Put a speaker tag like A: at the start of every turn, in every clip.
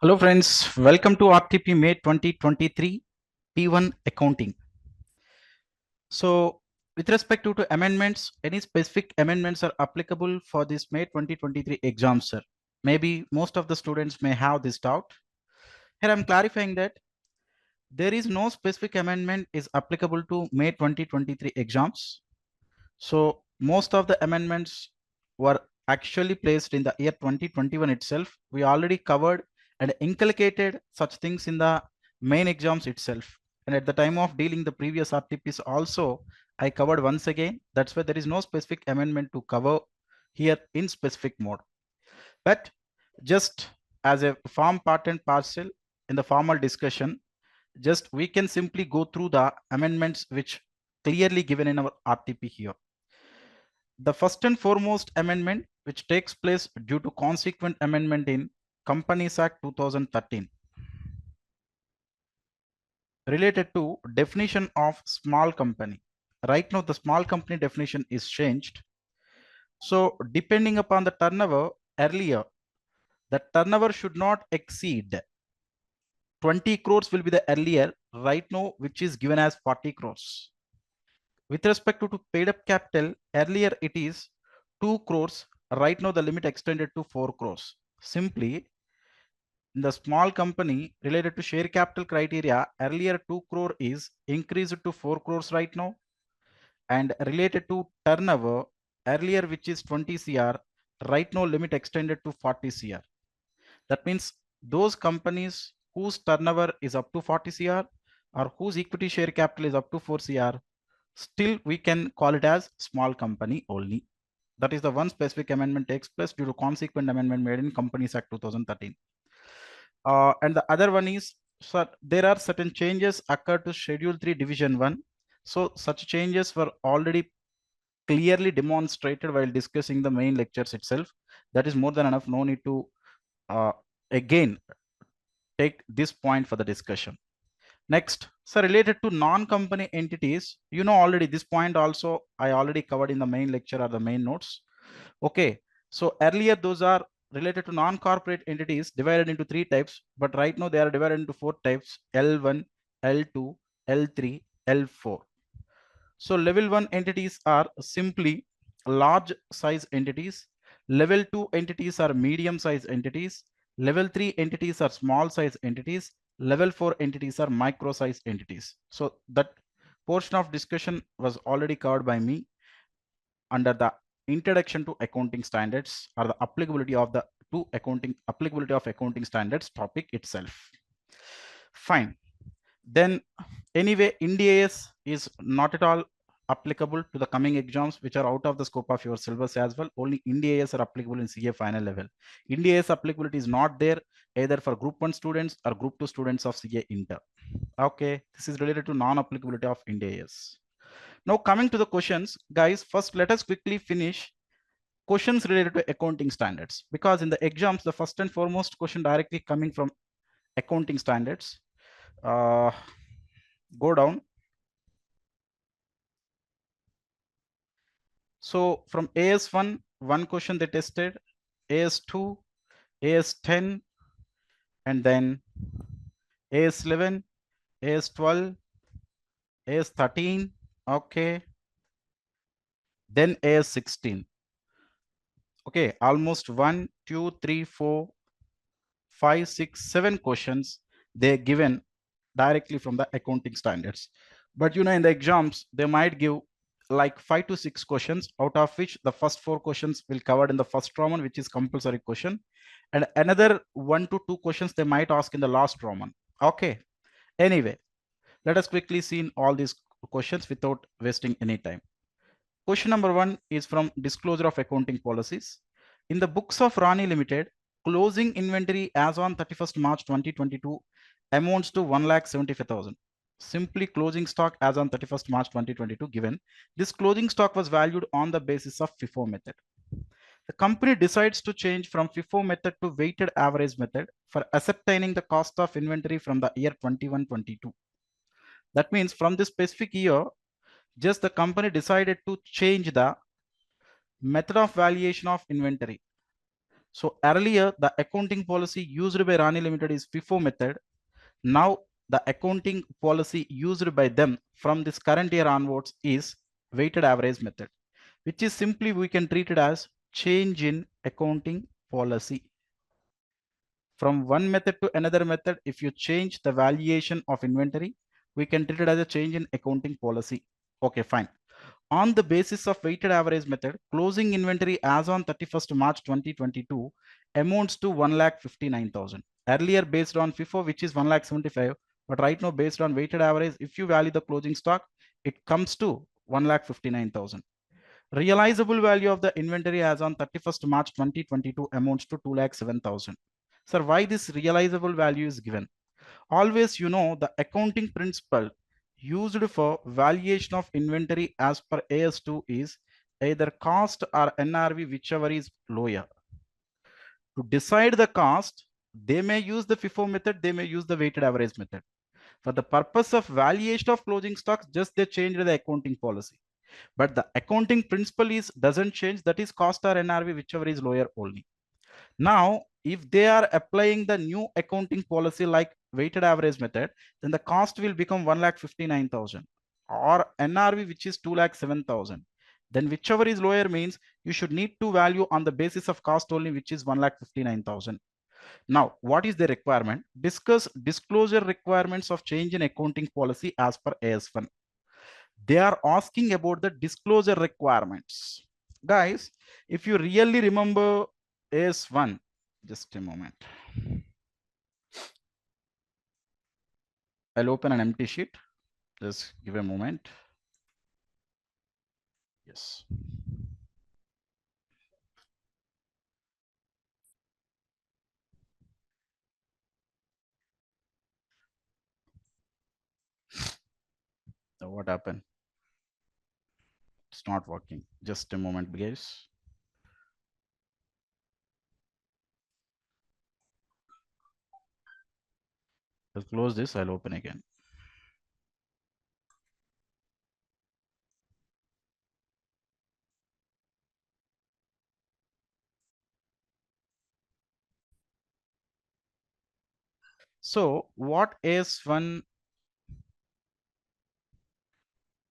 A: Hello friends, welcome to RTP May 2023 P1 Accounting. So with respect to amendments, any specific amendments are applicable for this May 2023 exam, sir? Maybe most of the students may have this doubt. Here I'm clarifying that there is no specific amendment is applicable to May 2023 exams. So most of the amendments were actually placed in the year 2021 itself. We already covered and inculcated such things in the main exams itself. And at the time of dealing the previous RTPs also, I covered once again. That's why there is no specific amendment to cover here in specific mode. But just as a form part and parcel in the formal discussion, just we can simply go through the amendments which clearly given in our RTP here. The first and foremost amendment which takes place due to consequent amendment in Companies Act 2013 related to definition of small company. Right now the small company definition is changed. So depending upon the turnover earlier, the turnover should not exceed 20 crores will be the earlier right now, which is given as 40 crores. With respect to paid up capital, earlier it is 2 crores. Right now the limit extended to 4 crores. Simply in the small company related to share capital criteria, earlier 2 crore is increased to 4 crores right now. And related to turnover, earlier which is 20 CR, right now limit extended to 40 CR. That means those companies whose turnover is up to 40 CR or whose equity share capital is up to 4 CR, still we can call it as small company only. That is the one specific amendment takes place due to consequent amendment made in Companies Act 2013. And the other one is, so there are certain changes occurred to Schedule 3 Division 1. So such changes were already clearly demonstrated while discussing the main lectures itself. That is more than enough. No need to again take this point for the discussion. Next, so related to non-company entities, you know already this point also I already covered in the main lecture or the main notes. Okay, so earlier those are related to non-corporate entities divided into 3 types, but right now they are divided into 4 types: L1, L2, L3, L4. So level 1 entities are simply large size entities. Level 2 entities are medium size entities. Level 3 entities are small size entities. Level 4 entities are micro size entities. So that portion of discussion was already covered by me under the introduction to accounting standards or the applicability of accounting standards topic itself. Fine. Then anyway, IndAS is not at all applicable to the coming exams which are out of the scope of your syllabus as well. Only IndAS are applicable in CA final level. IndAS applicability is not there either for group 1 students or group 2 students of CA Inter. Okay, this is related to non-applicability of IndAS. Now coming to the questions, guys, first let us quickly finish questions related to accounting standards, because in the exams the first and foremost question directly coming from accounting standards. Go down. So from AS1, one question they tested, AS2, AS10, and then AS11, AS12, AS13, okay, then AS16. Okay, almost 1, 2, 3, 4, 5, 6, 7 questions they're given directly from the accounting standards. But you know, in the exams, they might give like 5 to 6 questions, out of which the first 4 questions will covered in the first Roman, which is compulsory question, and another 1 to 2 questions they might ask in the last Roman. Okay, anyway, let us quickly see in all these questions without wasting any time. Question number 1 is from disclosure of accounting policies. In the books of Rani Limited, closing inventory as on 31st March 2022 amounts to 1,75,000. Simply closing stock as on 31st March 2022 given. This closing stock was valued on the basis of FIFO method. The company decides to change from FIFO method to weighted average method for ascertaining the cost of inventory from the year 21-22. That means from this specific year, just the company decided to change the method of valuation of inventory. So earlier, the accounting policy used by Rani Limited is FIFO method. Now the accounting policy used by them from this current year onwards is weighted average method, which is simply we can treat it as change in accounting policy. From one method to another method, if you change the valuation of inventory, we can treat it as a change in accounting policy. Okay, fine. On the basis of weighted average method, closing inventory as on 31st March 2022 amounts to 1,59,000. Earlier based on FIFO, which is 1,75,000, but right now based on weighted average, if you value the closing stock, it comes to 1,59,000. Realizable value of the inventory as on 31st March 2022 amounts to 2,07,000. Sir, why this realizable value is given? Always, the accounting principle used for valuation of inventory as per AS2 is either cost or NRV, whichever is lower. To decide the cost, they may use the FIFO method, they may use the weighted average method. For the purpose of valuation of closing stocks, just they changed the accounting policy. But the accounting principle doesn't change, that is cost or NRV, whichever is lower only. Now, if they are applying the new accounting policy like weighted average method, then the cost will become 1,59,000 or NRV, which is 2,07,000. Then whichever is lower means you should need to value on the basis of cost only, which is 1,59,000. Now, what is the requirement? Discuss disclosure requirements of change in accounting policy as per AS1. They are asking about the disclosure requirements. Guys, if you really remember AS1, just a moment. I'll open an empty sheet. Just give a moment. Yes. So what happened? It's not working. Just a moment, guys. I'll close this. I'll open again. So what AS1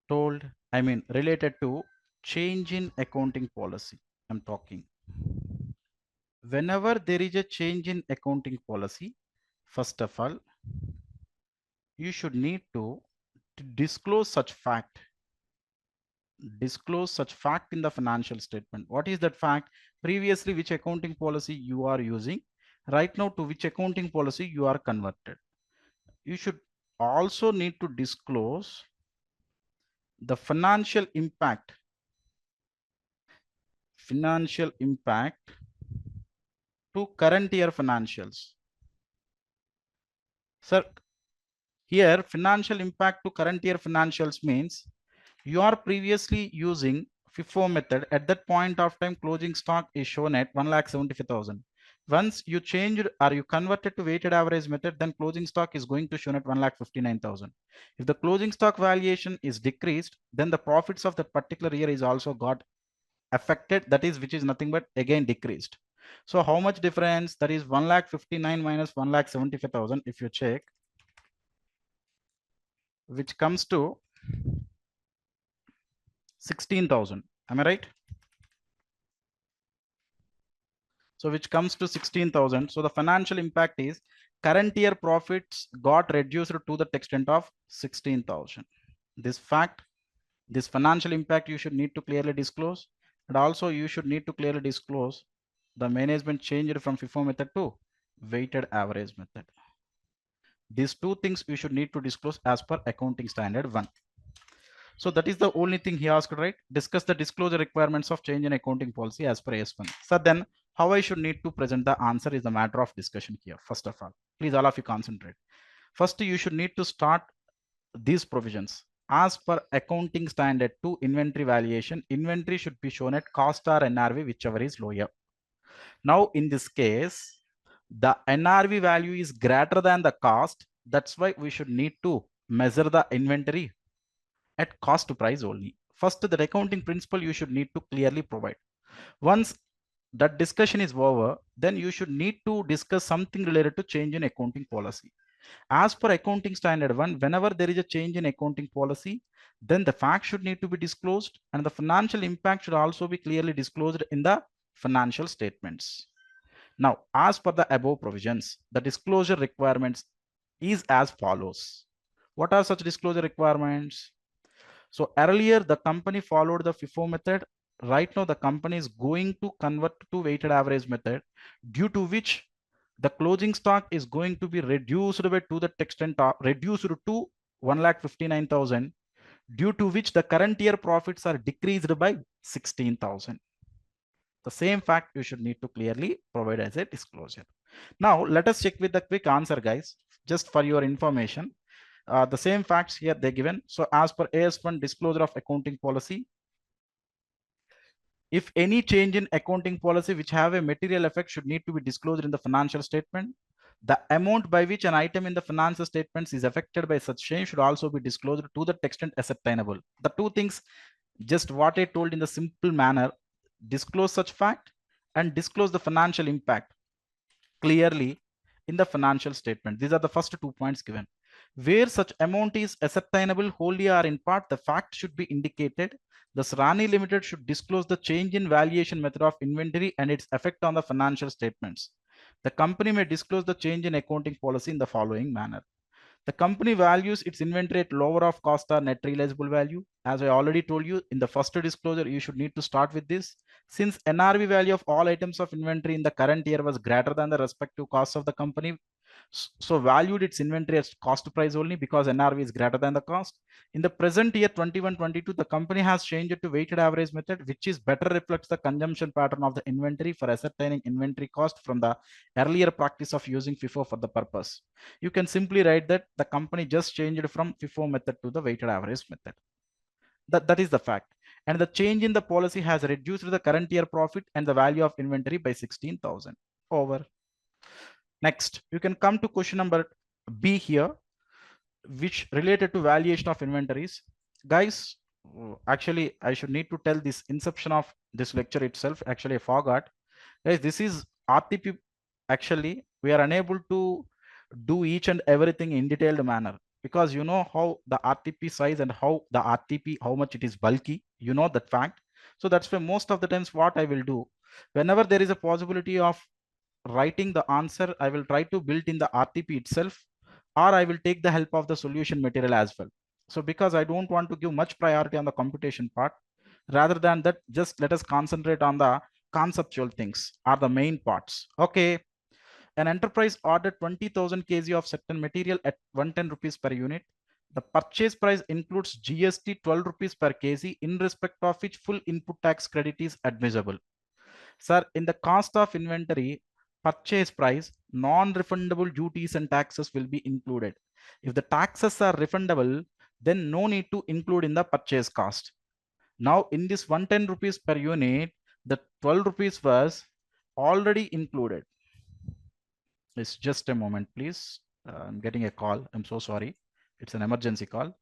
A: told, related to change in accounting policy, I'm talking. Whenever there is a change in accounting policy, first of all, you should need to disclose such fact. Disclose such fact in the financial statement. What is that fact? Previously, which accounting policy you are using, right now to which accounting policy you are converted. You should also need to disclose the financial impact to current year financials. Sir, here financial impact to current year financials means you are previously using FIFO method. At that point of time, closing stock is shown at 1,75,000. Once you changed or you converted to weighted average method, then closing stock is going to shown at 1,59,000. If the closing stock valuation is decreased, then the profits of that particular year is also got affected. That is, which is nothing but again decreased. So how much difference? That is 1,59,000 minus 1,75,000. If you check, which comes to 16,000. Am I right? So which comes to 16,000. So the financial impact is current year profits got reduced to the extent of 16,000. This fact, this financial impact you should need to clearly disclose. And also you should need to clearly disclose the management changed from FIFO method to weighted average method. These two things you should need to disclose as per accounting standard 1. So that is the only thing he asked, right? Discuss the disclosure requirements of change in accounting policy as per AS1. So then how I should need to present the answer is a matter of discussion here. First of all, please all of you concentrate. First, you should need to start these provisions. As per accounting standard 2 inventory valuation, inventory should be shown at cost or NRV, whichever is lower. Now, in this case, the NRV value is greater than the cost. That's why we should need to measure the inventory at cost price only. First, the accounting principle you should need to clearly provide. Once that discussion is over, then you should need to discuss something related to change in accounting policy. As per accounting standard 1, whenever there is a change in accounting policy, then the fact should need to be disclosed and the financial impact should also be clearly disclosed in the financial statements. Now, as per the above provisions, the disclosure requirements is as follows. What are such disclosure requirements? So earlier the company followed the FIFO method. Right now the company is going to convert to weighted average method, due to which the closing stock is going to be reduced by to the extent of reduced to 1,59,000, due to which the current year profits are decreased by 16,000. The same fact you should need to clearly provide as a disclosure. Now let us check with the quick answer, guys, just for your information. The same facts here they're given. So as per AS1 disclosure of accounting policy, if any change in accounting policy which have a material effect should need to be disclosed in the financial statement. The amount by which an item in the financial statements is affected by such change should also be disclosed to the extent ascertainable. The two things, just what I told in the simple manner, disclose such fact and disclose the financial impact clearly in the financial statement. These are the first 2 points given. Where such amount is ascertainable wholly or in part, the fact should be indicated. Thus, Rani Limited should disclose the change in valuation method of inventory and its effect on the financial statements. The company may disclose the change in accounting policy in the following manner. The company values its inventory at lower of cost or net realizable value. As I already told you in the first disclosure, you should need to start with this. Since NRV value of all items of inventory in the current year was greater than the respective costs of the company, so valued its inventory as cost price only because NRV is greater than the cost. In the present year 21-22, the company has changed it to weighted average method, which is better reflects the consumption pattern of the inventory for ascertaining inventory cost from the earlier practice of using FIFO for the purpose. You can simply write that the company just changed from FIFO method to the weighted average method. That is the fact. And the change in the policy has reduced the current year profit and the value of inventory by 16,000. Over. Next, you can come to question number B here, which related to valuation of inventories. Guys, actually, I should need to tell this inception of this lecture itself. Actually, I forgot. Guys, this is RTP. Actually, we are unable to do each and everything in detailed manner because you know how the RTP size and how the RTP, how much it is bulky, you know that fact. So that's why most of the times what I will do, whenever there is a possibility of writing the answer, I will try to build in the RTP itself, or I will take the help of the solution material as well. So because I don't want to give much priority on the computation part, rather than that, just let us concentrate on the conceptual things are the main parts. Okay. An enterprise ordered 20,000 kg of certain material at 110 rupees per unit. The purchase price includes GST 12 rupees per kg, in respect of which full input tax credit is admissible. Sir, in the cost of inventory, purchase price, non-refundable duties and taxes will be included. If the taxes are refundable, then no need to include in the purchase cost. Now, in this 110 rupees per unit, the 12 rupees was already included. It's just a moment, please. I'm getting a call. I'm so sorry. It's an emergency call.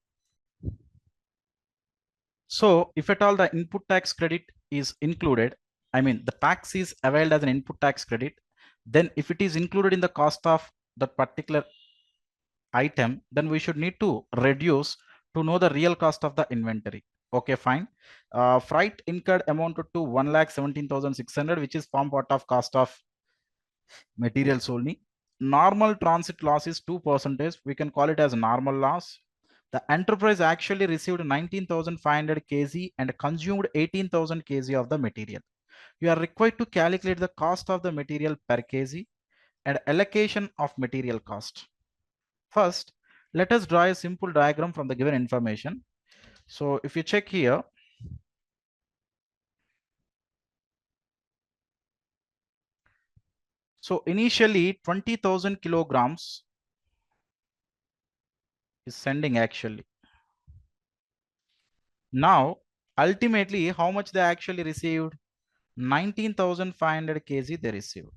A: So if at all the input tax credit is included, I mean, the tax is availed as an input tax credit, then if it is included in the cost of that particular item, then we should need to reduce to know the real cost of the inventory. Okay, fine. Freight incurred amounted to 1,17,600, which is form part of cost of materials only. Normal transit loss is 2%. We can call it as normal loss. The enterprise actually received 19,500 kg and consumed 18,000 kg of the material. You are required to calculate the cost of the material per kg and allocation of material cost. First, let us draw a simple diagram from the given information. So if you check here, so initially 20,000 kilograms is sending actually. Now, ultimately, how much they actually received? 19,500 kg they received.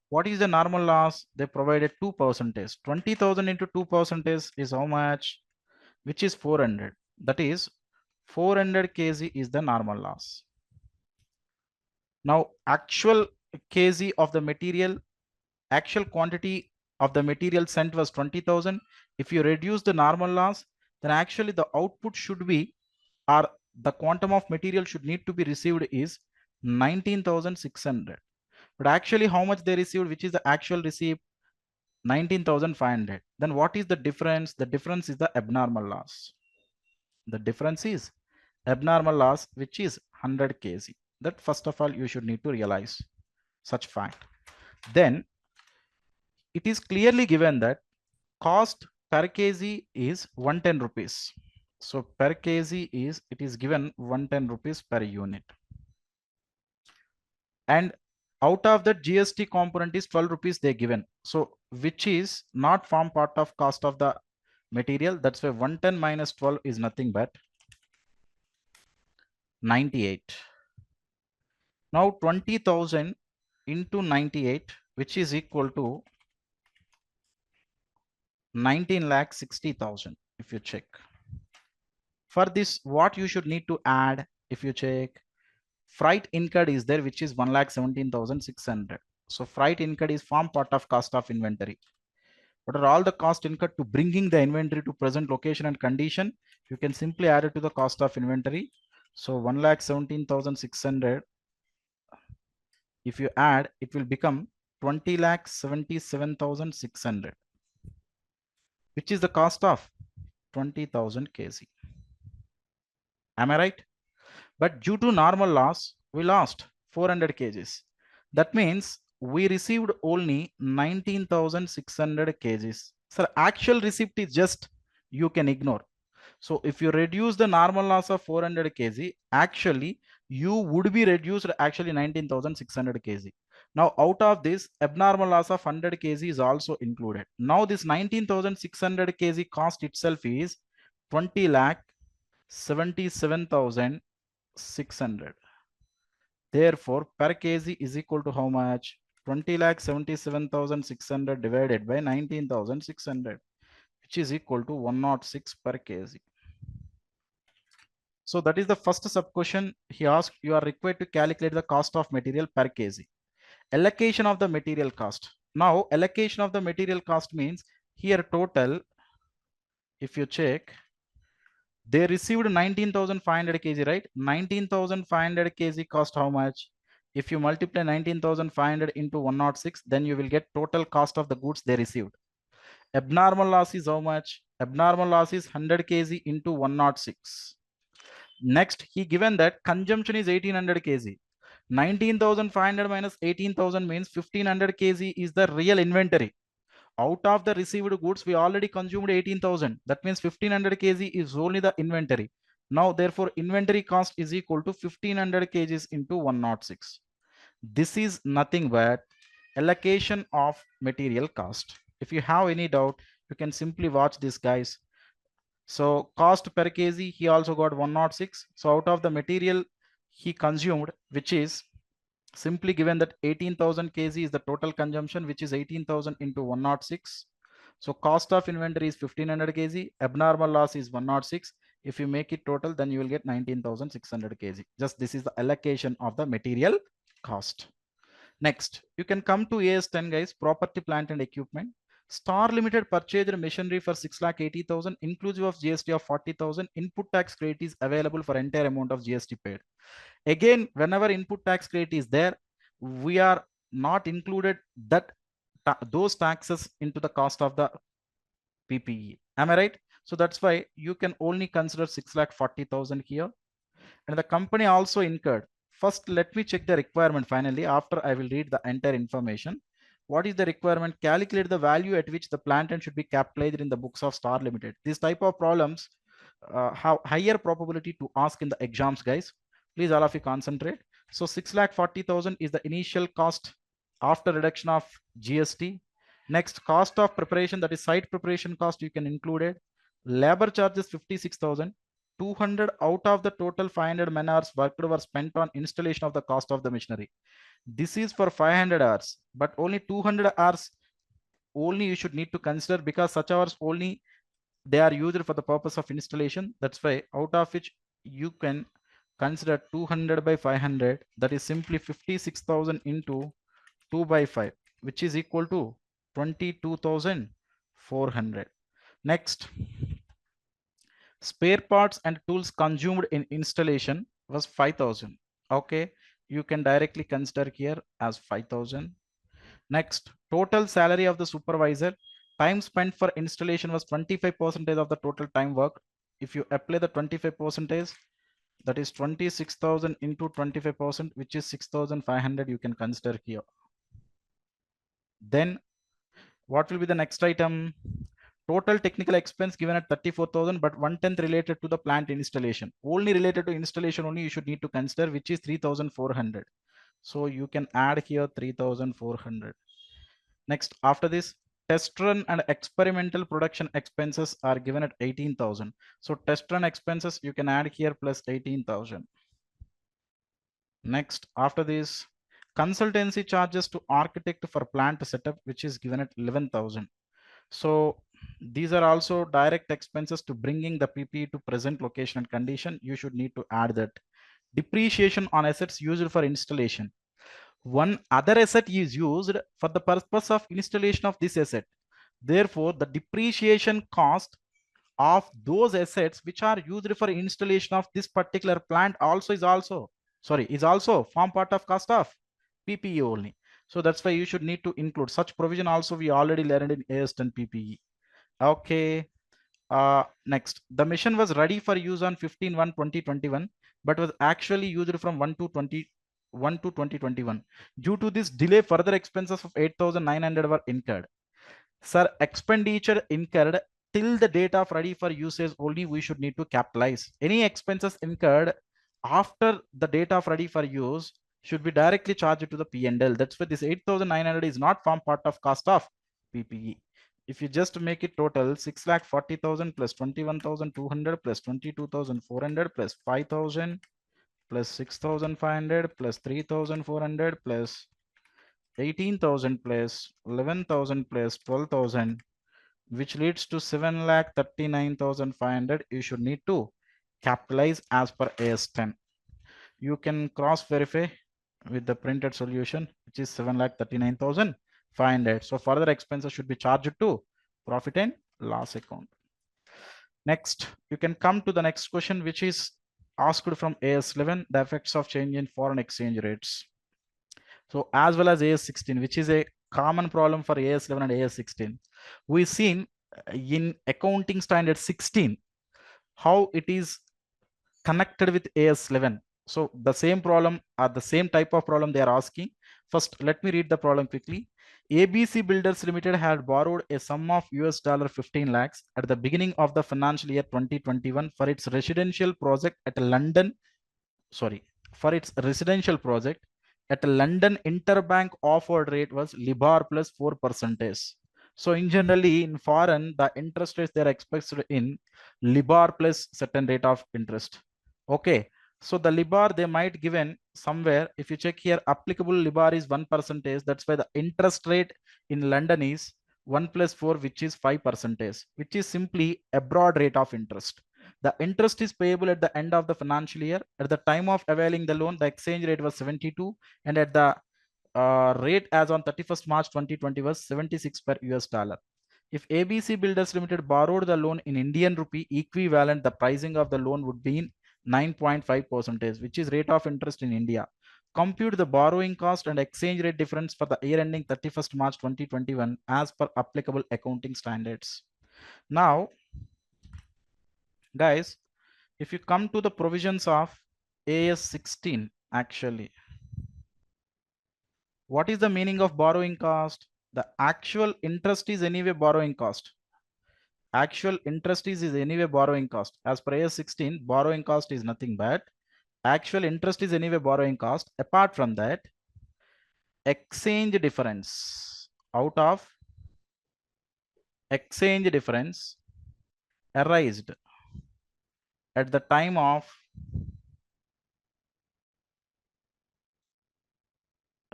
A: What is the normal loss? They provided 2%. 20,000 into 2% is how much? Which is 400. That is 400 kg is the normal loss. Now, actual kg of the material, actual quantity of the material sent was 20,000. If you reduce the normal loss, then actually the output should be, or the quantum of material should need to be received is 19,600. But actually how much they received, which is the actual receipt, 19,500. Then what is the difference? The difference is the abnormal loss. The difference is abnormal loss, which is 100 kg. That first of all you should need to realize such fact. Then it is clearly given that cost per kg is 110 rupees. So per kg is, it is given 110 rupees per unit. And out of that GST component is 12 rupees they given. So which is not form part of cost of the material. That's why 110 minus 12 is nothing but 98. Now 20,000 into 98, which is equal to 19,60,000. If you check for this, what you should need to add, if you check, freight incurred is there, which is 1,17,600. So freight incurred is form part of cost of inventory. What are all the cost incurred to bringing the inventory to present location and condition? You can simply add it to the cost of inventory. So 1,17,600. If you add, it will become 20,77,600, which is the cost of 20,000 kg. Am I right? But due to normal loss, we lost 400 kgs. That means we received only 19,600 kgs. So actual receipt is just, you can ignore. So if you reduce the normal loss of 400 kg, actually you would be reduced actually 19,600 kg. Now out of this, abnormal loss of 100 kg is also included. Now this 19,600 kg cost itself is 20 lakh 77,600. Therefore, per kg is equal to how much? 20,77,600 divided by 19,600, which is equal to 106 per kg. So that is the first sub question. He asked, you are required to calculate the cost of material per kg. Allocation of the material cost. Now, allocation of the material cost means here total, if you check, they received 19,500 kg, right? 19,500 kg cost how much? If you multiply 19,500 into 106, then you will get total cost of the goods they received. Abnormal loss is how much? Abnormal loss is 100 kg into 106. Next, he given that consumption is 1800 kg. 19,500 minus 18,000 means 1500 kg is the real inventory. Out of the received goods, we already consumed 18,000. That means 1500 kg is only the inventory. Now, therefore, inventory cost is equal to 1500 kgs into 106. This is nothing but allocation of material cost. If you have any doubt, you can simply watch this, guys. So cost per kg, he also got 106. So out of the material he consumed, which is simply given that 18,000 kg is the total consumption, which is 18,000 into 106. So cost of inventory is 1500 kg. Abnormal loss is 106. If you make it total, then you will get 19,600 kg. Just this is the allocation of the material cost. Next, you can come to AS10, guys, property, plant and equipment. Star Limited purchased machinery for 6,80,000 inclusive of GST of 40,000. Input tax credit is available for entire amount of GST paid. Again, whenever input tax credit is there, we are not included that those taxes into the cost of the PPE. Am I right? So that's why you can only consider 6,40,000 here. And the company also incurred. First, let me check the requirement finally. After I will read the entire information. What is the requirement? Calculate the value at which the plant and should be capitalized in the books of Star Limited. This type of problems have higher probability to ask in the exams, guys. Please all of you concentrate. So 6,40,000 is the initial cost after reduction of GST. Next, cost of preparation, that is site preparation cost, you can include it. Labor charges 56,000. 200 out of the total 500 man hours worked were spent on installation of the cost of the machinery. This is for 500 hours, but only 200 hours only you should need to consider, because such hours only they are used for the purpose of installation. That's why out of which you can Consider 200 by 500, that is simply 56,000 into 2 by 5, which is equal to 22,400. Next, spare parts and tools consumed in installation was 5,000. Okay, you can directly consider here as 5,000. Next, total salary of the supervisor, time spent for installation was 25% of the total time worked. If you apply the 25%, that is 26,000 into 25%, which is 6,500, you can consider here. Then what will be the next item? Total technical expense given at 34,000, but 1/10 related to the plant installation. Only related to installation only you should need to consider, which is 3,400. So you can add here 3,400. Next, after this, test run and experimental production expenses are given at 18,000. So test run expenses you can add here plus 18,000. Next, after this, consultancy charges to architect for plant setup, which is given at 11,000. So these are also direct expenses to bringing the PPE to present location and condition. You should need to add that. Depreciation on assets used for installation. One other asset is used for the purpose of installation of this asset. Therefore, the depreciation cost of those assets which are used for installation of this particular plant is also form part of cost of PPE only. So that's why you should need to include such provision also. We already learned in AS10 PPE. Okay. Next, the mission was ready for use on 15/1/2021, but was actually used from 1/2/2021. Due to this delay, further expenses of 8,900 were incurred. Sir, expenditure incurred till the date of ready for usage only we should need to capitalize. Any expenses incurred after the date of ready for use should be directly charged to the P&L. That's why this 8,900 is not form part of cost of PPE. If you just make it total, 6,40,000 plus 21,200 plus 22,400 plus 5,000 plus 6,500 plus 3,400 plus 18,000 plus 11,000 plus 12,000, which leads to 7,39,500. You should need to capitalize as per AS10. You can cross verify with the printed solution, which is 7,39,500. So further expenses should be charged to profit and loss account. Next, you can come to the next question, which is asked from AS11, the effects of change in foreign exchange rates. So as well as AS16, which is a common problem for AS11 and AS16. We've seen in accounting standard 16 how it is connected with AS11. So the same problem or the same type of problem they are asking. First, let me read the problem quickly. ABC Builders Limited had borrowed a sum of $15 lakhs at the beginning of the financial year 2021 for its residential project at London. For its residential project at a London interbank offered rate was LIBOR plus 4%. So in generally in foreign, the interest rates they are expected in LIBOR plus certain rate of interest. Okay. So the LIBOR they might given somewhere. If you check here, applicable LIBOR is 1%. That's why the interest rate in London is 1 plus 4, which is 5%, which is simply a broad rate of interest. The interest is payable at the end of the financial year. At the time of availing the loan, the exchange rate was 72, and at the rate as on 31st March 2020 was 76 per US dollar. If ABC Builders Limited borrowed the loan in Indian rupee equivalent, the pricing of the loan would be in 9.5%, which is rate of interest in India. Compute the borrowing cost and exchange rate difference for the year ending 31st March 2021 as per applicable accounting standards. Now, guys, if you come to the provisions of AS16, actually, what is the meaning of borrowing cost? The actual interest is anyway borrowing cost. Actual interest is anyway borrowing cost. As per AS16, borrowing cost is nothing but actual interest is anyway borrowing cost. Apart from that, exchange difference out of exchange difference arised at the time of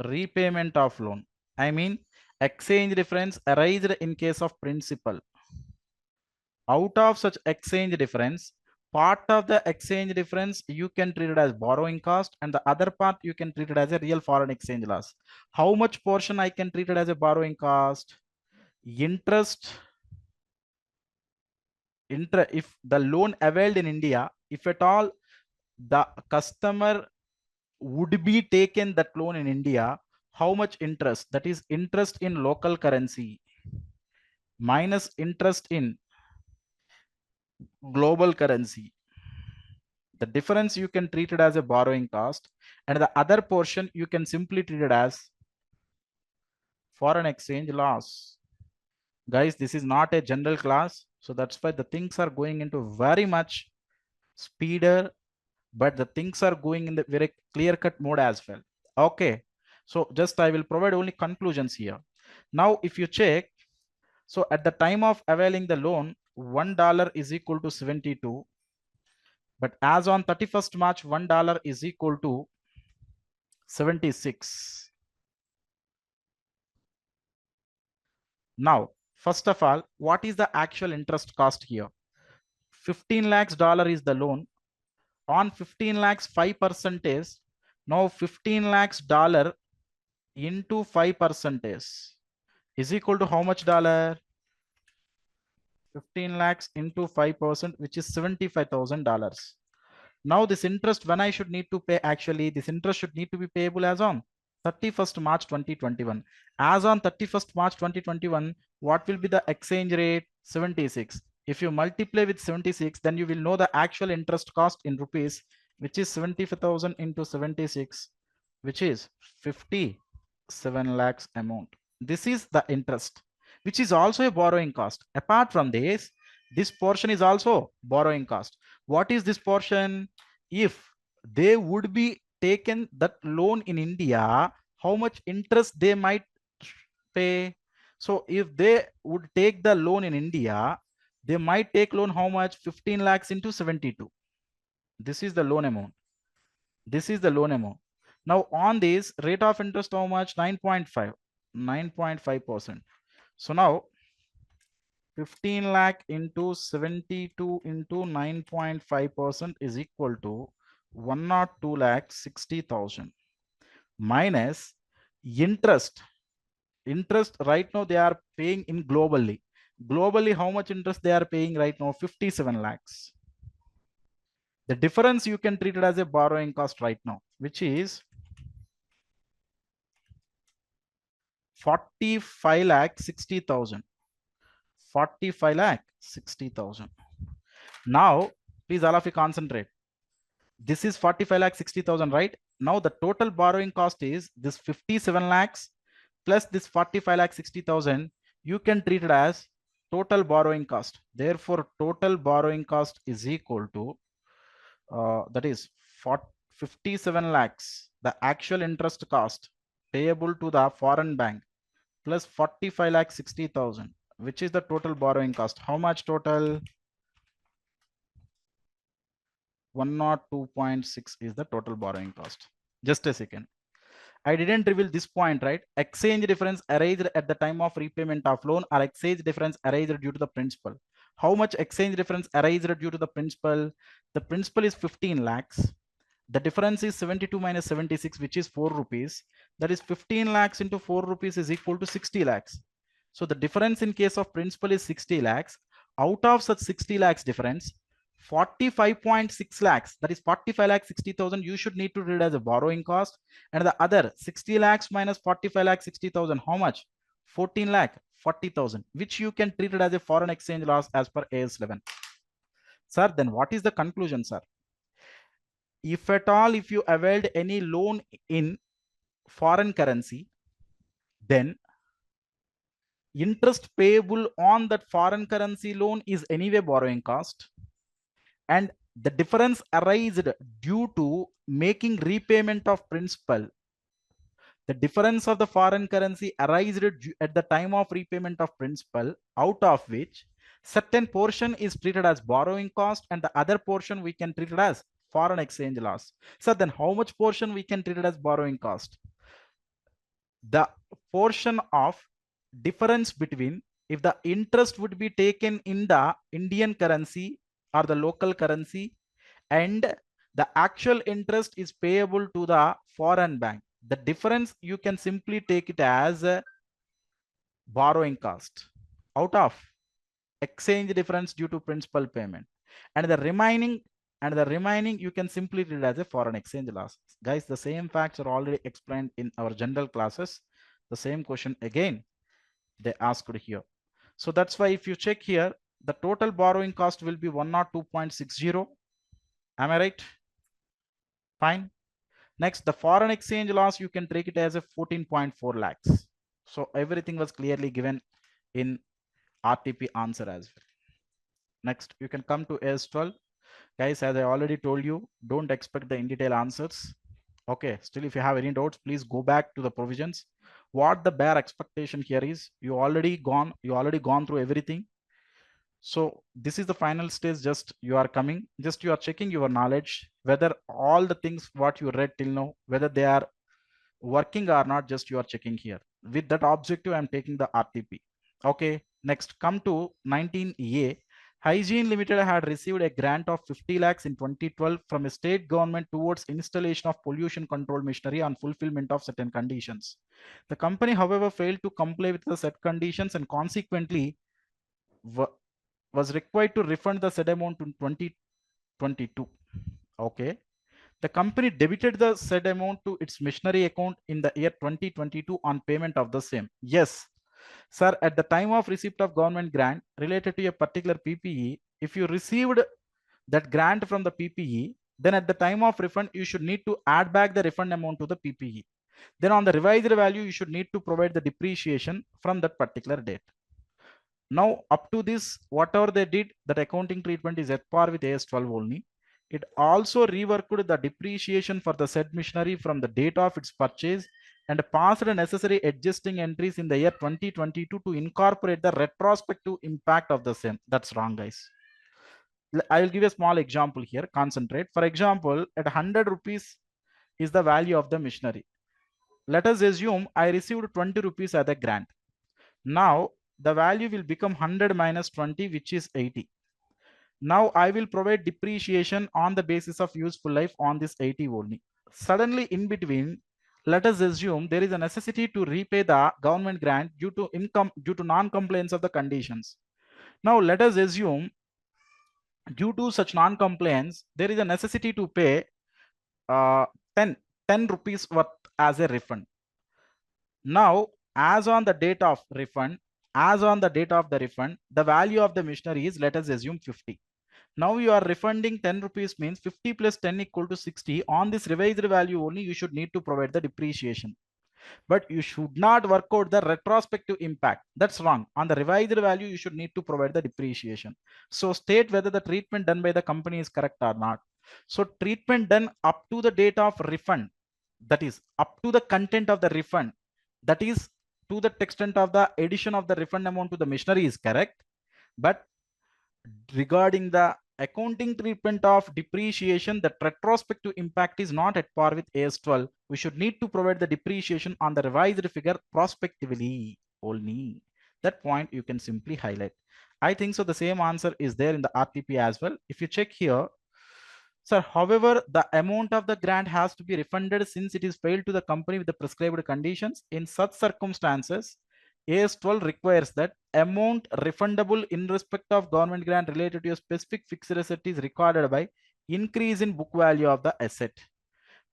A: repayment of loan. I mean, exchange difference arised in case of principal. Out of such exchange difference, part of the exchange difference you can treat it as borrowing cost, and the other part you can treat it as a real foreign exchange loss. How much portion I can treat it as a borrowing cost? Interest, if the loan availed in India, if at all the customer would be taken that loan in India, how much interest? That is interest in local currency minus interest in global currency. The difference you can treat it as a borrowing cost, and the other portion you can simply treat it as foreign exchange loss. Guys, this is not a general class, so that's why the things are going into very much speeder, but the things are going in the very clear cut mode as well. Okay, so just I will provide only conclusions here. Now if you check, so at the time of availing the loan, $1 is equal to 72, but as on 31st March, $1 is equal to 76. Now, first of all, what is the actual interest cost here? 15 lakhs dollar is the loan. On 15 lakhs, 5% is, now 15 lakhs dollar into 5% is equal to how much dollar? 15 lakhs into 5%, which is $75,000. Now this interest, when I should need to pay, actually this interest should need to be payable as on 31st March 2021. As on 31st March 2021, what will be the exchange rate? 76. If you multiply with 76, then you will know the actual interest cost in rupees, which is 75,000 into 76, which is 57 lakhs amount. This is the interest, which is also a borrowing cost. Apart from this portion is also borrowing cost. What is this portion? If they would be taken that loan in India, how much interest they might pay? So if they would take the loan in India, they might take loan how much? 15 lakhs into 72. This is the loan amount. This is the loan amount. Now on this rate of interest, how much? 9.5, 9.5%. So now 15 lakh into 72 into 9.5% is equal to 102 lakh 60,000 minus interest. Interest right now they are paying in globally. Globally, how much interest they are paying right now? 57 lakhs. The difference you can treat it as a borrowing cost right now, which is 45 lakh 60,000. 45 lakh 60,000. Now, please all of you concentrate. This is 45 lakh 60,000, right? Now the total borrowing cost is this 57 lakhs plus this 45 lakh 60,000. You can treat it as total borrowing cost. Therefore, total borrowing cost is equal to that is 57 lakhs, the actual interest cost payable to the foreign bank, plus 45 lakh 60,000, which is the total borrowing cost. How much total? 102.6 is the total borrowing cost. Just a second. I didn't reveal this point, right? Exchange difference arised at the time of repayment of loan, or exchange difference arised due to the principal. How much exchange difference arised due to the principal? The principal is 15 lakhs. The difference is 72 minus 76, which is 4 rupees. That is 15 lakhs into 4 rupees is equal to 60 lakhs. So the difference in case of principal is 60 lakhs. Out of such 60 lakhs difference, 45.6 lakhs, that is 45 lakh 60,000, you should need to read as a borrowing cost. And the other 60 lakhs minus 45 lakh 60,000, how much? 14 lakh 40,000, which you can treat it as a foreign exchange loss as per AS 11. Sir, then what is the conclusion, sir? If at all, if you availed any loan in foreign currency, then interest payable on that foreign currency loan is anyway borrowing cost, and the difference arised due to making repayment of principal. The difference of the foreign currency arised at the time of repayment of principal, out of which certain portion is treated as borrowing cost and the other portion we can treat it as foreign exchange loss. So then how much portion we can treat it as borrowing cost? The portion of difference between if the interest would be taken in the Indian currency or the local currency, and the actual interest is payable to the foreign bank. The difference you can simply take it as a borrowing cost out of exchange difference due to principal payment, and the remaining you can simply read as a foreign exchange loss. Guys, the same facts are already explained in our general classes. The same question again they asked here. So that's why if you check here, the total borrowing cost will be 102.60. Am I right? Fine. Next, the foreign exchange loss, you can take it as a 14.4 lakhs. So everything was clearly given in RTP answer as well. Next, you can come to AS12. Guys, as I already told you, don't expect the in detail answers. Okay, still if you have any doubts, please go back to the provisions. What the bare expectation here is, you already gone through everything. So this is the final stage. Just you are coming, just you are checking your knowledge, whether all the things what you read till now, whether they are working or not, just you are checking here. With that objective, I'm taking the RTP. Okay, next come to 19A. Hygiene Limited had received a grant of 50 lakhs in 2012 from a state government towards installation of pollution control machinery on fulfillment of certain conditions. The company, however, failed to comply with the set conditions and consequently was required to refund the said amount in 2022. Okay. The company debited the said amount to its machinery account in the year 2022 on payment of the same. Yes, sir, at the time of receipt of government grant related to a particular PPE, if you received that grant from the PPE, then at the time of refund, you should need to add back the refund amount to the PPE. Then on the revised value, you should need to provide the depreciation from that particular date. Now, up to this, whatever they did, that accounting treatment is at par with AS12 only. It also reworked the depreciation for the said machinery from the date of its purchase and passed the necessary adjusting entries in the year 2022 to incorporate the retrospective impact of the same. That's wrong, guys. I will give a small example here. Concentrate. For example, at 100 rupees is the value of the machinery. Let us assume I received 20 rupees as a grant. Now, the value will become 100 minus 20, which is 80. Now I will provide depreciation on the basis of useful life on this 80 only. Suddenly in between, let us assume there is a necessity to repay the government grant due to non-compliance of the conditions. Now let us assume due to such non-compliance, there is a necessity to pay uh, 10 rupees worth as a refund. Now, as on the date of the refund, the value of the machinery is, let us assume, 50. Now you are refunding 10 rupees means 50 plus 10 equal to 60. On this revised value only, you should need to provide the depreciation. But you should not work out the retrospective impact. That's wrong. On the revised value, you should need to provide the depreciation. So state whether the treatment done by the company is correct or not. So treatment done up to the date of refund, that is up to the content of the refund, that is to the extent of the addition of the refund amount to the machinery is correct. But regarding the accounting treatment of depreciation, the retrospective impact is not at par with AS12. We should need to provide the depreciation on the revised figure prospectively only. That point you can simply highlight. I think so the same answer is there in the RTP as well. If you check here, sir, however, the amount of the grant has to be refunded since it is failed to the company with the prescribed conditions. In such circumstances, AS12 requires that amount refundable in respect of government grant related to a specific fixed asset is recorded by increase in book value of the asset.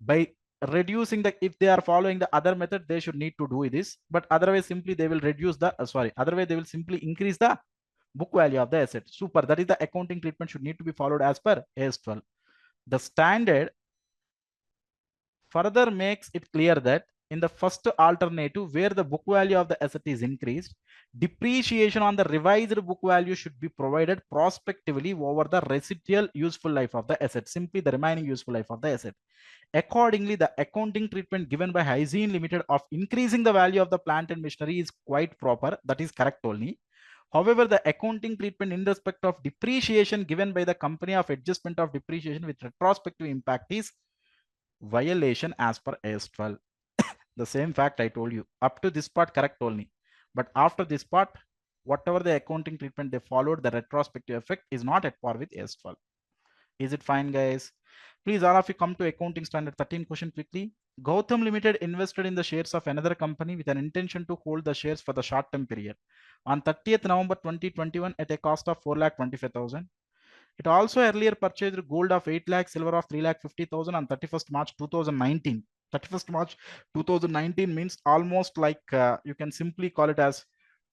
A: By reducing the, if they are following the other method, they should need to do this, but otherwise simply they will reduce the, otherwise they will simply increase the book value of the asset. Super, that is the accounting treatment should need to be followed as per AS12. The standard further makes it clear that in the first alternative, where the book value of the asset is increased, depreciation on the revised book value should be provided prospectively over the residual useful life of the asset, simply the remaining useful life of the asset. Accordingly, the accounting treatment given by Hygiene Limited of increasing the value of the plant and machinery is quite proper. That is correct only. However, the accounting treatment in respect of depreciation given by the company of adjustment of depreciation with retrospective impact is violation as per AS12. The same fact I told you. Up to this part correct only. But after this part, Whatever the accounting treatment they followed, the retrospective effect is not at par with AS12. Is it fine, guys? Please, all of you come to accounting standard 13 question quickly. Gautam Limited invested in the shares of another company with an intention to hold the shares for the short term period. On 30th November 2021 at a cost of 4,25,000. It also earlier purchased gold of 8 lakh, silver of 3,50,000 on 31st March 2019. 31st March 2019 means almost like you can simply call it as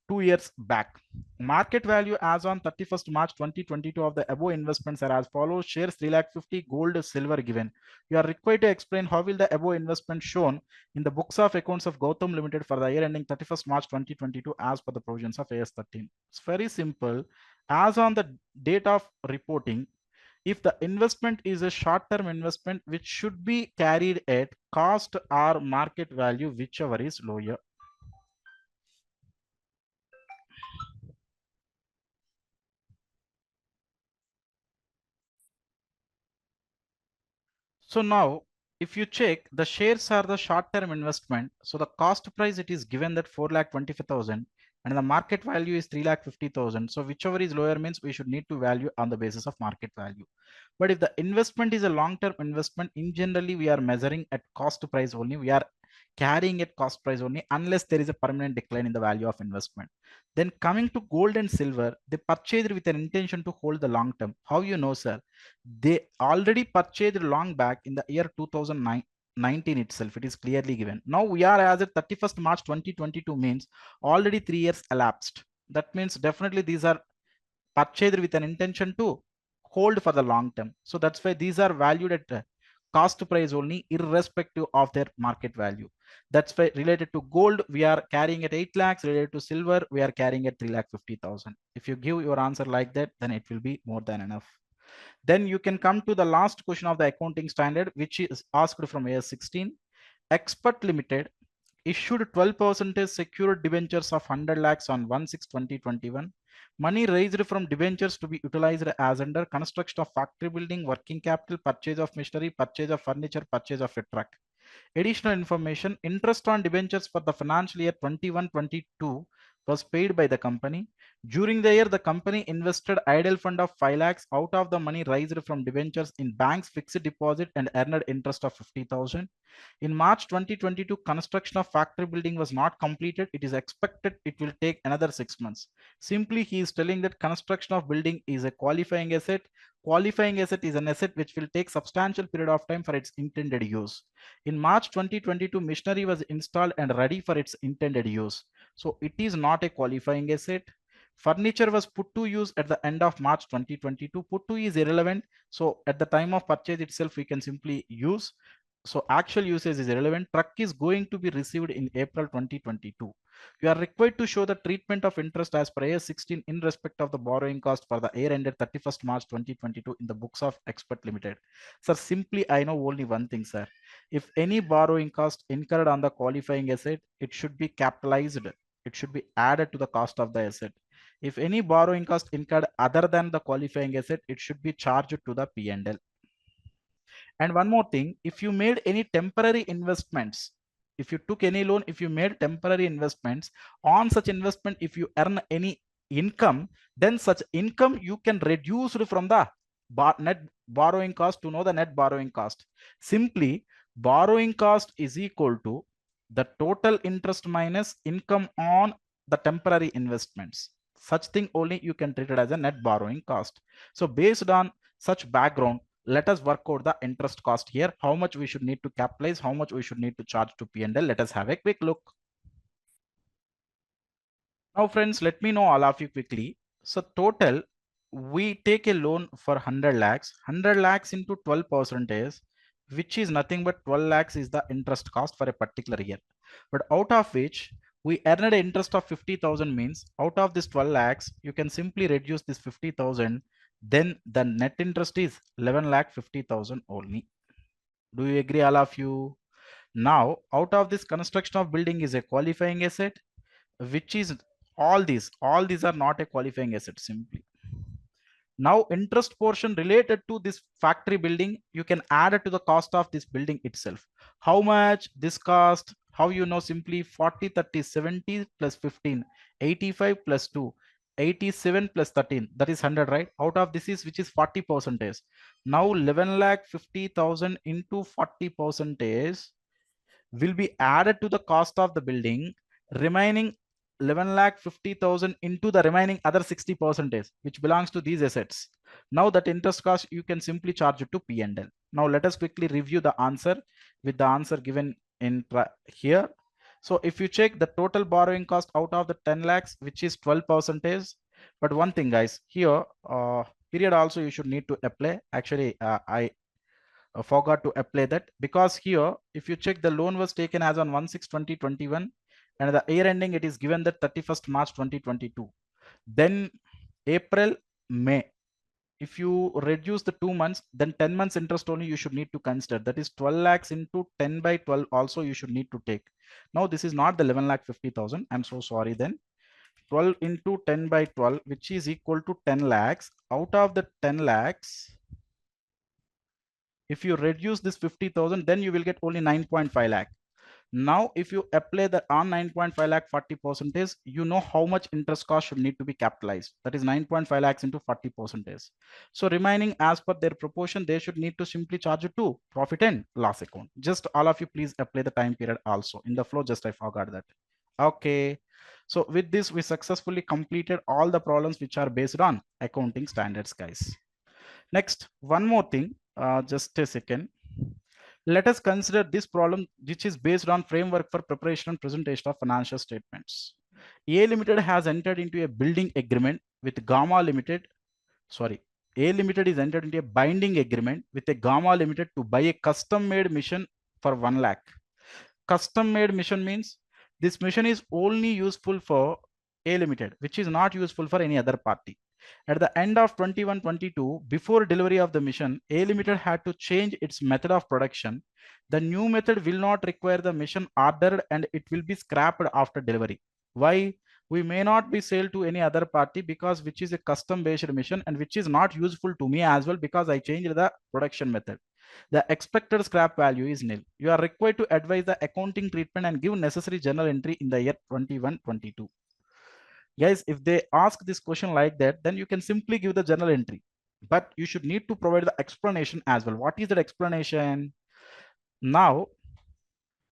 A: 2 years back. Market value as on 31st March 2022 of the above investments are as follows: shares 3,50,000, gold, silver given. You are required to explain how will the above investment shown in the books of accounts of Gautam Limited for the year ending 31st March 2022 as per the provisions of AS 13. It's very simple. As on the date of reporting, if the investment is a short-term investment, which should be carried at cost or market value, whichever is lower. So now, if you check, the shares are the short-term investment. So the cost price it is given that 4,25,000 and the market value is 3,50,000. So whichever is lower means we should need to value on the basis of market value. But if the investment is a long-term investment, in generally we are measuring at cost price only. We are carrying at cost price only unless there is a permanent decline in the value of investment. Then coming to gold and silver, they purchased with an intention to hold the long term. How you know, sir? They already purchased long back in the year 2019 itself. It is clearly given. Now we are as at 31st March 2022 means already 3 years elapsed. That means definitely these are purchased with an intention to hold for the long term. So that's why these are valued at cost price only, irrespective of their market value. That's why related to gold, we are carrying at 8 lakhs. Related to silver, we are carrying at 3,50,000. If you give your answer like that, then it will be more than enough. Then you can come to the last question of the accounting standard, which is asked from AS 16. Expert Limited issued 12% secured debentures of 100 lakhs on 1/6/2021. Money raised from debentures to be utilized as under construction of factory building, working capital, purchase of machinery, purchase of furniture, purchase of a truck. Additional information: interest on debentures for the financial year 21-22 was paid by the company. During the year, the company invested idle fund of 5 lakhs out of the money raised from debentures in banks fixed deposit and earned interest of 50,000. In March 2022, construction of factory building was not completed. It is expected it will take another 6 months. Simply, he is telling that construction of building is a qualifying asset. Qualifying asset is an asset which will take substantial period of time for its intended use. In March 2022, machinery was installed and ready for its intended use. So it is not a qualifying asset. Furniture was put to use at the end of March 2022. Put to is irrelevant. So at the time of purchase itself, we can simply use. So actual usage is irrelevant. Truck is going to be received in April 2022. You are required to show the treatment of interest as per AS 16 in respect of the borrowing cost for the year ended 31st March 2022 in the books of Expert Limited. Sir, simply I know only one thing, sir. If any borrowing cost incurred on the qualifying asset, it should be capitalized. It should be added to the cost of the asset. If any borrowing cost incurred other than the qualifying asset, it should be charged to the P&L. And one more thing, if you made any temporary investments, if you took any loan, if you made temporary investments, on such investment, if you earn any income, then such income you can reduce from the net borrowing cost to know the net borrowing cost. Simply, borrowing cost is equal to the total interest minus income on the temporary investments. Such thing only you can treat it as a net borrowing cost. So based on such background, let us work out the interest cost here, how much we should need to capitalize, how much we should need to charge to P&L. Let us have a quick look. Now friends, let me know all of you quickly. So total, we take a loan for 100 lakhs. 100 lakhs into 12%, which is nothing but 12 lakhs is the interest cost for a particular year. But out of which we earned an interest of 50,000 means out of this 12 lakhs, you can simply reduce this 50,000. Then the net interest is 11 lakh 50,000 only. Do you agree, all of you? Now, out of this, construction of building is a qualifying asset, which is all these are not a qualifying asset simply. Now, interest portion related to this factory building, you can add it to the cost of this building itself. How much this cost? How you know? Simply 40, 30, 70 plus 15, 85 plus 2. 87 plus 13, that is 100, right? Out of this is, which is 40 percentage. Now 11,50,000 into 40 percentage will be added to the cost of the building. Remaining 11,50,000 into the remaining other 60 percentage, which belongs to these assets. Now that interest cost, you can simply charge it to P&L. Now let us quickly review the answer with the answer given in here. So if you check the total borrowing cost out of the 10 lakhs, which is 12 percentage. But one thing, guys, here, period also you should need to apply. Actually, I forgot to apply that, because here, if you check, the loan was taken as on 1/6/2021, and the year ending it is given that 31st March 2022. Then April, May. If you reduce the 2 months, then 10 months interest only you should need to consider. That is 12 lakhs into 10 by 12 also you should need to take. Now this is not the 11,50,000. I'm so sorry. Then 12 into 10 by 12, which is equal to 10 lakhs. Out of the 10 lakhs, if you reduce this 50,000, then you will get only 9.5 lakh. Now, if you apply the on 9.5 lakh 40 percentage, you know how much interest cost should need to be capitalized. That is 9.5 lakhs into 40 percentage. So remaining as per their proportion, they should need to simply charge it to profit and loss account. Just all of you, please apply the time period also in the flow. Just I forgot that. Okay. So with this, we successfully completed all the problems which are based on accounting standards, guys. Next, one more thing, just a second. Let us consider this problem, which is based on framework for preparation and presentation of financial statements. A Limited has entered into a building agreement with Gamma Limited. Sorry, A Limited is entered into a binding agreement with a Gamma Limited to buy a custom-made mission for 1 lakh. Custom-made mission means this mission is only useful for A Limited, which is not useful for any other party. At the end of 21-22, before delivery of the mission, A Limited had to change its method of production. The new method will not require the mission ordered and it will be scrapped after delivery. Why? We may not be sold to any other party because which is a custom based mission and which is not useful to me as well because I changed the production method. The expected scrap value is nil. You are required to advise the accounting treatment and give necessary journal entry in the year 21-22. Guys, if they ask this question like that, then you can simply give the journal entry, but you should need to provide the explanation as well. What is that explanation? Now,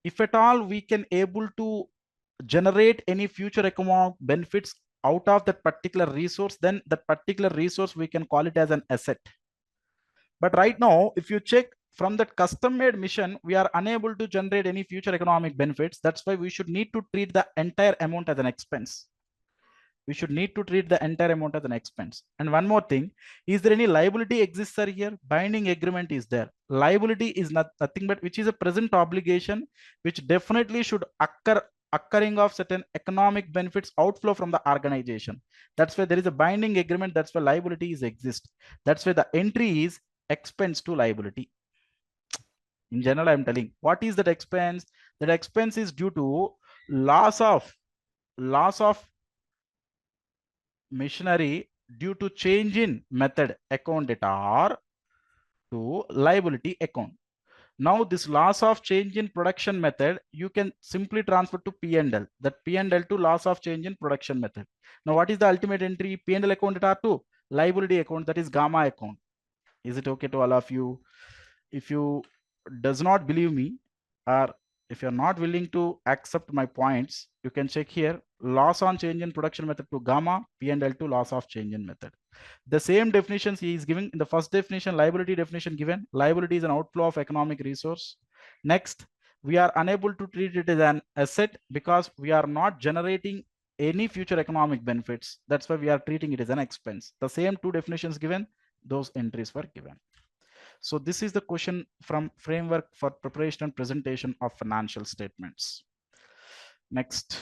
A: if at all we can able to generate any future economic benefits out of that particular resource, then that particular resource we can call it as an asset. But right now, if you check from that custom made mission, we are unable to generate any future economic benefits. That's why we should need to treat the entire amount as an expense. We should need to treat the entire amount as an expense. And one more thing, is there any liability exists here? Binding agreement is there. Liability is nothing but which is a present obligation, which definitely should occurring of certain economic benefits outflow from the organization. That's why there is a binding agreement. That's why liability is exist. That's why the entry is expense to liability. In general, I'm telling what is that expense? That expense is due to loss of machinery due to change in method account debtor to liability account. Now this loss of change in production method, you can simply transfer to P&L. That P&L to loss of change in production method. Now what is the ultimate entry? P&L account debtor to liability account, that is gamma account. Is it okay to all of you? If you does not believe me, or if you're not willing to accept my points, you can check here. Loss on change in production method to gamma, P&L to loss of change in method. The same definitions he is giving in the first definition, liability definition given. Liability is an outflow of economic resource. Next, we are unable to treat it as an asset because we are not generating any future economic benefits. That's why we are treating it as an expense. The same two definitions given, those entries were given. So this is the question from framework for preparation and presentation of financial statements. Next,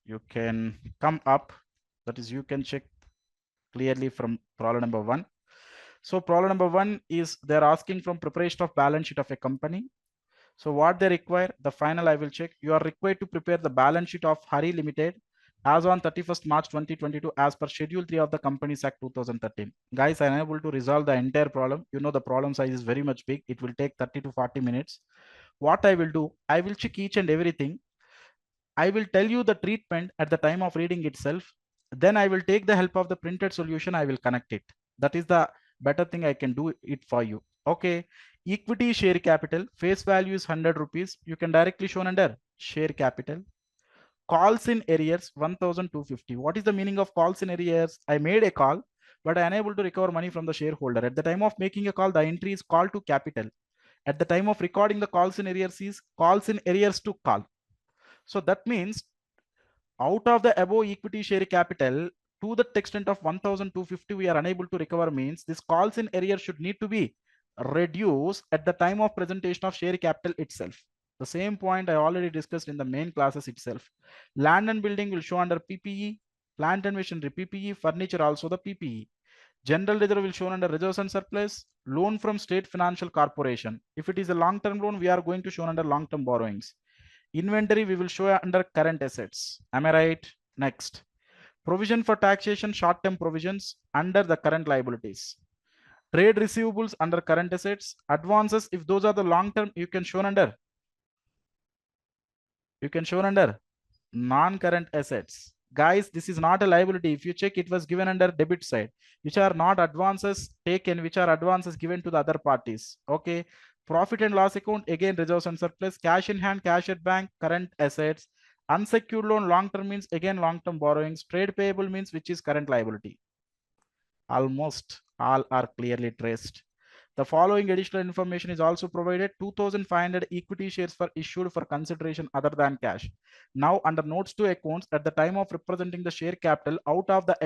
A: you can come up, that is you can check clearly from problem number 1. So problem number 1 is they're asking from preparation of balance sheet of a company. So what they require, the final I will check. You are required to prepare the balance sheet of Hari Limited as on 31st March 2022 as per Schedule 3 of the Companies Act 2013. Guys, I am able to resolve the entire problem. You know the problem size is very much big. It will take 30 to 40 minutes. What I will do, I will check each and everything. I will tell you the treatment at the time of reading itself. Then I will take the help of the printed solution. I will connect it. That is the better thing. I can do it for you. Okay. Equity share capital. Face value is 100 rupees. You can directly show under share capital. Calls in arrears 1250. What is the meaning of calls in arrears? I made a call, but I am unable to recover money from the shareholder. At the time of making a call, the entry is call to capital. At the time of recording the calls in arrears is calls in arrears to call. So that means out of the above equity share capital to the extent of 1250 we are unable to recover, means this calls in arrears should need to be reduced at the time of presentation of share capital itself. The same point I already discussed in the main classes itself. Land and building will show under PPE, plant and machinery PPE, furniture also the PPE. General reserve will show under reserves and surplus. Loan from state financial corporation. If it is a long-term loan, we are going to show under long-term borrowings. Inventory we will show under current assets. Am I right? Next. Provision for taxation, short-term provisions under the current liabilities. Trade receivables under current assets. Advances, if those are the long-term, you can show under non-current assets. Guys, this is not a liability. If you check, it was given under debit side, which are not advances taken, which are advances given to the other parties. Okay. Profit and loss account, again reserves and surplus. Cash in hand, cash at bank, current assets. Unsecured loan, long term means again long term borrowings. Trade payable means which is current liability. Almost all are clearly traced. The following additional information is also provided. 2,500 equity shares were issued for consideration other than cash. Now under notes to accounts, at the time of representing the share capital, out of the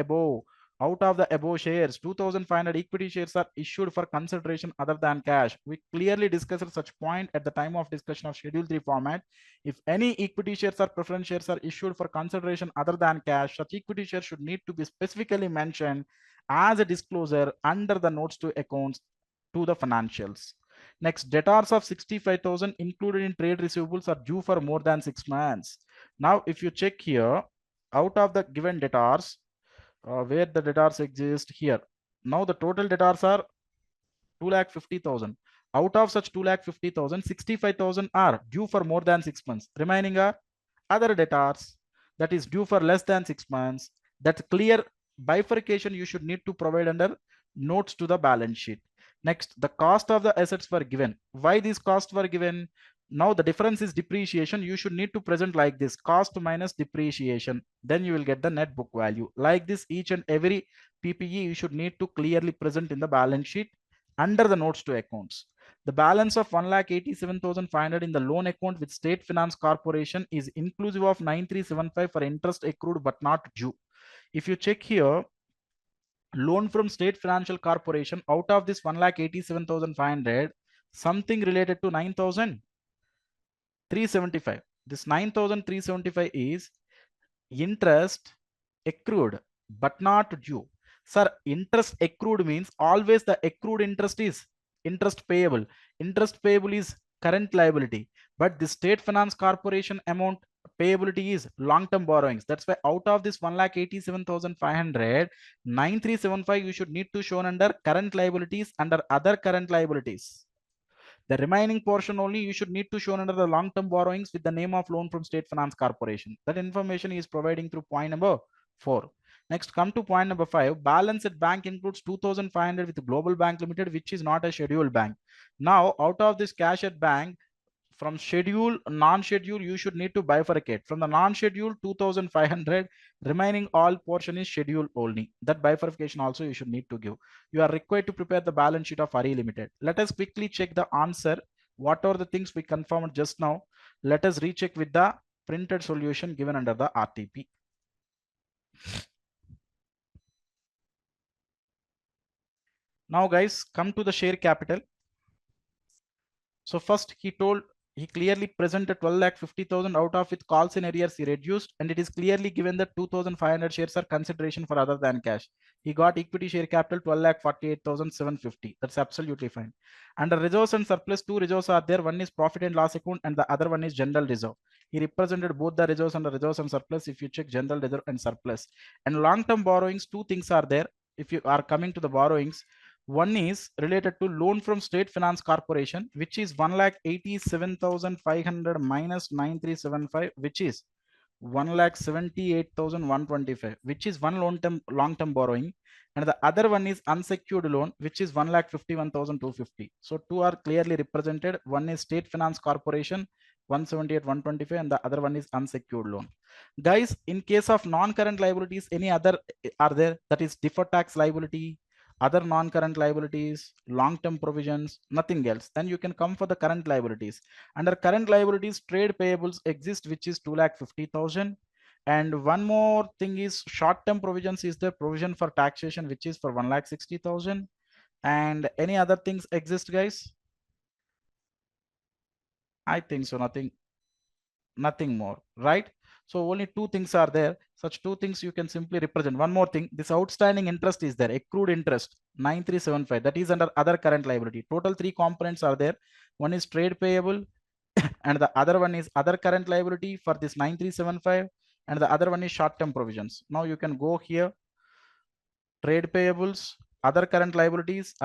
A: above shares, 2,500 equity shares are issued for consideration other than cash. We clearly discussed such point at the time of discussion of Schedule 3 format. If any equity shares or preference shares are issued for consideration other than cash, such equity shares should need to be specifically mentioned as a disclosure under the notes to accounts to the financials. Next, debtors of 65,000 included in trade receivables are due for more than 6 months. Now, if you check here, out of the given debtors, where the debtors exist here, now the total debtors are 2,50,000. Out of such 2,50,000, 65,000 are due for more than 6 months. Remaining are other debtors that is due for less than 6 months. That clear bifurcation you should need to provide under notes to the balance sheet. Next, the cost of the assets were given. Why these costs were given? Now the difference is depreciation. You should need to present like this: cost minus depreciation. Then you will get the net book value. Like this, each and every PPE you should need to clearly present in the balance sheet under the notes to accounts. The balance of 1,87,500 in the loan account with State Finance Corporation is inclusive of 9,375 for interest accrued but not due. If you check here, loan from State Financial Corporation, out of this 1,87,500, something related to 9,375. This 9,375 is interest accrued but not due. Sir, interest accrued means always the accrued interest is interest payable. Interest payable is current liability, but the State Finance Corporation amount payability is long-term borrowings. That's why out of this 1,87,500, 9,375 you should need to show under current liabilities under other current liabilities. The remaining portion only you should need to show under the long-term borrowings with the name of loan from State Finance Corporation. That information is providing through point number 4. Next, come to point number 5. Balance at bank includes 2,500 with Global Bank Limited, which is not a scheduled bank. Now, out of this cash at bank, from schedule, non-schedule, you should need to bifurcate. From the non-schedule, 2,500, remaining all portion is schedule only. That bifurcation also you should need to give. You are required to prepare the balance sheet of RE Limited. Let us quickly check the answer. What are the things we confirmed just now? Let us recheck with the printed solution given under the RTP. Now guys, come to the share capital. So first he clearly presented 12,50,000 out of with calls in arrears he reduced, and it is clearly given that 2,500 shares are consideration for other than cash. He got equity share capital 12,48,750. That's absolutely fine. Under reserves and surplus, two reserves are there. One is profit and loss account and the other one is general reserve. He represented both the reserves under reserves and surplus. If you check general reserve and surplus and long-term borrowings, two things are there. If you are coming to the borrowings, one is related to loan from State Finance Corporation, which is 1,87,500 minus 9,375, which is 1,78,125, which is one long-term borrowing, and the other one is unsecured loan, which is 1,51,250. So two are clearly represented. One is State Finance Corporation, 178,125, and the other one is unsecured loan. Guys, in case of non-current liabilities, any other are there? That is deferred tax liability, other non-current liabilities, long-term provisions, nothing else. Then you can come for the current liabilities. Under current liabilities, trade payables exist, which is 2,50,000. And one more thing is short-term provisions is the provision for taxation, which is for 1,60,000. And any other things exist, guys? I think so. Nothing more, right? So only two things are there. Such two things you can simply represent. One more thing, this outstanding interest is there, accrued interest 9375, that is under other current liability. Total three components are there. One is trade payable, and the other one is other current liability for this 9375, and the other one is short term provisions. Now you can go here, trade payables, other current liabilities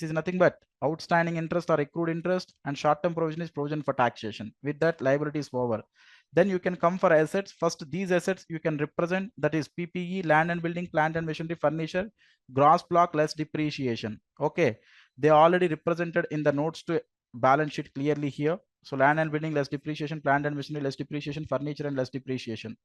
A: is nothing but outstanding interest or accrued interest, and short term provision is provision for taxation. With that, liability is over. Then you can come for assets. First, these assets you can represent, that is PPE, land and building, plant and machinery, furniture, gross block less depreciation. Okay, they are already represented in the notes to balance sheet clearly here. So land and building less depreciation, plant and machinery less depreciation, furniture and less depreciation.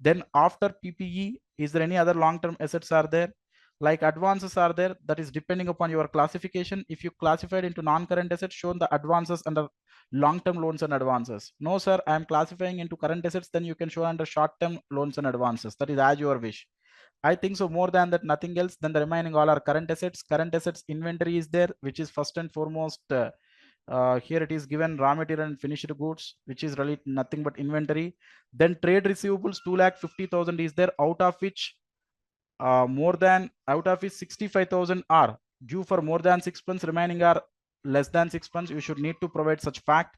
A: Then after PPE, is there any other long-term assets are there? Like advances are there, that is depending upon your classification. If you classified into non-current assets, show the advances under long-term loans and advances. No, sir, I am classifying into current assets, then you can show under short-term loans and advances. That is as your wish. I think so. More than that, nothing else. Then the remaining all are current assets. Current assets inventory is there, which is first and foremost. Here it is given raw material and finished goods, which is really nothing but inventory. Then trade receivables 2,50,000 is there, out of which out of which 65,000 are due for more than 6 months, remaining are less than 6 months. You should need to provide such fact.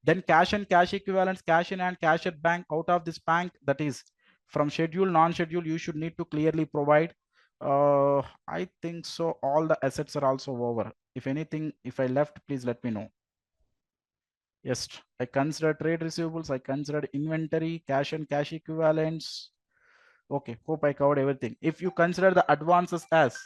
A: Then cash and cash equivalents, cash in and cash at bank, out of this bank, that is from schedule, non-schedule, you should need to clearly provide. I think so. All the assets are also over. If anything, if I left, please let me know. Yes, I consider trade receivables. I considered inventory, cash and cash equivalents. Okay, hope I covered everything. If you consider the advances as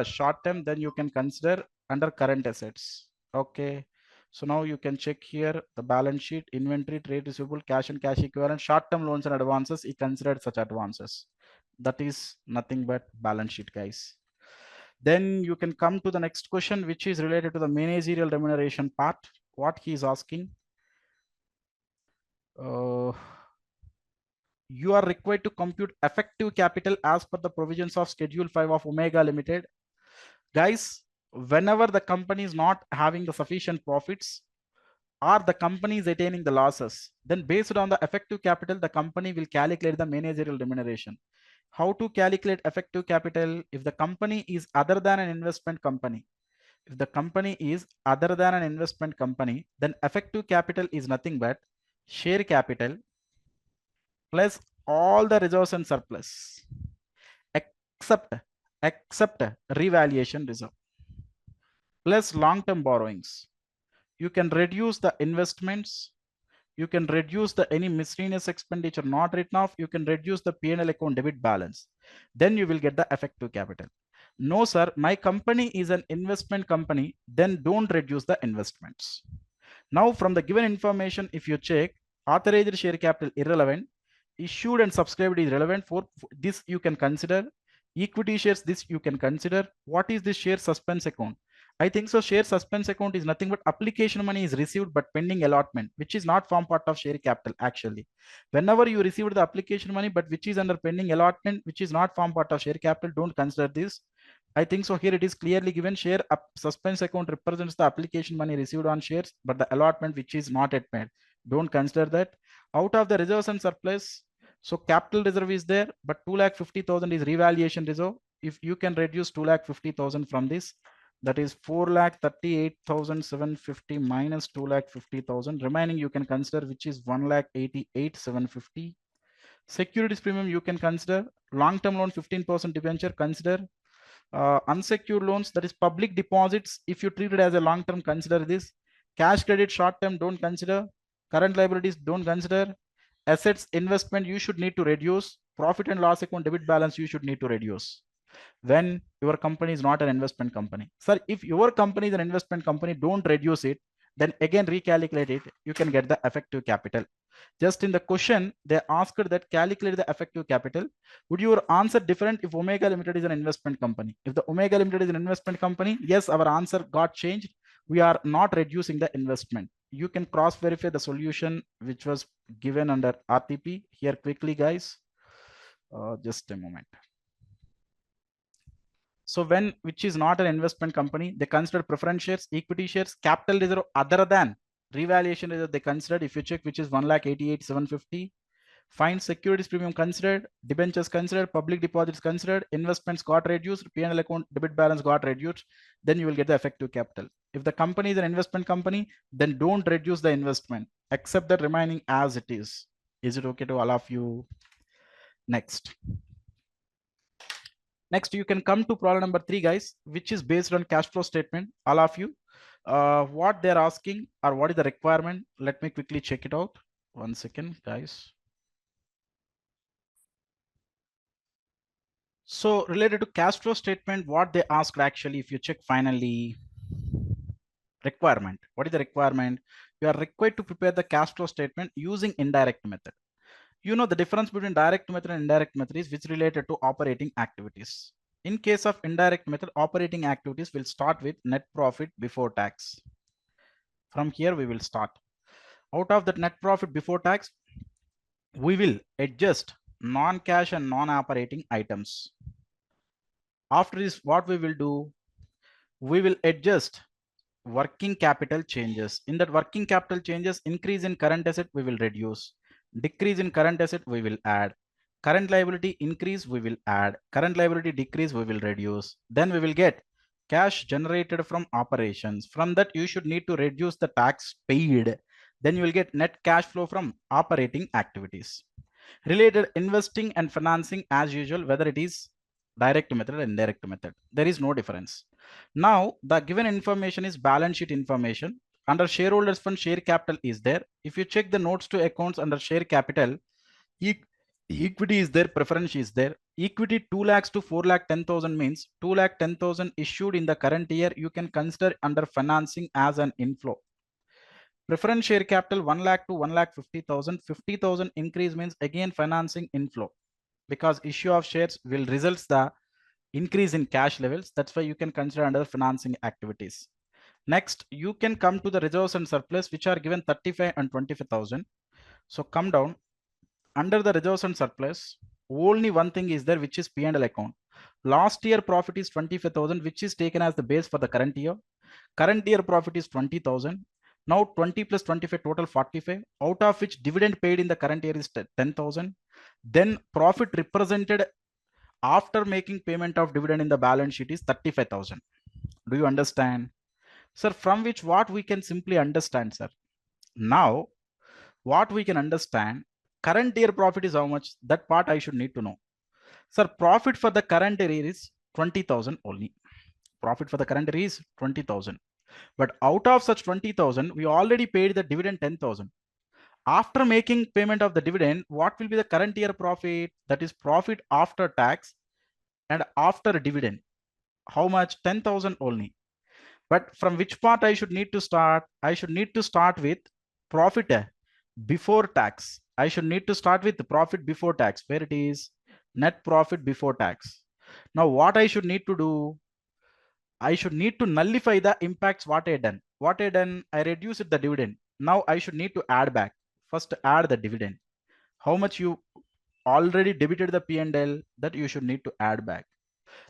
A: short term, then you can consider under current assets. Okay, so now you can check here the balance sheet, inventory, trade receivable, cash and cash equivalent, short term loans and advances. He considered such advances. That is nothing but balance sheet, guys. Then you can come to the next question, which is related to the managerial remuneration part. What he is asking. You are required to compute effective capital as per the provisions of Schedule 5 of Omega Limited. Guys, whenever the company is not having the sufficient profits or the company is attaining the losses, then based on the effective capital, the company will calculate the managerial remuneration. How to calculate effective capital? If the company is other than an investment company, then effective capital is nothing but share capital plus all the reserves and surplus except revaluation reserve plus long-term borrowings. You can reduce the investments, you can reduce the any miscellaneous expenditure not written off, you can reduce the P&L account debit balance, then you will get the effective capital. No, sir, my company is an investment company, then don't reduce the investments. Now from the given information, if you check, authorized share capital irrelevant, issued and subscribed is relevant. For this you can consider. Equity shares, this you can consider. What is this share suspense account? I think so. Share suspense account is nothing but application money is received but pending allotment, which is not form part of share capital. Actually, whenever you received the application money but which is under pending allotment, which is not form part of share capital, don't consider this. I think so. Here it is clearly given, share suspense account represents the application money received on shares, but the allotment which is not yet made. Don't consider that. Out of the reserves and surplus, so capital reserve is there, but 2,50,000 is revaluation reserve. If you can reduce 2,50,000 from this, that is 4,38,750 minus 2,50,000. Remaining you can consider, which is 1,88,750. Securities premium you can consider. Long-term loan 15% debenture consider. Unsecured loans, that is public deposits, if you treat it as a long term, consider this. Cash credit short term, don't consider. Current liabilities don't consider. Assets investment you should need to reduce. Profit and loss account debit balance you should need to reduce when your company is not an investment company. Sir, if your company is an investment company, don't reduce it. Then again recalculate it. You can get the effective capital. Just in the question, they asked that calculate the effective capital. Would your answer different if Omega Limited is an investment company? If the Omega Limited is an investment company, yes, our answer got changed. We are not reducing the investment. You can cross verify the solution which was given under RTP here quickly, guys. Just a moment. So when which is not an investment company, they consider preference shares, equity shares, capital reserve other than revaluation reserve they considered. If you check which is 1,88,750, fine securities premium considered, debentures considered, public deposits considered, investments got reduced, P&L account debit balance got reduced, then you will get the effective capital. If the company is an investment company, then don't reduce the investment, except that remaining as it is. Is it okay to all of you? Next. Next, you can come to problem number 3, guys, which is based on cash flow statement. All of you, what they're asking or what is the requirement? Let me quickly check it out. 1 second, guys. So related to cash flow statement, what they asked actually, if you check finally, requirement. What is the requirement? You are required to prepare the cash flow statement using indirect method. You know the difference between direct method and indirect method is which related to operating activities. In case of indirect method, operating activities will start with net profit before tax. From here, we will start. Out of that net profit before tax, we will adjust non-cash and non-operating items. After this, what we will do? We will adjust working capital changes. In that working capital changes, increase in current asset, we will reduce. Decrease in current asset, we will add. Current liability increase, we will add. Current liability decrease, we will reduce. Then we will get cash generated from operations. From that, you should need to reduce the tax paid. Then you will get net cash flow from operating activities. Related investing and financing as usual, whether it is direct method or indirect method, there is no difference. Now the given information is balance sheet information. Under shareholders fund, share capital is there. If you check the notes to accounts under share capital, equity is there, preference is there. Equity 2 lakhs to 4 lakh 10,000 means 2 lakh 10,000 issued in the current year. You can consider under financing as an inflow. Preference share capital 1 lakh to 1 lakh 50,000. 50,000 increase means again financing inflow, because issue of shares will results the increase in cash levels. That's why you can consider under financing activities. Next, you can come to the reserves and surplus, which are given 35 and 25,000. So come down under the reserves and surplus. Only one thing is there, which is P&L account. Last year profit is 25,000, which is taken as the base for the current year. Current year profit is 20,000. Now 20 plus 25 total 45, out of which dividend paid in the current year is 10,000. Then profit represented after making payment of dividend in the balance sheet is 35,000. Do you understand? Sir, from which what we can simply understand, sir. Now, what we can understand, current year profit is how much? That part I should need to know. Sir, profit for the current year is 20,000 only. Profit for the current year is 20,000. But out of such 20,000, we already paid the dividend 10,000. After making payment of the dividend, what will be the current year profit? That is profit after tax and after dividend. How much? 10,000 only. But from which part I should need to start? I should need to start with profit before tax. I should need to start with the profit before tax, where it is net profit before tax. Now what I should need to do? I should need to nullify the impacts what I done. What I done? I reduced the dividend. Now I should need to add back. First add the dividend. How much you already debited the P&L, that you should need to add back.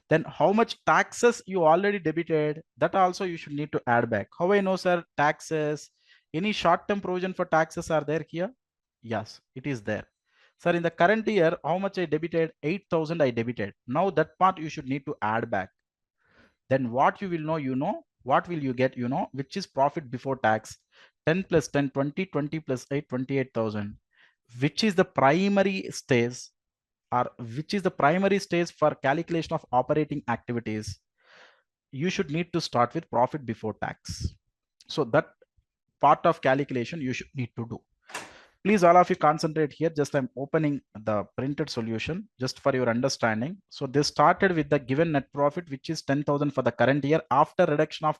A: Then how much taxes you already debited, that also you should need to add back. How I know, sir? Taxes. Any short-term provision for taxes are there here? Yes, it is there. Sir, in the current year, how much I debited? 8,000 I debited. Now that part you should need to add back. Then what you will know, you know, what will you get, you know, which is profit before tax. 10 plus 10, 20, 20 plus 8, 28,000. Which is the primary stage, or which is the primary stage for calculation of operating activities? You should need to start with profit before tax. So that part of calculation you should need to do. Please, all of you concentrate here. Just I'm opening the printed solution just for your understanding. So this started with the given net profit, which is 10,000 for the current year after reduction of,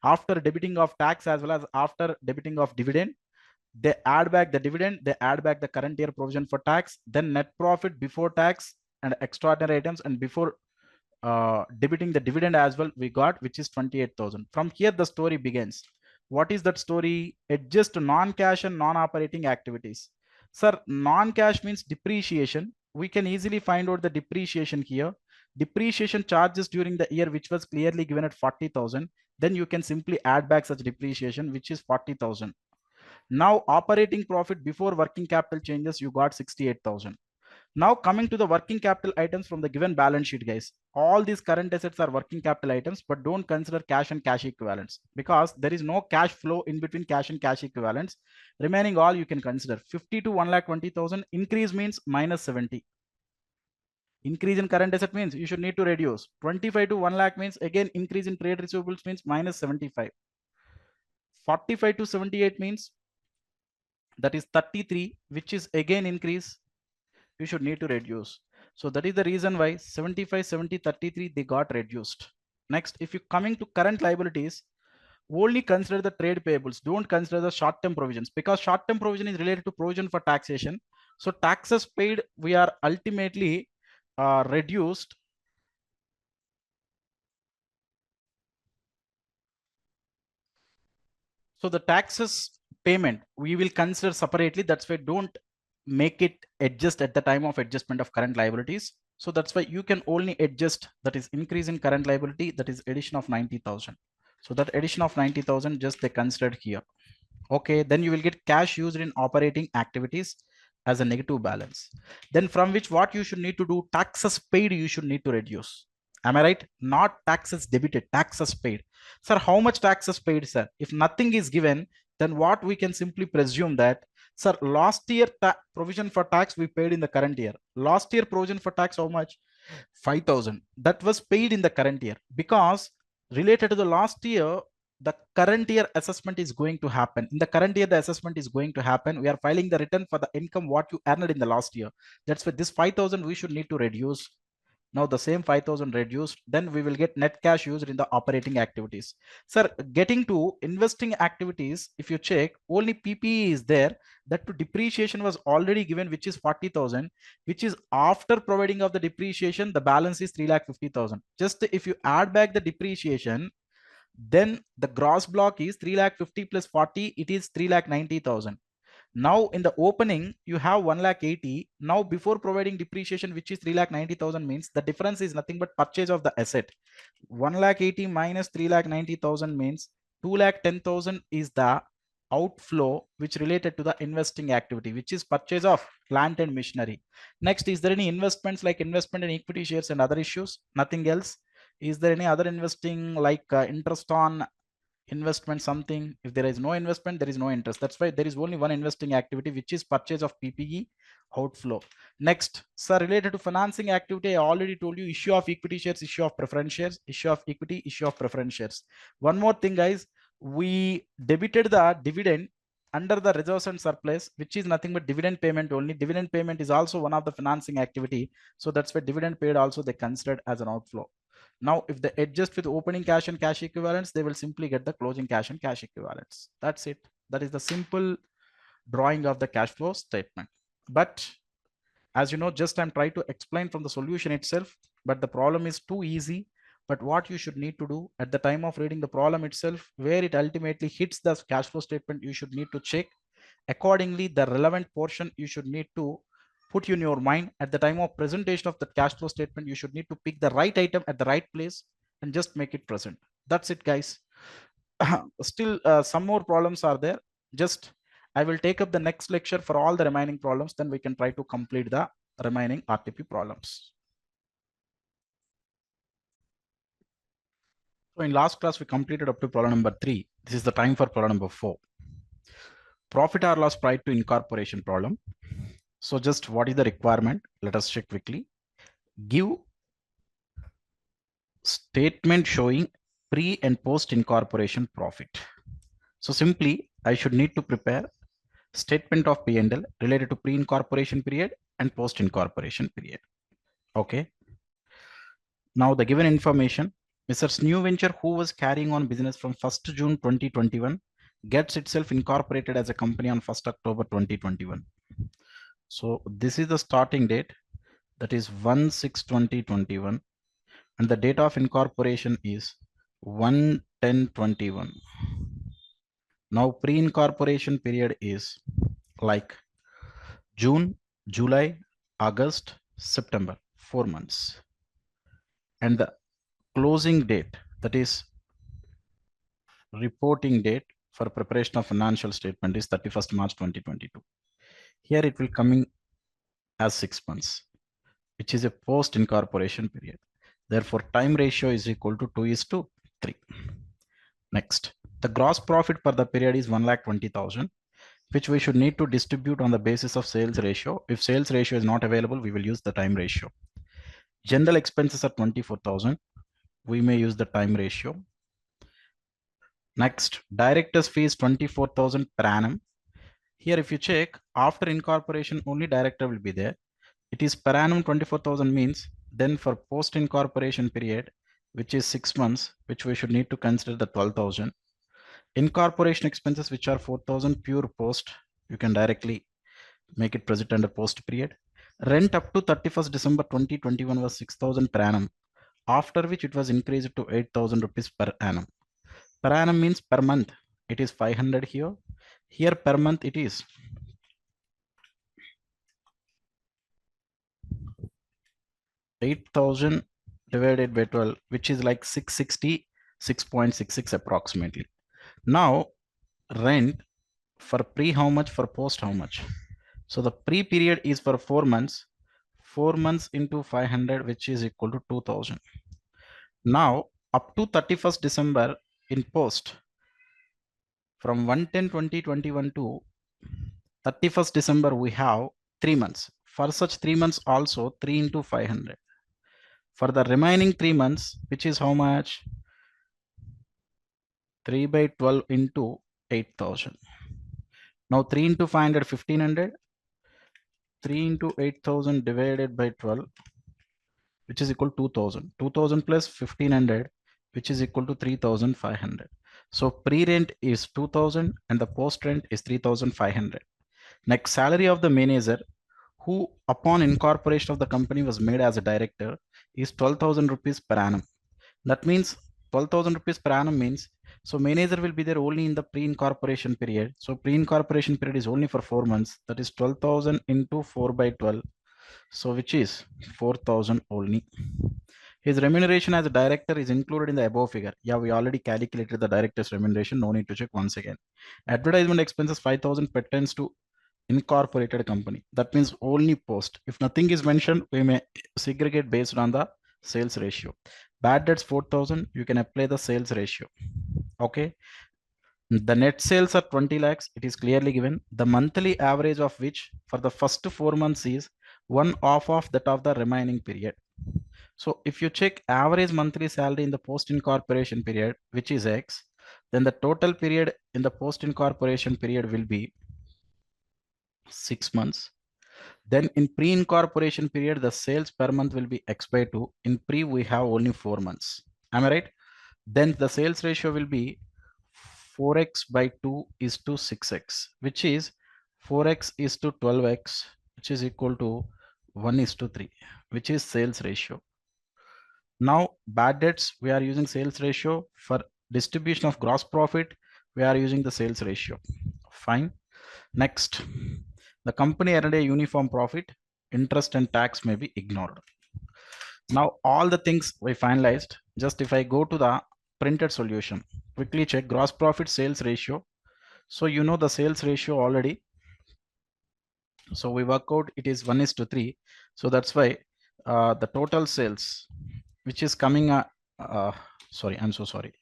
A: after debiting of tax as well as after debiting of dividend. They add back the dividend, they add back the current year provision for tax, then net profit before tax and extraordinary items, and before debiting the dividend as well we got, which is 28,000. From here the story begins. What is that story? Adjust non-cash and non-operating activities. Sir, non-cash means depreciation. We can easily find out the depreciation here. Depreciation charges during the year which was clearly given at 40,000. Then you can simply add back such depreciation, which is 40,000. Now operating profit before working capital changes, you got 68,000. Now coming to the working capital items from the given balance sheet, guys. All these current assets are working capital items, but don't consider cash and cash equivalents because there is no cash flow in between cash and cash equivalents. Remaining all you can consider. 50 to 1,20,000 increase means minus 70. Increase in current asset means you should need to reduce. 25 to 1 lakh means again increase in trade receivables means minus 75. 45 to 78 means that is 33, which is again increase. You should need to reduce. So that is the reason why 75, 70, 33, they got reduced. Next, if you coming to current liabilities, only consider the trade payables. Don't consider the short-term provisions because short-term provision is related to provision for taxation. So taxes paid, we are ultimately reduced. So the taxes payment, we will consider separately. That's why don't make it adjust at the time of adjustment of current liabilities. So that's why you can only adjust, that is increase in current liability, that is addition of 90,000. So that addition of 90,000 just they considered here. Okay, then you will get cash used in operating activities as a negative balance. Then from which what you should need to do, taxes paid you should need to reduce. Am I right? Not taxes debited, taxes paid. Sir, how much taxes paid, sir? If nothing is given, then what we can simply presume that, sir, last year provision for tax we paid in the current year. Last year provision for tax, how much? 5,000. That was paid in the current year because related to the last year, the current year assessment is going to happen. In the current year, the assessment is going to happen. We are filing the return for the income what you earned in the last year. That's why this 5,000 we should need to reduce. Now the same 5,000 reduced, then we will get net cash used in the operating activities. Sir, getting to investing activities, if you check, only PPE is there. That to depreciation was already given, which is 40,000, which is after providing of the depreciation, the balance is 3,50,000. Just if you add back the depreciation, then the gross block is 3,50,000 plus 40, it is 3,90,000. Now in the opening, you have 1,80,000. Now before providing depreciation, which is 3,90,000 means the difference is nothing but purchase of the asset. 1,80,000 minus 3,90,000 means 2,10,000 is the outflow which related to the investing activity, which is purchase of plant and machinery. Next, is there any investments like investment in equity shares and other issues? Nothing else. Is there any other investing like interest on investment something? If there is no investment, there is no interest. That's why there is only one investing activity, which is purchase of PPE outflow. Next, sir, related to financing activity, I already told you issue of equity shares, issue of preference shares, issue of equity, issue of preference shares. One more thing, guys, we debited the dividend under the reserves and surplus, which is nothing but dividend payment only. Dividend payment is also one of the financing activity. So that's why dividend paid also they considered as an outflow. Now, if they adjust with opening cash and cash equivalents, they will simply get the closing cash and cash equivalents. That's it. That is the simple drawing of the cash flow statement. But as you know, just I'm trying to explain from the solution itself, but the problem is too easy. But what you should need to do at the time of reading the problem itself, where it ultimately hits the cash flow statement, you should need to check accordingly the relevant portion. You should need to put in your mind at the time of presentation of the cash flow statement. You should need to pick the right item at the right place and just make it present. That's it, guys. Still some more problems are there. Just I will take up the next lecture for all the remaining problems, then we can try to complete the remaining RTP problems. So in last class we completed up to problem number 3. This is the time for problem number 4. Profit or loss prior to incorporation problem. So just what is the requirement? Let us check quickly. Give statement showing pre and post incorporation profit. So simply I should need to prepare statement of P&L related to pre-incorporation period and post-incorporation period. Okay. Now the given information, Mr. New Venture, who was carrying on business from 1st June 2021, gets itself incorporated as a company on 1st October 2021. So this is the starting date, that is 1/6/2021, and the date of incorporation is 1/10/21. Now pre-incorporation period is like June, July, August, September, 4 months. And the closing date, that is reporting date for preparation of financial statement, is 31st March 2022. Here it will coming as 6 months, which is a post incorporation period. Therefore, time ratio is equal to 2:3. Next, the gross profit for the period is 1,20,000, which we should need to distribute on the basis of sales ratio. If sales ratio is not available, we will use the time ratio. General expenses are 24,000. We may use the time ratio. Next, director's fees 24,000 per annum. Here, if you check, after incorporation, only director will be there. It is per annum 24,000 means, then for post incorporation period, which is 6 months, which we should need to consider the 12,000. Incorporation expenses, which are 4,000 pure post, you can directly make it present under post period. Rent up to 31st December 2021 was 6,000 per annum, after which it was increased to 8,000 rupees per annum. Per annum means per month. It is 500 here. Here per month it is 8,000 divided by 12, which is like 666.66 approximately. Now rent for pre how much, for post how much? So the pre period is for 4 months. 4 months into 500, which is equal to 2,000. Now up to 31st December in post, from 1/10/2021 to 31st December, we have 3 months. For such 3 months also 3 into 500. For the remaining 3 months, which is how much? 3 by 12 into 8,000. Now 3 into 500, 1,500. 3 into 8,000 divided by 12, which is equal to 2,000. 2,000 plus 1,500, which is equal to 3,500. So pre-rent is 2,000 and the post-rent is 3,500. Next, salary of the manager, who upon incorporation of the company was made as a director, is 12,000 rupees per annum. That means 12,000 rupees per annum means, so manager will be there only in the pre-incorporation period. So pre-incorporation period is only for 4 months. That is 12,000 into 4 by 12. So which is 4,000 only. His remuneration as a director is included in the above figure. Yeah, we already calculated the director's remuneration. No need to check once again. Advertisement expenses 5,000 pertains to incorporated company. That means only post. If nothing is mentioned, we may segregate based on the sales ratio. Bad debts 4,000. You can apply the sales ratio. Okay. The net sales are 20 lakhs. It is clearly given. The monthly average of which for the first 4 months is 1/2 of that of the remaining period. So if you check average monthly salary in the post incorporation period, which is X, then the total period in the post incorporation period will be 6 months. Then in pre-incorporation period, the sales per month will be X by 2. In pre, we have only 4 months. Am I right? Then the sales ratio will be 4x by 2 is to 6x, which is 4x is to 12x, which is equal to 1:3, which is sales ratio. Now bad debts, we are using sales ratio. For distribution of gross profit, we are using the sales ratio. Fine. Next, the company earned a uniform profit. Interest and tax may be ignored. Now all the things we finalized. Just if I go to the printed solution, quickly check gross profit sales ratio. So you know the sales ratio already. So we work out it is 1:3. So that's why the total sales, which is coming, sorry, I'm so sorry.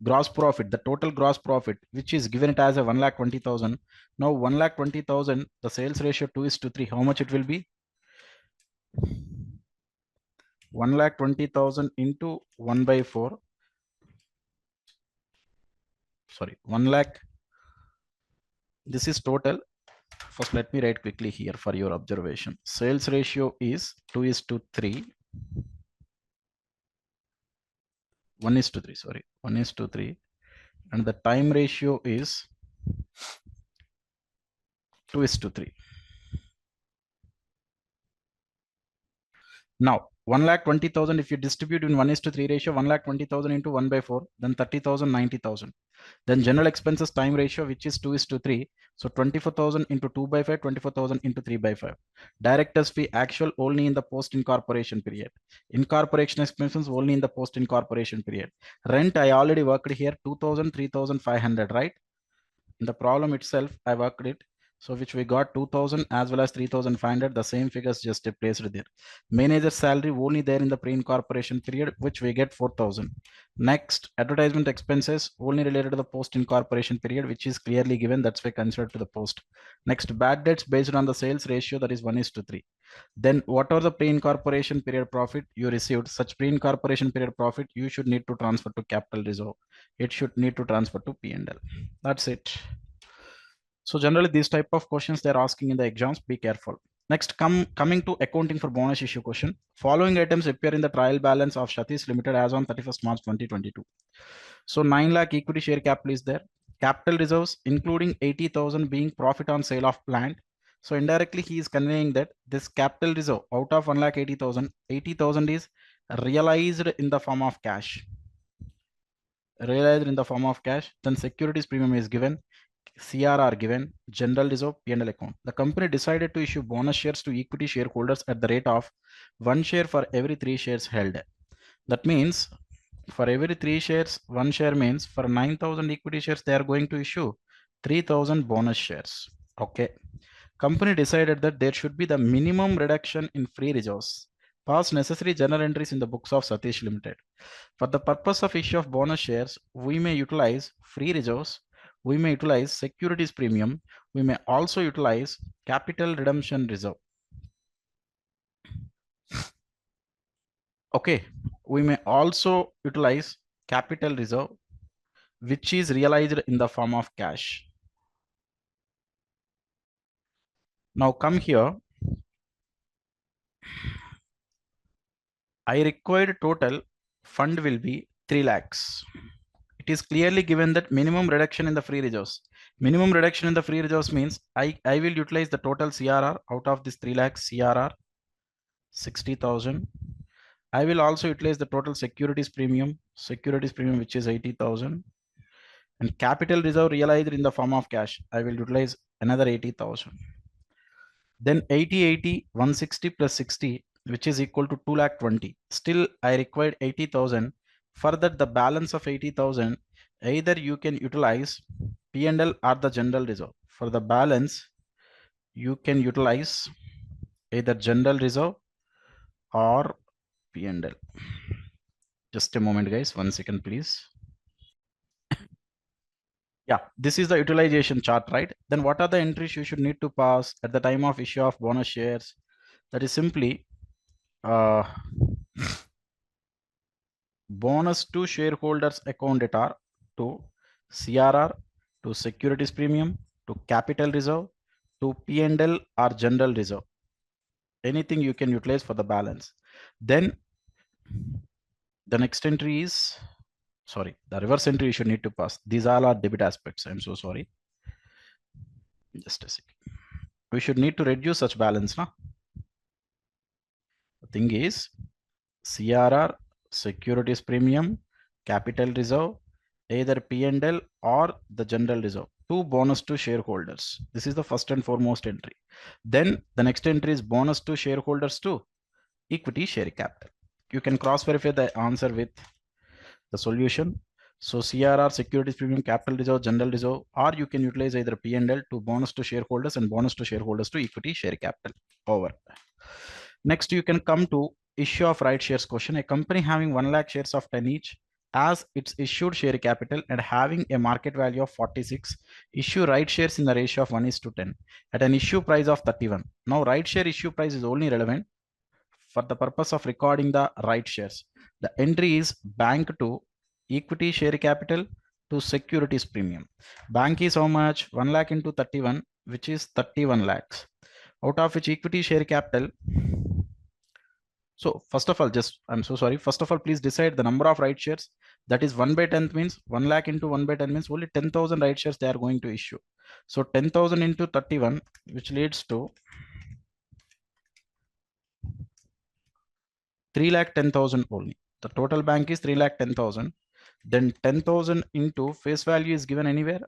A: Gross profit, the total gross profit, which is given it as a 1,20,000. Now 1,20,000, the sales ratio 2:3. How much it will be? 1,20,000 into 1 by 4. Sorry, 1 lakh. This is total. First, let me write quickly here for your observation. Sales ratio is 2:3. 1:3, sorry, 1:3. And the time ratio is 2:3. Now, 1,20,000, if you distribute in 1:3 ratio, 1,20,000 into 1/4, then 30,000, 90,000. Then general expenses time ratio, which is 2:3. So 24,000 into 2/5, 24,000 into 3/5. Directors fee actual only in the post incorporation period. Incorporation expenses only in the post incorporation period. Rent, I already worked here 2,000, 3,500, right? In the problem itself, I worked it. So which we got 2000 as well as 3500, the same figures just replaced there. Manager salary only there in the pre-incorporation period, which we get 4000. Next, advertisement expenses only related to the post-incorporation period, which is clearly given. That's why considered to the post. Next, bad debts based on the sales ratio, that is 1:3. Then whatever the pre-incorporation period profit you received, such pre-incorporation period profit, you should need to transfer to capital reserve. It should need to transfer to P&L. That's it. So generally these type of questions they're asking in the exams, be careful. Next, coming to accounting for bonus issue question. Following items appear in the trial balance of Satish Limited as on 31st March 2022. So 9 lakh equity share capital is there. Capital reserves, including 80,000 being profit on sale of plant. So indirectly he is conveying that this capital reserve out of 1,80,000, 80,000 is realized in the form of cash. Realized in the form of cash. Then securities premium is given. CRR given, general reserve, P&L account. The company decided to issue bonus shares to equity shareholders at the rate of 1 share for every 3 shares held. That means for every 3 shares, 1 share means for 9,000 equity shares, they are going to issue 3,000 bonus shares. Okay. Company decided that there should be the minimum reduction in free reserves. Pass necessary journal entries in the books of Satish Limited. For the purpose of issue of bonus shares, we may utilize free reserves, we may utilize securities premium, we may also utilize capital redemption reserve. Okay, we may also utilize capital reserve, which is realized in the form of cash. Now come here. I required total fund will be 3 lakhs. It is clearly given that minimum reduction in the free reserves. Minimum reduction in the free reserves means I will utilize the total CRR out of this 3 lakhs CRR 60,000. I will also utilize the total securities premium which is 80,000, and capital reserve realized in the form of cash. I will utilize another 80,000. Then 80, 160 plus 60, which is equal to 2,20,000. Still, I required 80,000. Further, the balance of 80,000, either you can utilize P&L or the general reserve. For the balance, you can utilize either general reserve or P&L. Just a moment, guys. 1 second, please. Yeah, this is the utilization chart, right? Then what are the entries you should need to pass at the time of issue of bonus shares? That is simply bonus to shareholders account data to CRR, to securities premium, to capital reserve, to P&L or general reserve. Anything you can utilize for the balance. Then the next entry is, sorry, the reverse entry you should need to pass. These all are debit aspects. I'm so sorry. Just a second. We should need to reduce such balance. Na? The thing is, CRR, securities premium, capital reserve, either P&L or the general reserve. Two bonus to shareholders. This is the first and foremost entry. Then the next entry is bonus to shareholders to equity share capital. You can cross verify the answer with the solution. So CRR, securities premium, capital reserve, general reserve, or you can utilize either P&L to bonus to shareholders and bonus to shareholders to equity share capital. Over. Next, you can come to issue of right shares question. A company having 1 lakh shares of 10 each as its issued share capital and having a market value of 46, issue right shares in the ratio of 1:10 at an issue price of 31. Now, right share issue price is only relevant for the purpose of recording the right shares. The entry is bank to equity share capital to securities premium. Bank is how much? 1 lakh into 31. which is 31 lakhs, out of which equity share capital. So first of all, I'm so sorry. First of all, please decide the number of right shares. That is 1 by 10 means 1 lakh into 1 by 10 means only 10,000 right shares they are going to issue. So 10,000 into 31, which leads to 3 lakh 10,000 only. The total bank is 3 lakh 10,000. Then 10,000 into face value is given anywhere.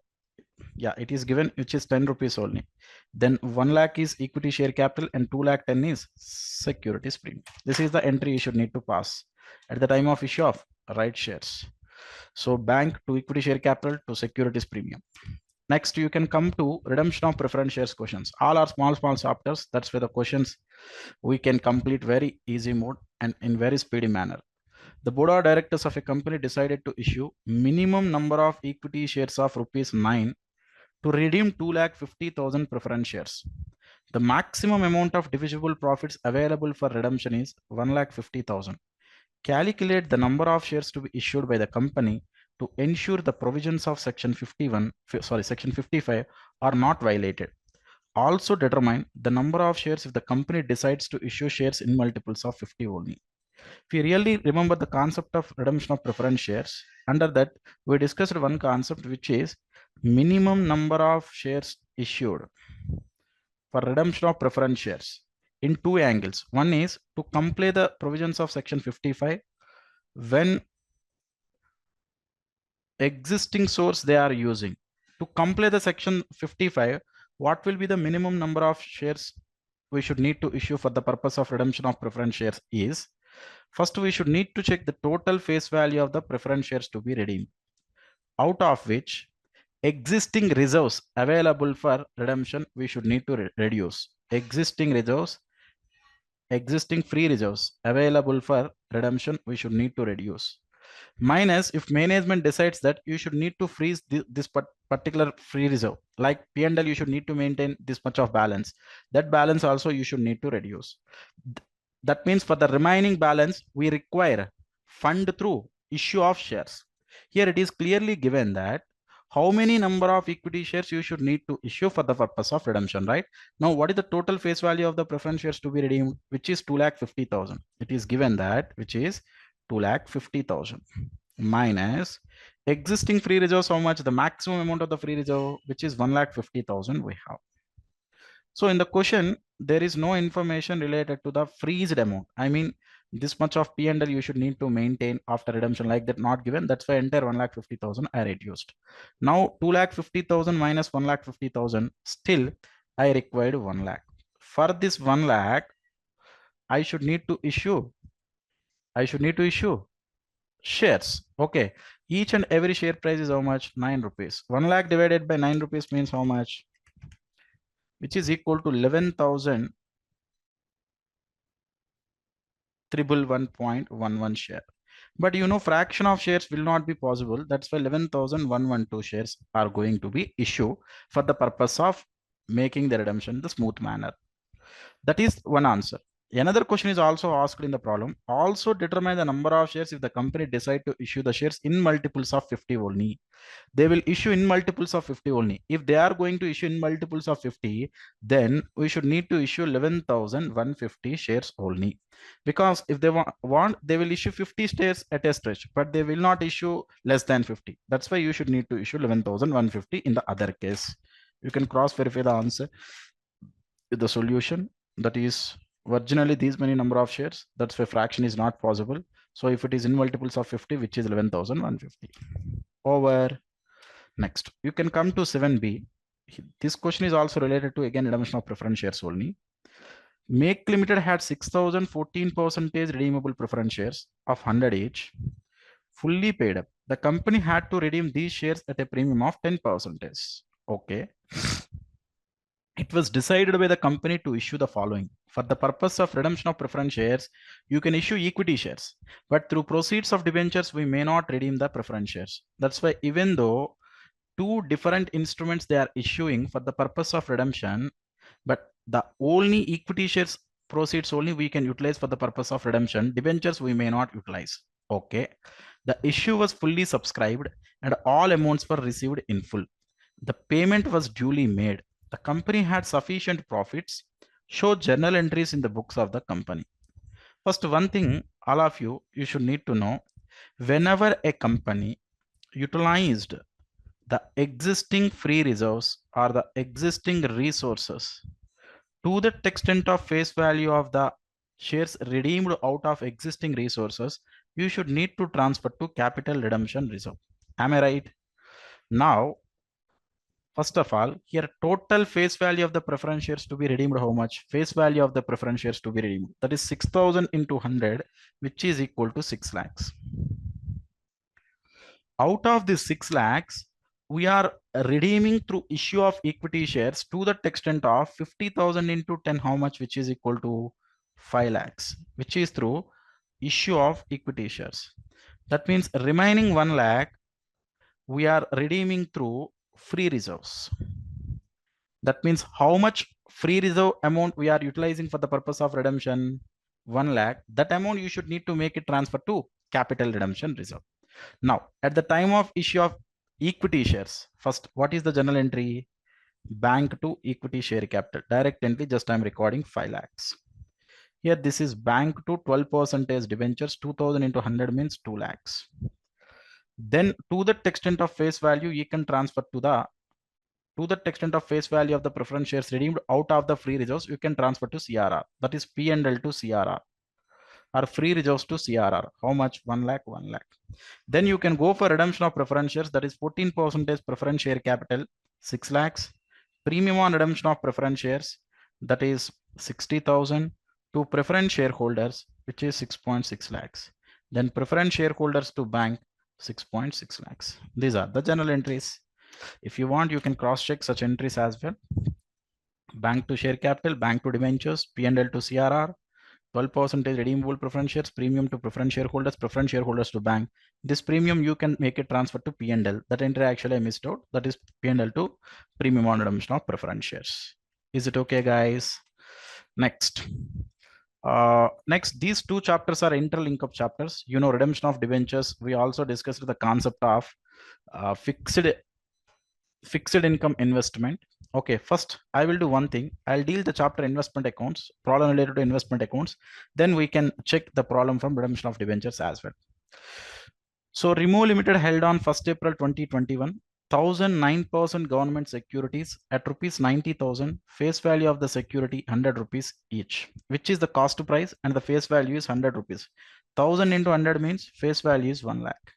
A: Yeah, it is given, which is 10 rupees only. Then 1 lakh is equity share capital and 2 lakh 10 is securities premium. This is the entry you should need to pass at the time of issue of right shares. So bank to equity share capital to securities premium. Next, you can come to redemption of preference shares questions. All are small chapters. That's where the questions we can complete very easy mode and in very speedy manner. The board of directors of a company decided to issue minimum number of equity shares of rupees 9 to redeem 2,50,000 preference shares. The maximum amount of divisible profits available for redemption is 1,50,000. Calculate the number of shares to be issued by the company to ensure the provisions of section 55 are not violated. Also determine the number of shares if the company decides to issue shares in multiples of 50 only. If you really remember the concept of redemption of preference shares, under that we discussed one concept, which is minimum number of shares issued for redemption of preference shares in two angles. One is to comply the provisions of section 55 when existing source they are using. To comply the section 55, what will be the minimum number of shares we should need to issue for the purpose of redemption of preference shares is, first we should need to check the total face value of the preference shares to be redeemed, out of which existing reserves available for redemption we should need to reduce. Existing free reserves available for redemption we should need to reduce, minus if management decides that you should need to freeze this particular free reserve, like P&L you should need to maintain this much of balance, that balance also you should need to reduce. That means for the remaining balance we require fund through issue of shares. Here it is clearly given that how many number of equity shares you should need to issue for the purpose of redemption, right? Now what is the total face value of the preference shares to be redeemed, which is 2,50,000. It is given that, which is 2,50,000 minus existing free reserves. How much? The maximum amount of the free reserve, which is 1,50,000 we have. So in the question, there is no information related to the freezed amount. I mean, this much of P&L you should need to maintain after redemption, like that not given. That's why entire 1,50,000 I reduced. Now 2,50,000 minus 1,50,000, still I required 1 lakh. For this 1 lakh, I should need to issue shares. Okay. Each and every share price is how much? 9 rupees. 1 lakh divided by 9 rupees means how much? Which is equal to 11,111.11 share. But you know, fraction of shares will not be possible. That's why 11,112 shares are going to be issued for the purpose of making the redemption in the smooth manner. That is one answer. Another question is also asked in the problem. Also determine the number of shares if the company decide to issue the shares in multiples of 50 only. They will issue in multiples of 50 only. If they are going to issue in multiples of 50, then we should need to issue 11,150 shares only. Because if they want, they will issue 50 shares at a stretch, but they will not issue less than 50. That's why you should need to issue 11,150 in the other case. You can cross verify the answer with the solution. That is originally these many number of shares. That's why fraction is not possible. So if it is in multiples of 50, which is 11,150 over. Next, you can come to 7b. This question is also related to again redemption of preference shares only. Make Limited had 6,014% redeemable preference shares of 100 each, fully paid up. The company had to redeem these shares at a premium of 10%. Okay. It was decided by the company to issue the following. For the purpose of redemption of preference shares, you can issue equity shares, but through proceeds of debentures, we may not redeem the preference shares. That's why even though two different instruments they are issuing for the purpose of redemption, but the only equity shares proceeds only we can utilize for the purpose of redemption. Debentures we may not utilize. Okay. The issue was fully subscribed and all amounts were received in full. The payment was duly made. The company had sufficient profits. Show journal entries in the books of the company. First, one thing, all of you should need to know, whenever a company utilized the existing free reserves or the existing resources to the extent of face value of the shares redeemed out of existing resources, you should need to transfer to capital redemption reserve. Am I right? Now, first of all, here total face value of the preference shares to be redeemed, how much? Face value of the preference shares to be redeemed. That is 6,000 into 100, which is equal to 6 lakhs. Out of this 6 lakhs, we are redeeming through issue of equity shares to the extent of 50,000 into 10, how much, which is equal to 5 lakhs, which is through issue of equity shares. That means remaining 1 lakh, we are redeeming through free reserves. That means how much free reserve amount we are utilizing for the purpose of redemption? 1 lakh. That amount you should need to make it transfer to capital redemption reserve. Now, at the time of issue of equity shares, first, what is the journal entry? Bank to equity share capital. Direct entry, just I'm recording 5 lakhs. Here, this is bank to 12% debentures, 2000 into 100 means 2 lakhs. Then to the extent of face value, you can transfer to the extent of face value of the preference shares redeemed out of the free reserves, you can transfer to CRR. That is P&L to CRR or free reserves to CRR. How much? 1 lakh, 1 lakh. Then you can go for redemption of preference shares, that is 14% preference share capital, 6 lakhs. Premium on redemption of preference shares, that is 60,000 to preference shareholders, which is 6.6 lakhs. Then preference shareholders to bank, 6.6 lakhs. These are the journal entries. If you want, you can cross check such entries as well. Bank to share capital, bank to debentures, P&L to CRR, 12% redeemable preference shares, premium to preference shareholders to bank. This premium you can make it transfer to P&L. That entry actually I missed out. That is P&L to premium on redemption of preference shares. Is it okay, guys? Next. Next, these two chapters are interlink of chapters. You know, redemption of debentures. We also discussed the concept of fixed income investment. Okay, first I will do one thing. I'll deal the chapter investment accounts, problem related to investment accounts. Then we can check the problem from redemption of debentures as well. So Remo Limited held on 1st April 2021, 1009% government securities at rupees 90,000, face value of the security 100 rupees each, which is the cost price, and the face value is 100 rupees. 1000 into 100 means face value is 1 lakh.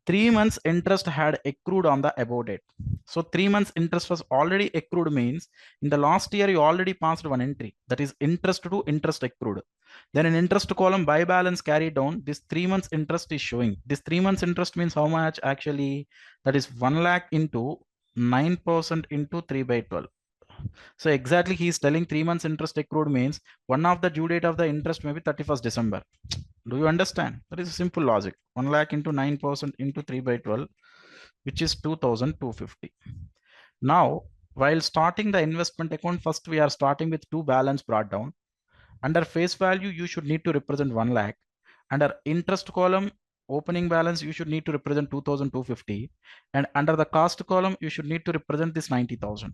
A: 3 months interest had accrued on the above date. So 3 months interest was already accrued means in the last year you already passed one entry, that is interest to interest accrued. Then in interest column by balance carried down, this 3 months interest is showing. This 3 months interest means how much actually? That is 1 lakh into 9% into 3 by 12. So exactly he is telling 3 months interest accrued means one of the due date of the interest may be 31st December. Do you understand? That is a simple logic. 1 lakh into 9% into 3 by 12, which is 2,250. Now, while starting the investment account, first we are starting with two balance brought down. Under face value, you should need to represent 1 lakh. Under interest column, opening balance, you should need to represent 2,250. And under the cost column, you should need to represent this 90,000.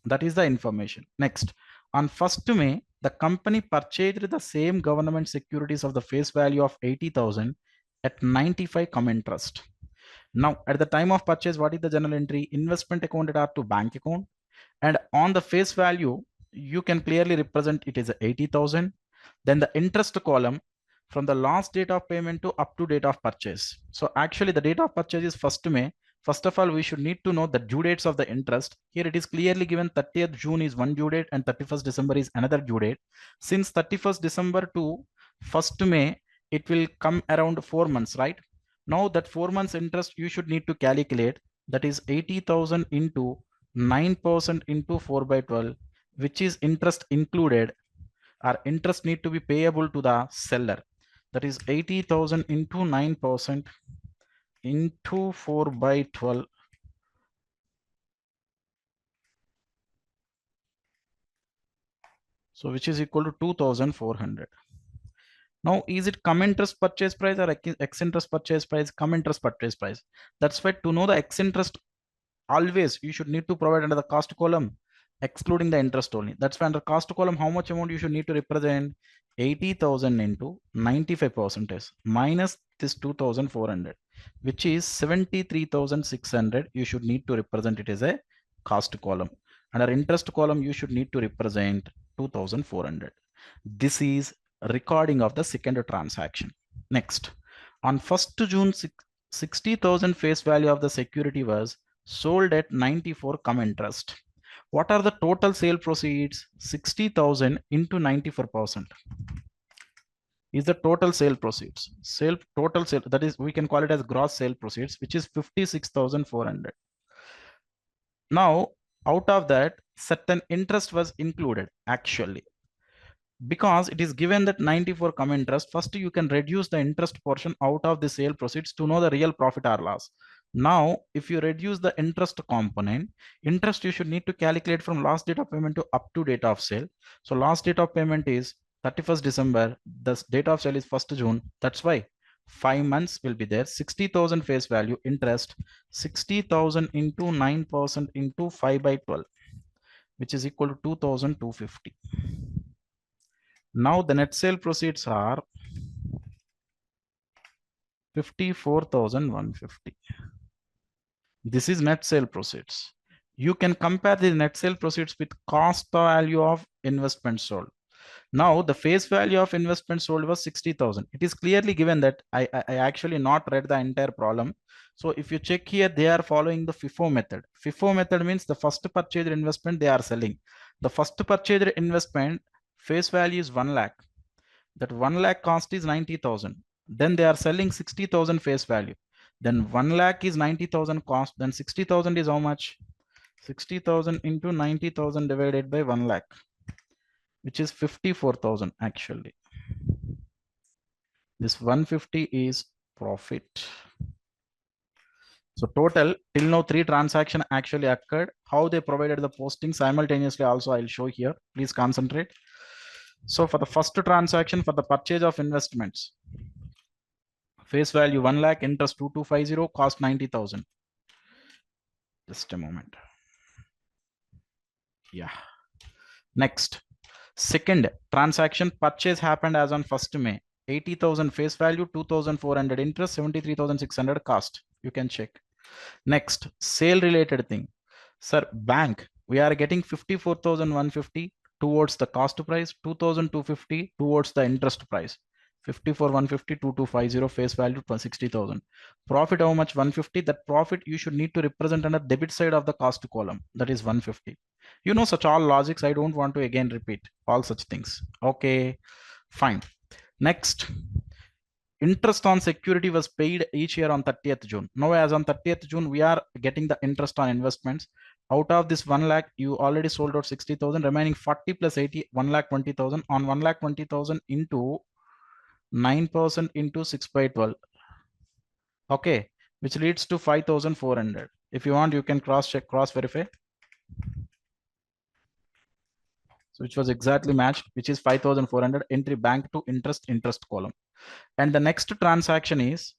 A: That is the information. Next, on 1st May, the company purchased the same government securities of the face value of 80,000 at 95 come interest. Now, at the time of purchase, what is the journal entry? Investment account are to bank account. And on the face value, you can clearly represent it is 80,000. Then the interest column from the last date of payment to up to date of purchase. So actually the date of purchase is 1st May. First of all, we should need to know the due dates of the interest. Here it is clearly given 30th June is one due date and 31st December is another due date. Since 31st December to 1st May, it will come around 4 months, right? Now that 4 months interest you should need to calculate, that is 80,000 into 9% into 4 by 12, which is interest included, or interest need to be payable to the seller. That is 80,000 into 9% into 4 by 12. So which is equal to 2,400. Now, is it come interest purchase price or ex interest purchase price? Come interest purchase price. That's why to know the ex interest, always you should need to provide under the cost column. excluding the interest only. That's why under cost column, how much amount you should need to represent? 80,000 into 95% minus this 2,400, which is 73,600. You should need to represent it as a cost column. Under interest column, you should need to represent 2,400. This is recording of the second transaction. Next, on 1st June, 60,000 face value of the security was sold at 94 come interest. What are the total sale proceeds? 60,000 into 94% is the total sale proceeds. Total sale, that is, we can call it as gross sale proceeds, which is 56,400. Now, out of that, certain interest was included actually. Because it is given that 94 come interest, first you can reduce the interest portion out of the sale proceeds to know the real profit or loss. Now, if you reduce the interest component, interest you should need to calculate from last date of payment to up to date of sale. So last date of payment is 31st December. The date of sale is 1st June. That's why 5 months will be there. 60,000 face value interest, 60,000 into 9% into 5 by 12, which is equal to 2,250. Now the net sale proceeds are 54,150. This is net sale proceeds. You can compare the net sale proceeds with cost value of investment sold. Now the face value of investment sold was 60,000. It is clearly given that I actually not read the entire problem. So if you check here, they are following the FIFO method. FIFO method means the first purchased investment they are selling. The first purchased investment face value is 1 lakh. That 1 lakh cost is 90,000. Then they are selling 60,000 face value. Then 1 lakh is 90,000 cost. Then 60,000 is how much? 60,000 into 90,000 divided by 1 lakh, which is 54,000 actually. This 150 is profit. So total till now 3 transactions actually occurred. How they provided the posting simultaneously also I'll show here. Please concentrate. So for the first transaction, for the purchase of investments, face value 1 lakh, interest 2250, cost 90,000. Just a moment. Yeah. Next, second transaction, purchase happened as on 1st May. 80,000 face value, 2,400 interest, 73,600 cost. You can check. Next, sale related thing. Sir, bank, we are getting 54,150 towards the cost price, 2,250 towards the interest price. 54,150, 2,250 face value 60,000. Profit how much? 150. That profit you should need to represent on the debit side of the cost column. That is 150. You know such all logics. I don't want to again repeat all such things. Okay, fine. Next, interest on security was paid each year on 30th June. Now, as on 30th June, we are getting the interest on investments. Out of this 1 lakh, you already sold out 60,000, remaining 40 plus 80, 1 lakh 20,000. On 1 lakh 20,000 into 9% into 6 by 12. Okay, which leads to 5,400. If you want, you can cross check, cross verify. So which was exactly matched, which is 5,400 entry bank to interest column. And the next transaction is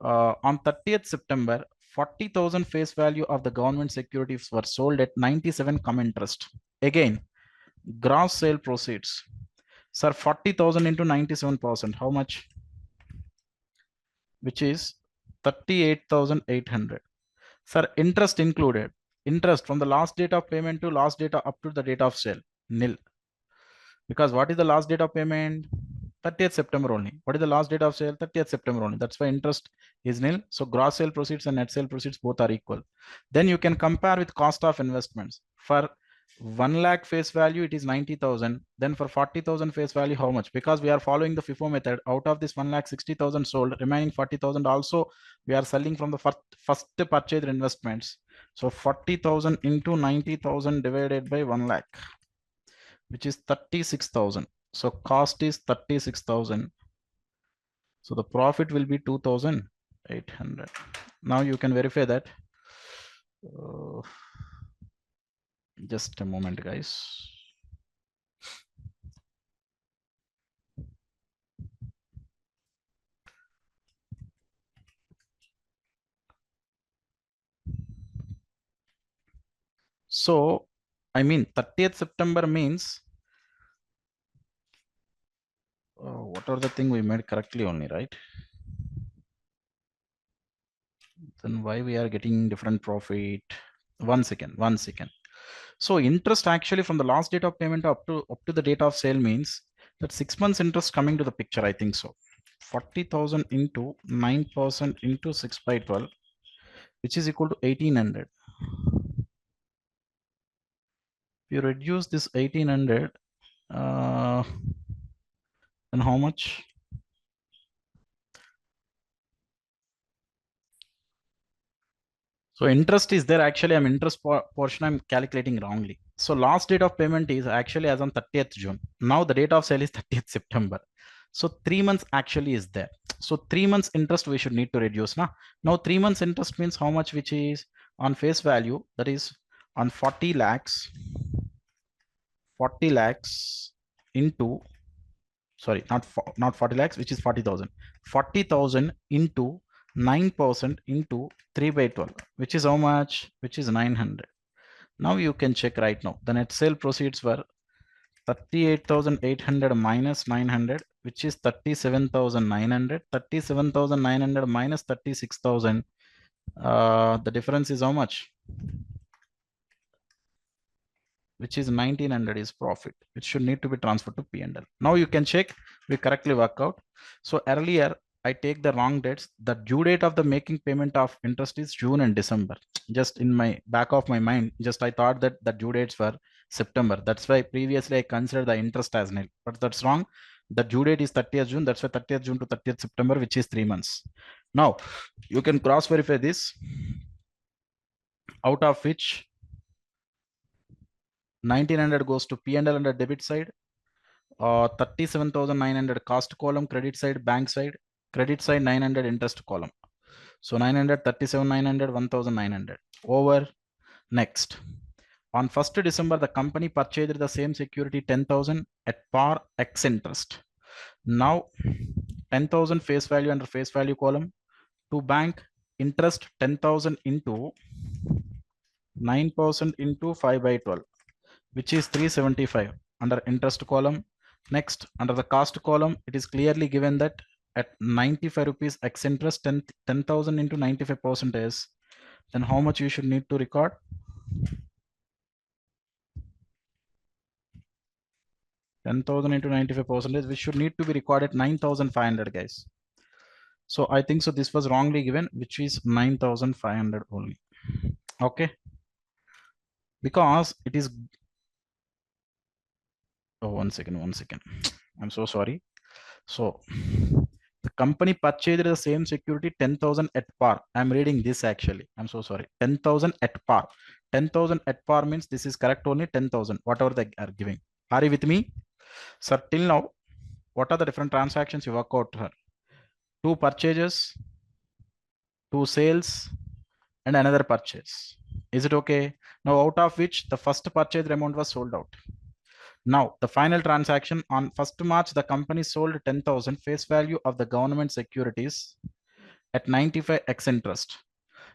A: on 30th September, 40,000 face value of the government securities were sold at 97 come interest. Again, gross sale proceeds. Sir, 40,000 into 97%, how much? Which is 38,800. Sir, interest included. Interest from the last date of payment to last date up to the date of sale, nil. Because what is the last date of payment? 30th September only. What is the last date of sale? 30th September only. That's why interest is nil. So gross sale proceeds and net sale proceeds both are equal. Then you can compare with cost of investments. For 1 lakh face value, it is 90,000. Then for 40,000 face value, how much? Because we are following the FIFO method. Out of this 1 lakh 60,000 sold, remaining 40,000 also we are selling from the first purchased investments. So 40,000 into 90,000 divided by 1 lakh, which is 36,000. So cost is 36,000. So the profit will be 2,800. Now you can verify that. Just a moment, guys. So I mean 30th September means what are the thing we made correctly only, right? Then why we are getting different profit? One second. So interest actually from the last date of payment up to the date of sale means that 6 months interest coming to the picture. I think so. 40,000 into 9% into 6 by 12, which is equal to 1800. If you reduce this 1800, then how much? So interest is there. Actually, I'm interest portion I'm calculating wrongly. So last date of payment is actually as on 30th June. Now the date of sale is 30th September. So 3 months actually is there. So 3 months interest we should need to reduce. Now 3 months interest means how much, which is on face value, that is on 40 lakhs, 40 lakhs into, sorry, not 40 lakhs, which is 40,000. 40,000 into 9% into 3 by 12, which is how much? Which is 900. Now you can check right now. The net sale proceeds were 38,800 minus 900, which is 37,900. 37,900 minus 36,000. The difference is how much? Which is 1900 is profit, which should need to be transferred to P&L. Now you can check, we correctly work out. So earlier I take the wrong dates. The due date of the making payment of interest is June and December. Just in my back of my mind, just I thought that the due dates were September. That's why previously I considered the interest as nil, but that's wrong. The due date is 30th June. That's why 30th June to 30th September, which is 3 months. Now you can cross verify this, out of which 1900 goes to P&L under debit side, 37,900 cost column, credit side, bank side, credit side 900 interest column. So 900, 37,900, 1,900 over. Next, on 1st December, the company purchased the same security 10,000 at par X interest. Now 10,000 face value under face value column, to bank interest 10,000 into 9% into 5 by 12, which is 375 under interest column. Next, under the cost column, it is clearly given that at 95 rupees X interest, 10,000 into 95% is, then how much you should need to record? 10,000 into 95%, which should need to be recorded 9,500, guys. So I think so this was wrongly given, which is 9,500 only. Okay. Because it is, oh, one second. I'm so sorry. So the company purchased the same security 10,000 at par. I'm reading this actually. I'm so sorry. 10,000 at par. 10,000 at par means this is correct only 10,000, whatever they are giving. Are you with me? Sir, till now, what are the different transactions you work out here? 2 purchases, 2 sales, and another purchase. Is it okay? Now, out of which the first purchase amount was sold out. Now, the final transaction on 1st March, the company sold 10,000 face value of the government securities at 95x interest.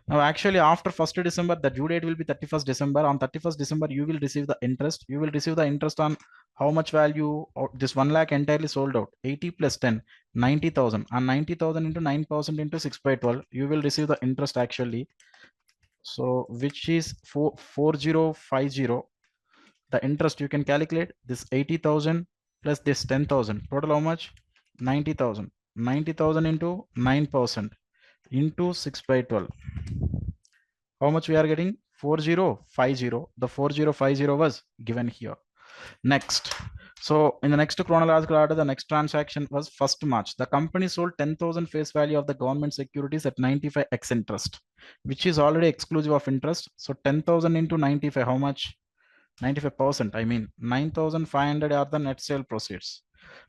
A: Now, actually, after 1st December, the due date will be 31st December. On 31st December, you will receive the interest. You will receive the interest on how much value? This 1 lakh entirely sold out. 80 plus 10, 90,000. And 90,000 into 9% into 6 by 12, you will receive the interest actually. So, which is 4050. The interest you can calculate this 80,000 plus this 10,000. Total how much? 90,000. 90,000 into 9% into 6 by 12. How much we are getting? 4050. The 4050 was given here. Next. So in the next chronological order, the next transaction was 1st March. The company sold 10,000 face value of the government securities at 95x interest, which is already exclusive of interest. So 10,000 into 95, how much? 95%. I mean 9,500 are the net sale proceeds.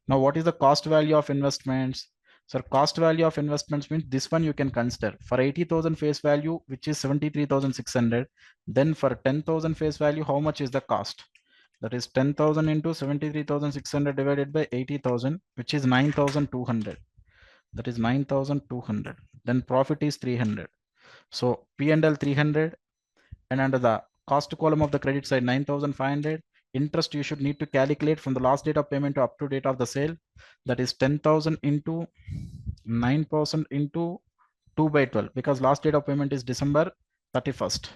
A: Now, what is the cost value of investments? So cost value of investments means this one you can consider for 80,000 face value, which is 73,600. Then for 10,000 face value, how much is the cost? That is 10,000 into 73,600 divided by 80,000, which is 9,200. That is 9,200. Then profit is 300. So P&L 300, and under the Cost column of the credit side 9,500. Interest you should need to calculate from the last date of payment to up to date of the sale. That is 10,000 into 9% into 2 by 12, because last date of payment is December 31st.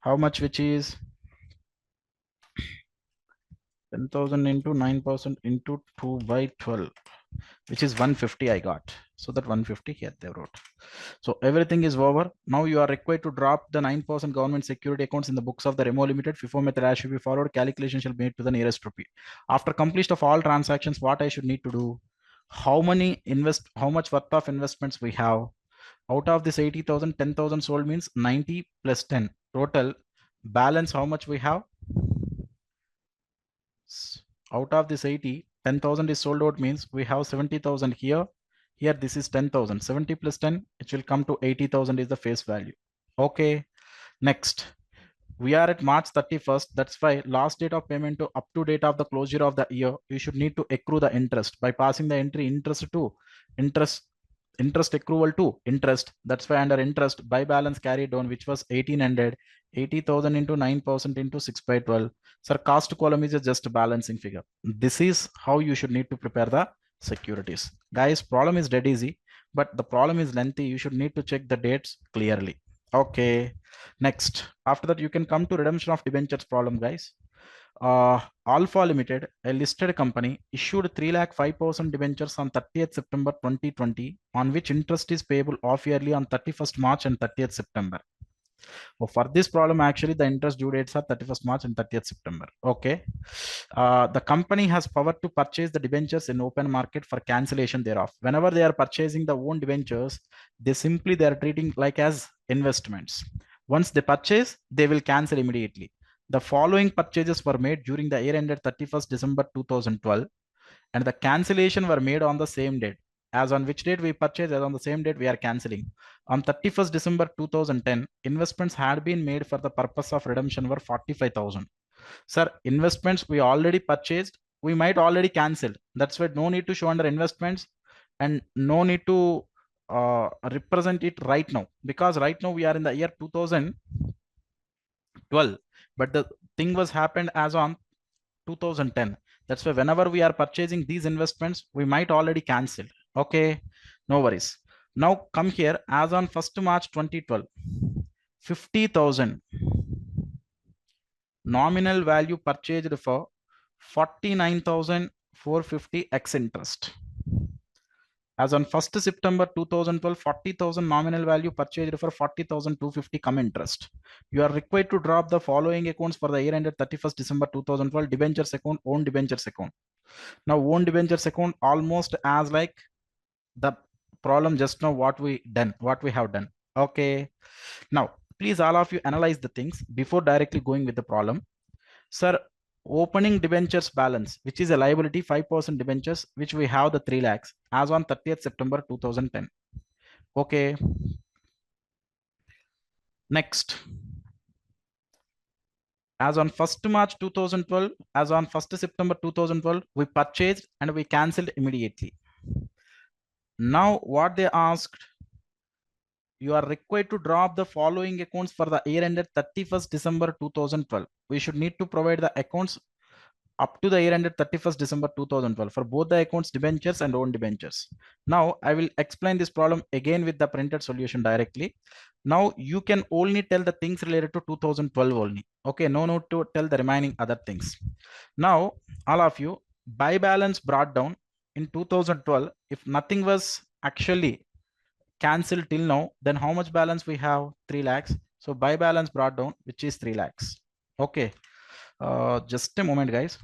A: How much, which is 10,000 into 9% into 2 by 12, which is 150 I got. So that 150 here they wrote. So everything is over. Now you are required to drop the 9% government security accounts in the books of the Remo Limited. FIFO method as should be followed. Calculation shall be made to the nearest rupee. After completion of all transactions, what I should need to do? How much worth of investments we have? Out of this 80,000, 10,000 sold means 90 plus 10. Total balance, how much we have? Out of this 80, 10,000 is sold out means we have 70,000 here. Here this is 10,000. 70 plus 10, it will come to 80,000 is the face value. Okay. Next, we are at March 31st. That's why last date of payment to up to date of the closure of the year, you should need to accrue the interest by passing the entry interest accrual to interest. That's why under interest by balance carried on, which was 1800, 80,000 into 9% into 6 by 12. Sir, cost column is just a balancing figure. This is how you should need to prepare the securities. Guys, problem is dead easy, but the problem is lengthy. You should need to check the dates clearly. Okay. Next, after that, you can come to redemption of debentures problem, guys. Alpha Limited, a listed company, issued 3,05,000 debentures on 30th September 2020, on which interest is payable off-yearly on 31st March and 30th September. For this problem, actually, the interest due dates are 31st March and 30th September. Okay. The company has power to purchase the debentures in open market for cancellation thereof. Whenever they are purchasing the own debentures, they are treating like as investments. Once they purchase, they will cancel immediately. The following purchases were made during the year ended 31st December 2012, and the cancellation were made on the same date. As on which date we purchase, as on the same date we are cancelling. On 31st December 2010, investments had been made for the purpose of redemption were 45,000. Sir, investments we already purchased, we might already cancel. That's why no need to show under investments and no need to represent it right now, because right now we are in the year 2012, but the thing was happened as on 2010. That's why whenever we are purchasing these investments, we might already cancel. Okay, no worries. Now come here, as on 1st March 2012, 50,000 nominal value purchased for 49,450 x interest. As on 1st September 2012, 40,000 nominal value purchased for 40,250 come interest. You are required to drop the following accounts for the year ended 31st December 2012: debentures account, own debentures account. Now, own debentures account almost as like the problem just now what we have done. Okay. Now, please all of you analyze the things before directly going with the problem. Sir, opening debentures balance, which is a liability, 5% debentures, which we have the 3 lakhs as on 30th September 2010. Okay. Next, as on 1st March 2012, as on 1st September 2012, we purchased and we cancelled immediately. Now, what they asked, you are required to drop the following accounts for the year ended 31st December 2012. We should need to provide the accounts up to the year ended 31st December 2012 for both the accounts, debentures and own debentures. Now, I will explain this problem again with the printed solution directly. Now, you can only tell the things related to 2012 only. Okay, no need to tell the remaining other things. Now, all of you, buy balance brought down in 2012. If nothing was actually cancelled till now, then how much balance we have? 3 lakhs. So buy balance brought down, which is 3 lakhs. Okay. Just a moment, guys.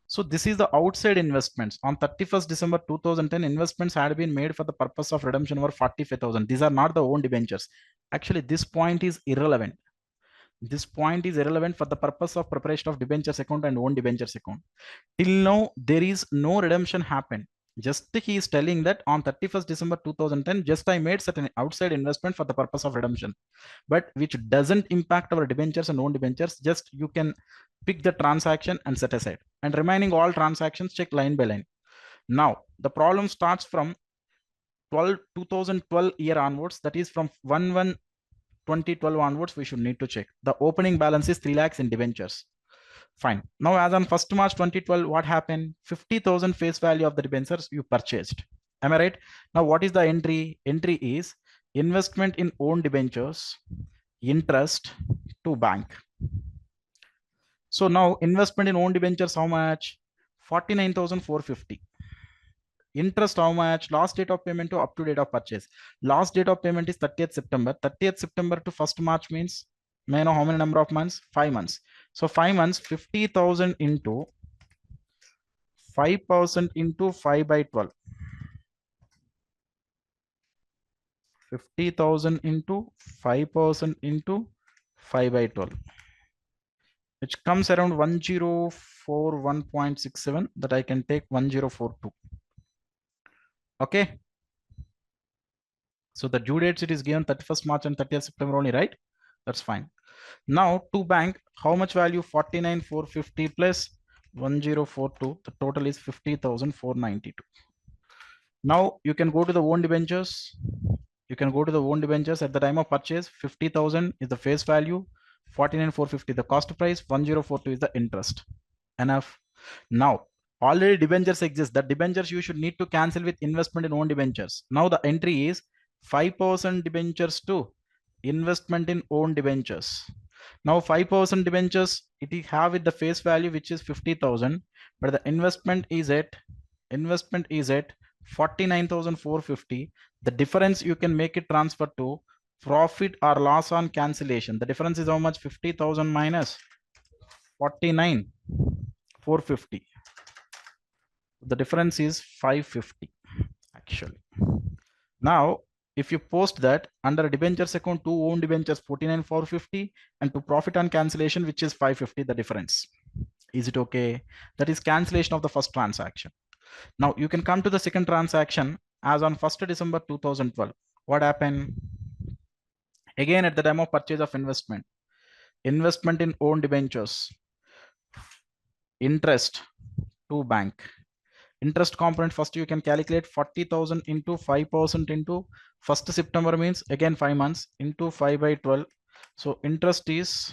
A: So this is the outside investments. On 31st December 2010, investments had been made for the purpose of redemption over 45,000. These are not the own debentures. Actually, this point is irrelevant. This point is irrelevant for the purpose of preparation of debentures account and own debentures account. Till now, there is no redemption happened. Just he is telling that on 31st December 2010, just I made certain outside investment for the purpose of redemption, but which doesn't impact our debentures and own debentures. Just you can pick the transaction and set aside, and remaining all transactions check line by line. Now, the problem starts from 2012 year onwards, that is from 1/1/2012 onwards, we should need to check. The opening balance is 3 lakhs in debentures. Fine. Now, as on 1st March 2012, what happened? 50,000 face value of the debentures you purchased. Am I right? Now, what is the entry? Entry is investment in own debentures, interest to bank. So now investment in own debentures, how much? 49,450. Interest, how much? Last date of payment to up to date of purchase. Last date of payment is 30th September. 30th September to 1st March means, may I know how many number of months? 5 months. So 5 months, 50,000 into 5% into 5 by 12. 50,000 into 5% into 5 by 12, which comes around 1041.67, that I can take 1042. Okay. So the due dates, it is given 31st March and 30th September only, right? That's fine. Now to bank, how much value? 49,450 plus 1042. The total is 50,492. Now you can go to the own debentures. You can go to the own debentures at the time of purchase. 50,000 is the face value. 49,450 the cost price. 1042 is the interest. Enough. Now already debentures exist. The debentures you should need to cancel with investment in own debentures. Now the entry is 5% debentures to investment in own debentures. Now 5% debentures, it is have with the face value which is 50,000, but the investment is at 49,450. The difference you can make it transfer to profit or loss on cancellation. The difference is how much? 50,000 minus 49,450. The difference is 550 actually. Now if you post that under debentures account, to own debentures 49,450 and to profit on cancellation, which is 550, the difference. Is it okay? That is cancellation of the first transaction. Now you can come to the second transaction. As on 1st December 2012, what happened? Again at the time of purchase of investment in own debentures, interest to bank. Interest component, first you can calculate 40,000 into 5% into 1st September means again 5 months into 5 by 12. So interest is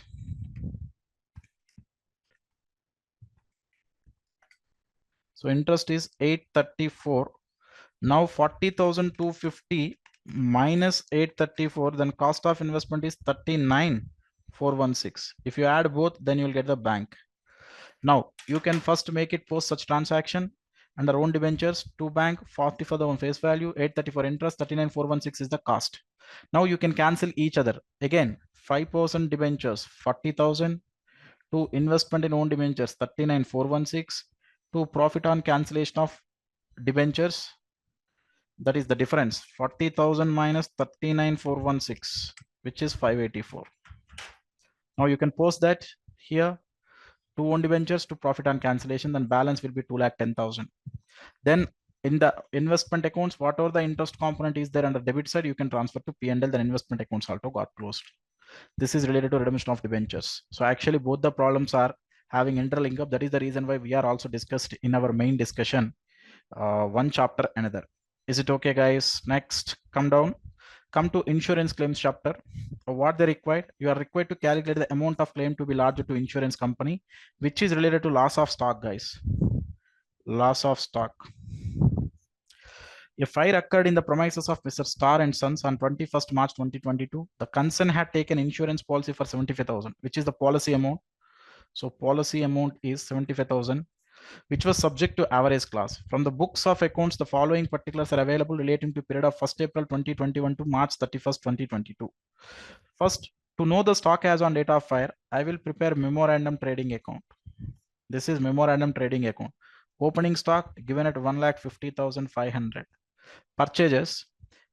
A: 834. Now 40,250 minus 834, then cost of investment is 39,416. If you add both, then you will get the bank. Now you can first make it post such transaction under own debentures to bank. 40 for the face value, 834 interest, 39,416 is the cost. Now you can cancel each other. Again 5% debentures 40,000 to investment in own debentures 39,416 to profit on cancellation of debentures, that is the difference 40,000 minus 39,416, which is 584. Now you can post that here. To own debentures to profit on cancellation, then balance will be 2,10,000. Then in the investment accounts, whatever the interest component is there under debit side, you can transfer to P&L. Then investment accounts also got closed. This is related to redemption of debentures. So actually both the problems are having interlink up. That is the reason why we are also discussed in our main discussion, one chapter another. Is it okay, guys? Next, come to insurance claims chapter. What they required? You are required to calculate the amount of claim to be larger to insurance company, which is related to loss of stock, guys. Loss of stock. A fire occurred in the premises of Mr. Star and Sons on 21st March 2022. The concern had taken insurance policy for 75,000, which is the policy amount. So policy amount is 75,000, which was subject to average class. From the books of accounts, the following particulars are available relating to period of 1st April 2021 to March 31st, 2022. First, to know the stock as on date of fire, I will prepare memorandum trading account. This is memorandum trading account. Opening stock given at 1,50,500. Purchases,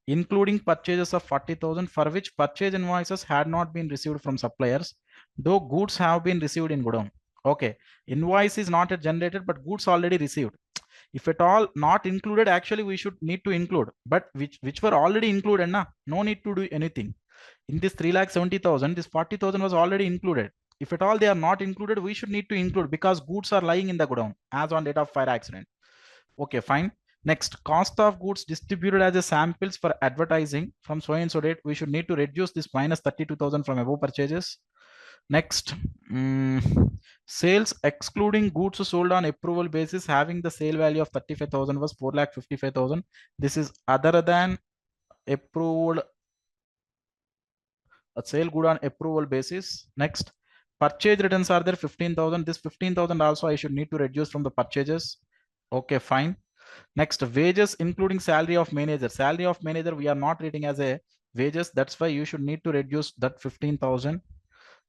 A: including purchases of 40,000 for which purchase invoices had not been received from suppliers, though goods have been received in godown. Okay, invoice is not yet generated, but goods already received. If at all not included, actually we should need to include, but which were already included, no need to do anything. In this 3,70,000, this 40,000 was already included. If at all they are not included, we should need to include because goods are lying in the godown as on date of fire accident. Okay, fine. Next, cost of goods distributed as a samples for advertising from so and so date. We should need to reduce this minus 32,000 from above purchases. Next, sales excluding goods sold on approval basis having the sale value of 35,000 was 4,55,000. This is other than approved, a sale good on approval basis. Next, purchase returns are there 15,000. This 15,000 also I should need to reduce from the purchases. Okay, fine. Next, wages including salary of manager. Salary of manager we are not treating as a wages. That's why you should need to reduce that 15,000.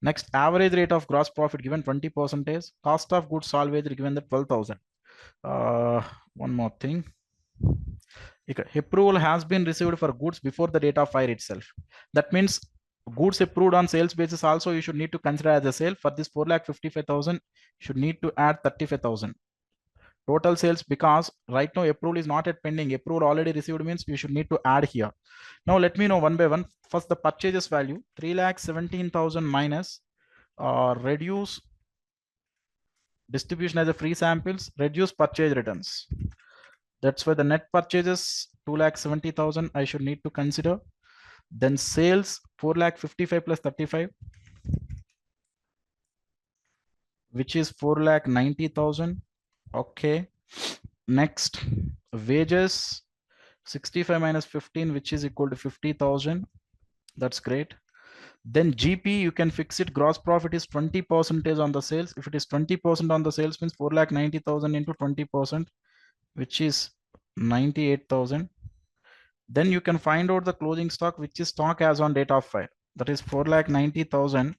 A: Next, average rate of gross profit given 20%. Cost of goods salvage given the 12,000. One more thing. Approval has been received for goods before the date of fire itself. That means goods approved on sales basis also you should need to consider as a sale. For this 4,55,000 should need to add 35,000 total sales, because right now approval is not yet pending. Approval already received means you should need to add here. Now let me know one by one. First, the purchases value 3,17,000 minus reduce distribution as a free samples, reduce purchase returns. That's why the net purchases 2,70,000 I should need to consider. Then sales 4,55 plus 35, which is 4,90,000. Okay. Next, wages 65 minus 15, which is equal to 50,000. That's great. Then GP, you can fix it. Gross profit is 20% on the sales. If it is 20% on the sales, means 4,90,000 into 20%, which is 98,000. Then you can find out the closing stock, which is stock as on date of fire. That is 4,90,000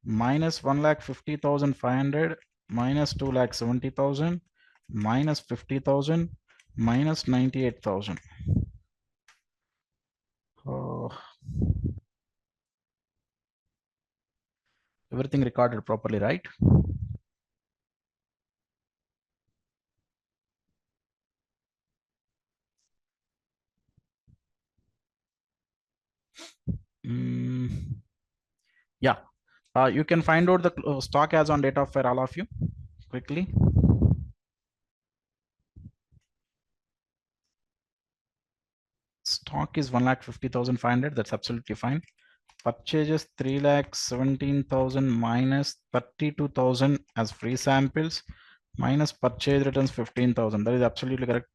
A: minus 1,50,500 minus 2,70,000 minus 50,000 minus 98,000. Everything recorded properly, right? Yeah. You can find out the stock as on date of fire, all of you, quickly. Stock is 1,50,500. That's absolutely fine. Purchases 3,17,000 minus 32,000 as free samples minus purchase returns 15,000. That is absolutely correct.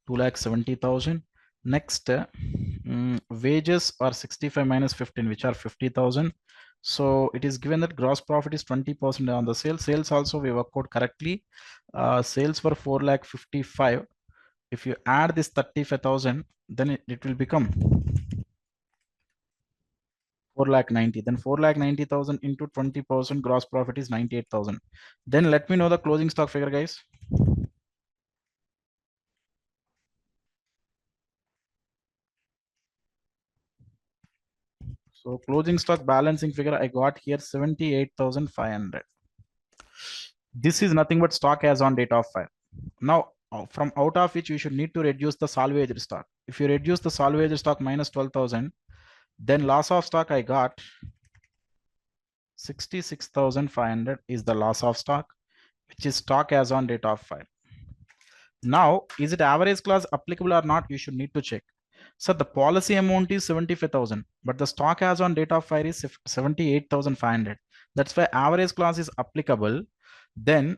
A: 2,70,000. Next, wages are 65 minus 15, which are 50,000. So it is given that gross profit is 20% on the sales. Sales also we work out correctly. Sales were 4,55. If you add this 35,000, then it will become 4,90,000. Then 4,90,000 into 20% gross profit is 98,000. Then let me know the closing stock figure, guys. So closing stock balancing figure I got here 78,500. This is nothing but stock as on date of fire. Now from out of which you should need to reduce the salvage stock. If you reduce the salvage stock minus 12,000, then loss of stock I got 66,500 is the loss of stock, which is stock as on date of fire. Now, is it average clause applicable or not? You should need to check. So the policy amount is 75,000, but the stock as on date of fire is 78,500. That's why average clause is applicable. Then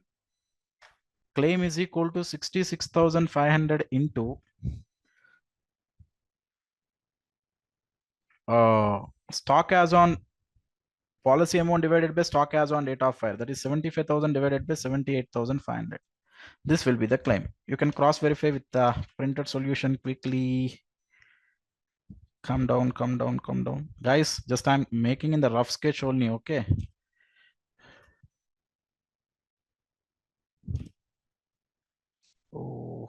A: claim is equal to 66,500 into stock as on policy amount divided by stock as on date of fire. That is 75,000 divided by 78,500. This will be the claim. You can cross verify with the printed solution quickly. Come down, come down, come down. Guys, just I'm making in the rough sketch only, okay? Oh.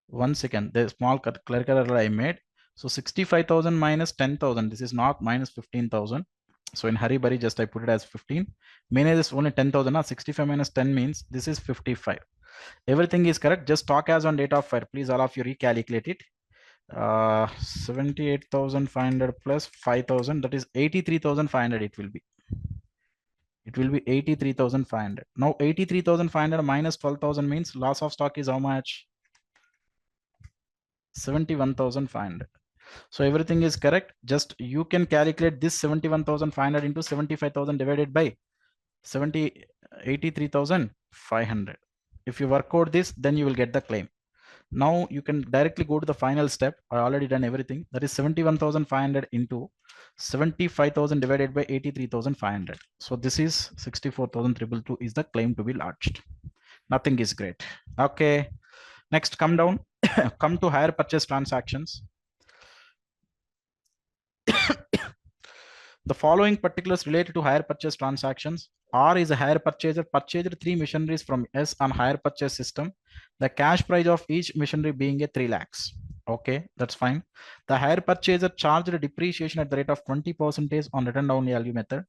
A: One second, the small clerical error I made. So 65,000 minus 10,000. This is not minus 15,000. So in hurry burry, just I put it as 15. Manage is only 10,000. 65 minus 10 means this is 55. Everything is correct. Just stock as on date of fire. Please all of you recalculate it. 78,500 plus 5,000, that is 83,500 it will be. It will be 83,500. Now 83,500 minus 12,000 means loss of stock is how much? 71,500. So everything is correct. Just you can calculate this 71,500 into 75,000 divided by 83,500. If you work out this, then you will get the claim. Now you can directly go to the final step. I already done everything. That is 71,500 into 75,000 divided by 83,500. So this is 64,222 is the claim to be lodged. Nothing is great. Okay. Next, come down. Come to hire purchase transactions. The following particulars related to hire purchase transactions. R is a hire purchaser, purchased 3 machineries from S on hire purchase system. The cash price of each machinery being a 3 lakhs. Okay, that's fine. The hire purchaser charged a depreciation at the rate of 20% on written down value method.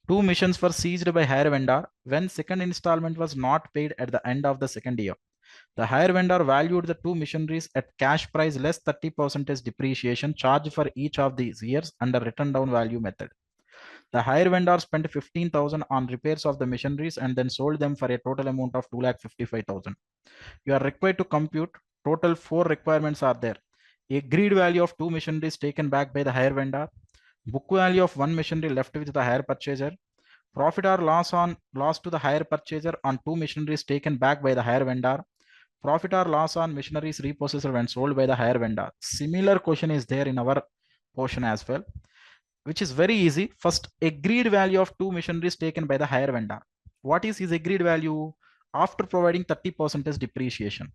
A: 2 machines were seized by hire vendor when second installment was not paid at the end of the second year. The hire vendor valued the 2 machineries at cash price less 30% depreciation charged for each of these years under written down value method. The hire vendor spent 15,000 on repairs of the machineries and then sold them for a total amount of 2,55,000. You are required to compute total 4 requirements are there. Agreed value of 2 machineries taken back by the hire vendor, book value of 1 machinery left with the hire purchaser, profit or loss to the hire purchaser on 2 machineries taken back by the hire vendor, profit or loss on machineries repossessed when sold by the hire vendor. Similar question is there in our portion as well, which is very easy. First, agreed value of 2 machineries taken by the hire vendor. What is his agreed value? After providing 30% as depreciation.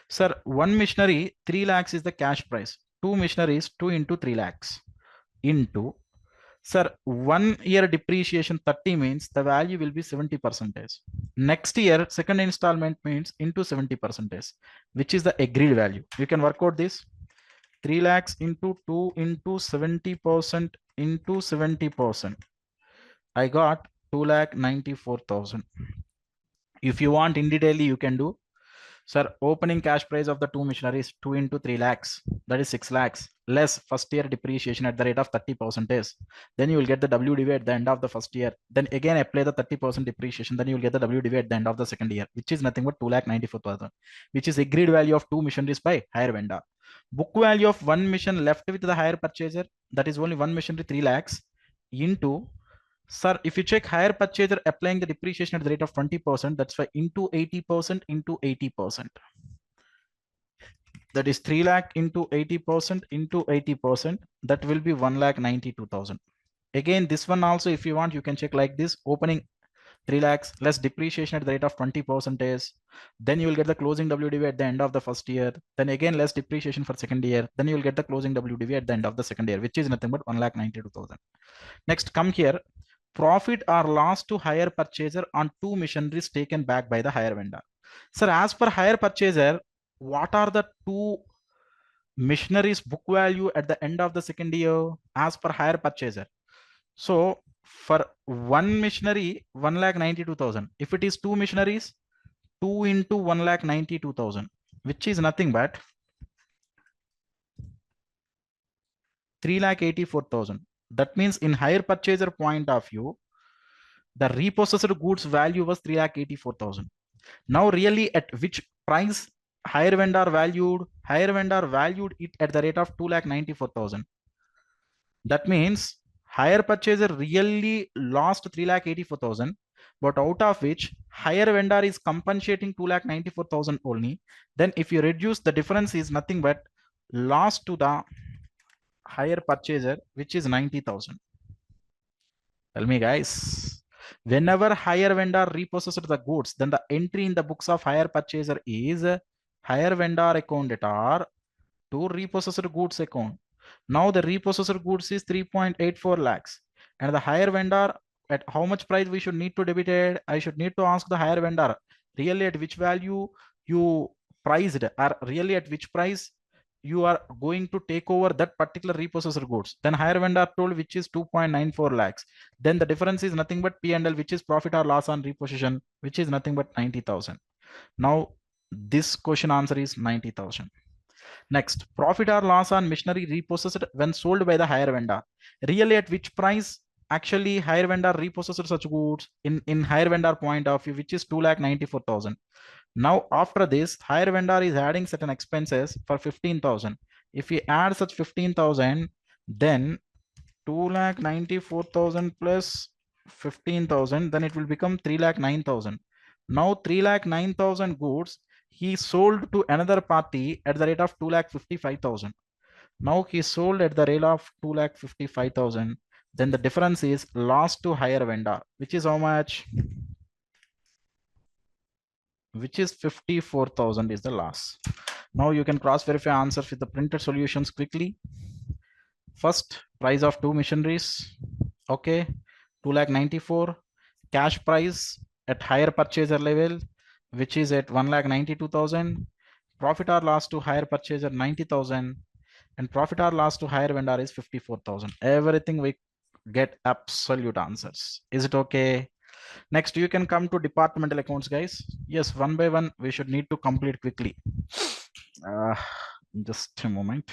A: Sir, 1 machinery 3 lakhs is the cash price. 2 machineries 2 into 3 lakhs into, sir, 1 year depreciation 30 means the value will be 70%. Next year, second installment means into 70%, which is the agreed value. You can work out this. 3 lakhs into 2 into 70% into 70%. I got 2,94,000. If you want in detail, you can do. Sir, opening cash price of the 2 machineries 2 into 3 lakhs, that is 6 lakhs, less first year depreciation at the rate of 30%. Then you will get the WDV at the end of the first year. Then again apply the 30% depreciation. Then you will get the WDV at the end of the second year, which is nothing but 2,94,000, which is agreed value of 2 machineries by hire vendor. Book value of 1 machine left with the hire purchaser, that is only 1 machinery 3 lakhs into, sir, if you check hire purchaser applying the depreciation at the rate of 20%, that's why into 80% into 80%. That is 3 lakh into 80% into 80%. That will be 1,92,000. Again, this one also, if you want, you can check like this. Opening 3 lakhs less depreciation at the rate of 20%. Then you will get the closing WDV at the end of the first year. Then again, less depreciation for second year. Then you will get the closing WDV at the end of the second year, which is nothing but 1,92,000. Next, come here. Profit or loss to hire purchaser on 2 machineries taken back by the hire vendor. Sir, as per hire purchaser, what are the 2 machineries book value at the end of the second year as per hire purchaser? So for 1 machinery, 1,92,000. If it is 2 machineries, 2 into 1,92,000, which is nothing but 3,84,000. That means in hire purchaser point of view, the repossessed goods value was 3,84,000. Now really at which price hire vendor valued? Hire vendor valued it at the rate of 2,94,000. That means hire purchaser really lost 3,84,000, but out of which hire vendor is compensating 2,94,000 only. Then if you reduce, the difference is nothing but loss to the hire purchaser, which is 90,000. Tell me, guys. Whenever hire vendor repossessed the goods, then the entry in the books of hire purchaser is hire vendor account debtor to repossessed goods account. Now the repossessed goods is 3.84 lakhs, and the hire vendor, at how much price we should need to debit it? I should need to ask the hire vendor really at which value you priced, or really at which price you are going to take over that particular repossessed goods. Then hire vendor told which is 2.94 lakhs. Then the difference is nothing but P&L, which is profit or loss on repossession, which is nothing but 90,000. Now this question answer is 90,000. Next, profit or loss on machinery repossessed when sold by the hire vendor. Really at which price actually hire vendor repossessed such goods in hire vendor point of view, which is 2,94,000. Now after this, hire vendor is adding certain expenses for 15,000. If we add such 15,000, then 2,94,000 plus 15,000, then it will become 3,09,000. Now 3,09,000 goods he sold to another party at the rate of 2,55,000. Now he sold at the rate of 2,55,000. Then the difference is loss to higher vendor, which is how much? Which is 54,000 is the loss. Now you can cross verify answers with the printed solutions quickly. First, price of two machineries. Okay, 2,94,000. Cash price at higher purchaser level, which is at 1,92,000. Profit or loss to higher purchaser 90,000. And profit or loss to higher vendor is 54,000. Everything we get absolute answers. Is it okay? Next, you can come to departmental accounts, guys. Yes, one by one, we should need to complete quickly. Just a moment.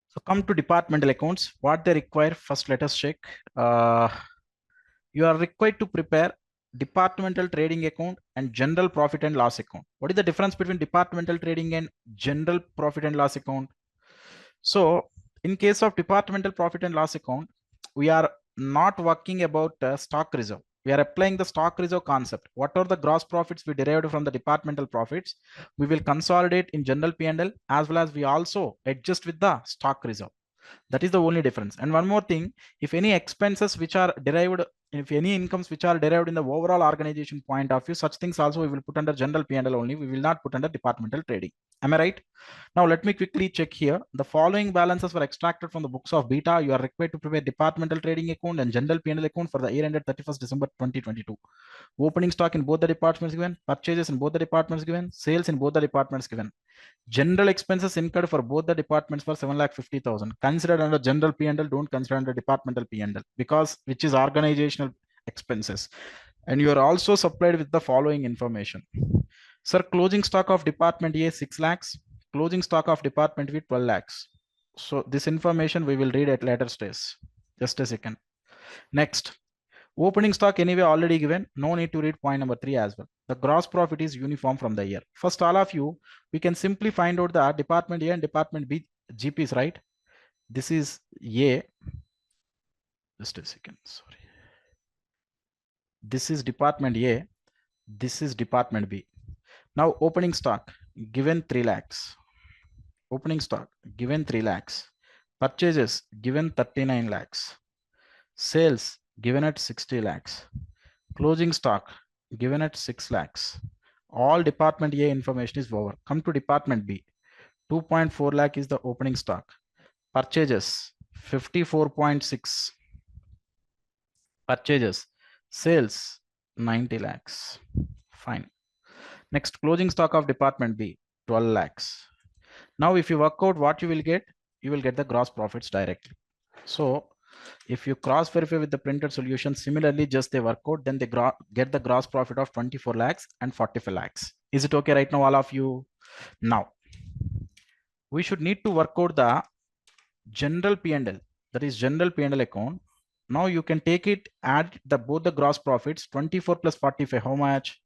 A: So come to departmental accounts. What they require, first let us check. You are required to prepare departmental trading account and general profit and loss account. What is the difference between departmental trading and general profit and loss account? So in case of departmental profit and loss account, we are not working about stock reserve. We are applying the stock reserve concept. What are the gross profits we derived from the departmental profits? We will consolidate in general P&L, as well as we also adjust with the stock reserve. That is the only difference. And one more thing, if any expenses which are derived, if any incomes which are derived in the overall organization point of view, such things also we will put under general P&L only. We will not put under departmental trading. Am I right? Now let me quickly check here. The following balances were extracted from the books of Beta. You are required to prepare departmental trading account and general P&L account for the year ended 31st December 2022. Opening stock in both the departments given, purchases in both the departments given, sales in both the departments given. General expenses incurred for both the departments for 7,50,000. Considered under general P&L, don't consider under departmental P&L, because which is organizational expenses. And you are also supplied with the following information. Sir, closing stock of department A 6 lakhs, closing stock of department B 12 lakhs. So this information we will read at later stage. Just a second. Next, opening stock anyway already given. No need to read point number 3 as well. The gross profit is uniform from the year. First, all of you, we can simply find out the department A and department B GPs, right? This is A. Just a second. Sorry. This is department A. This is department B. Now opening stock given 3 lakhs. Opening stock given 3 lakhs. Purchases given 39 lakhs. Sales given at 60 lakhs. Closing stock given at 6 lakhs. All department A information is over. Come to department B. 2.4 lakh is the opening stock. Purchases 54.6. Purchases. Sales 90 lakhs. Fine. Next, closing stock of department B 12 lakhs. Now if you work out what you will get the gross profits directly. So if you cross verify with the printed solution, similarly just they work out, then they get the gross profit of 24 lakhs and 45 lakhs. Is it okay right now, all of you? Now we should need to work out the general P&L, that is general P&L account. Now you can take it, add the both the gross profits, 24 plus 45, how much?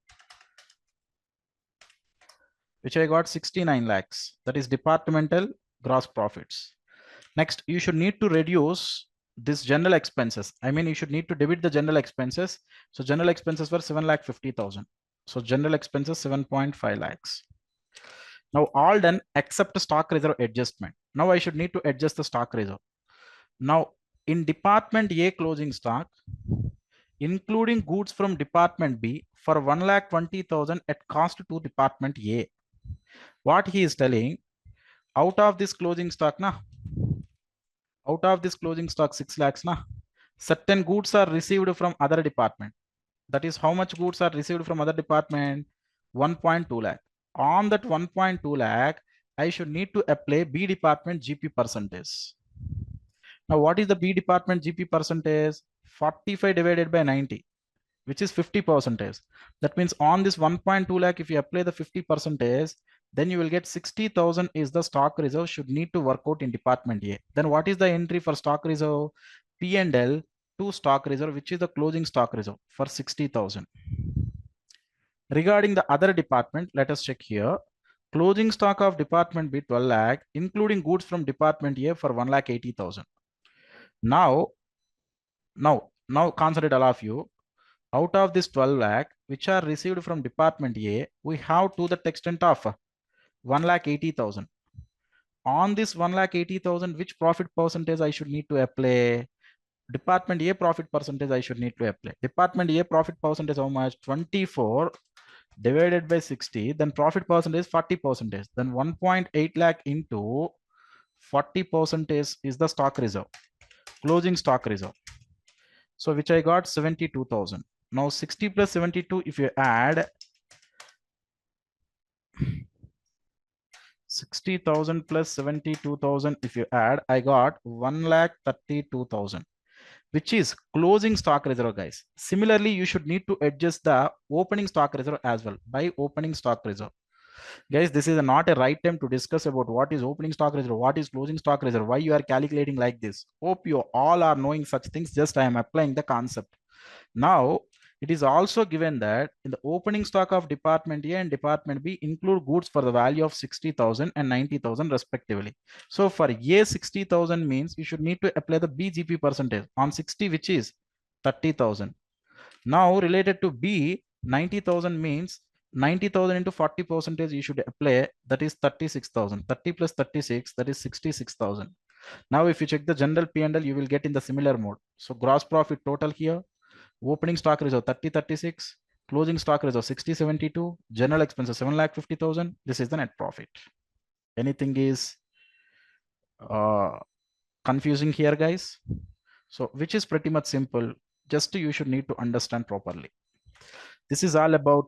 A: Which I got 69 lakhs. That is departmental gross profits. Next, you should need to reduce this general expenses. I mean, you should need to debit the general expenses. So general expenses were 7,50,000. So general expenses 7.5 lakhs. Now all done except stock reserve adjustment. Now I should need to adjust the stock reserve. Now in department A closing stock, including goods from department B for 1,20,000 at cost to department A. What he is telling, out of this closing stock, out of this closing stock 6 lakhs, certain goods are received from other department. That is how much goods are received from other department? 1.2 lakh. On that 1.2 lakh, I should need to apply B department GP percentage. Now, what is the B department GP percentage? 45 divided by 90, which is 50%. That means on this 1.2 lakh, if you apply the 50%, then you will get 60,000 is the stock reserve should need to work out in department A. Then what is the entry for stock reserve? P&L to stock reserve, which is the closing stock reserve for 60,000. Regarding the other department, let us check here. Closing stock of department B 12 lakh, including goods from department A for 1,80,000. Now consider all of you. Out of this 12 lakh, which are received from department A, we have to the extent of 1,80,000. On this 1,80,000, which profit percentage I should need to apply? Department A profit percentage I should need to apply. Department A profit percentage how much? 24 divided by 60. Then profit percentage 40%. Then 1.8 lakh into 40% is the stock reserve, closing stock reserve. So which I got 72,000. Now 60 plus 72, if you add 60,000 plus 72,000, if you add, I got 1,32,000, which is closing stock reserve, guys. Similarly, you should need to adjust the opening stock reserve as well by opening stock reserve. Guys, this is not a right time to discuss about what is opening stock reserve, what is closing stock reserve, why you are calculating like this. Hope you all are knowing such things. Just I am applying the concept. Now, it is also given that in the opening stock of department A and department B include goods for the value of 60,000 and 90,000 respectively. So for A, 60,000 means you should need to apply the BGP percentage on 60, which is 30,000. Now related to B, 90,000 means 90,000 into 40% you should apply, that is 36,000. 30 plus 36, that is 66,000. Now if you check the general P&L, you will get in the similar mode. So gross profit total here, opening stock reserve 3036, closing stock reserve 6072, general expenses 7,50,000. This is the net profit. Anything is confusing here, guys? So which is pretty much simple. Just you should need to understand properly. This is all about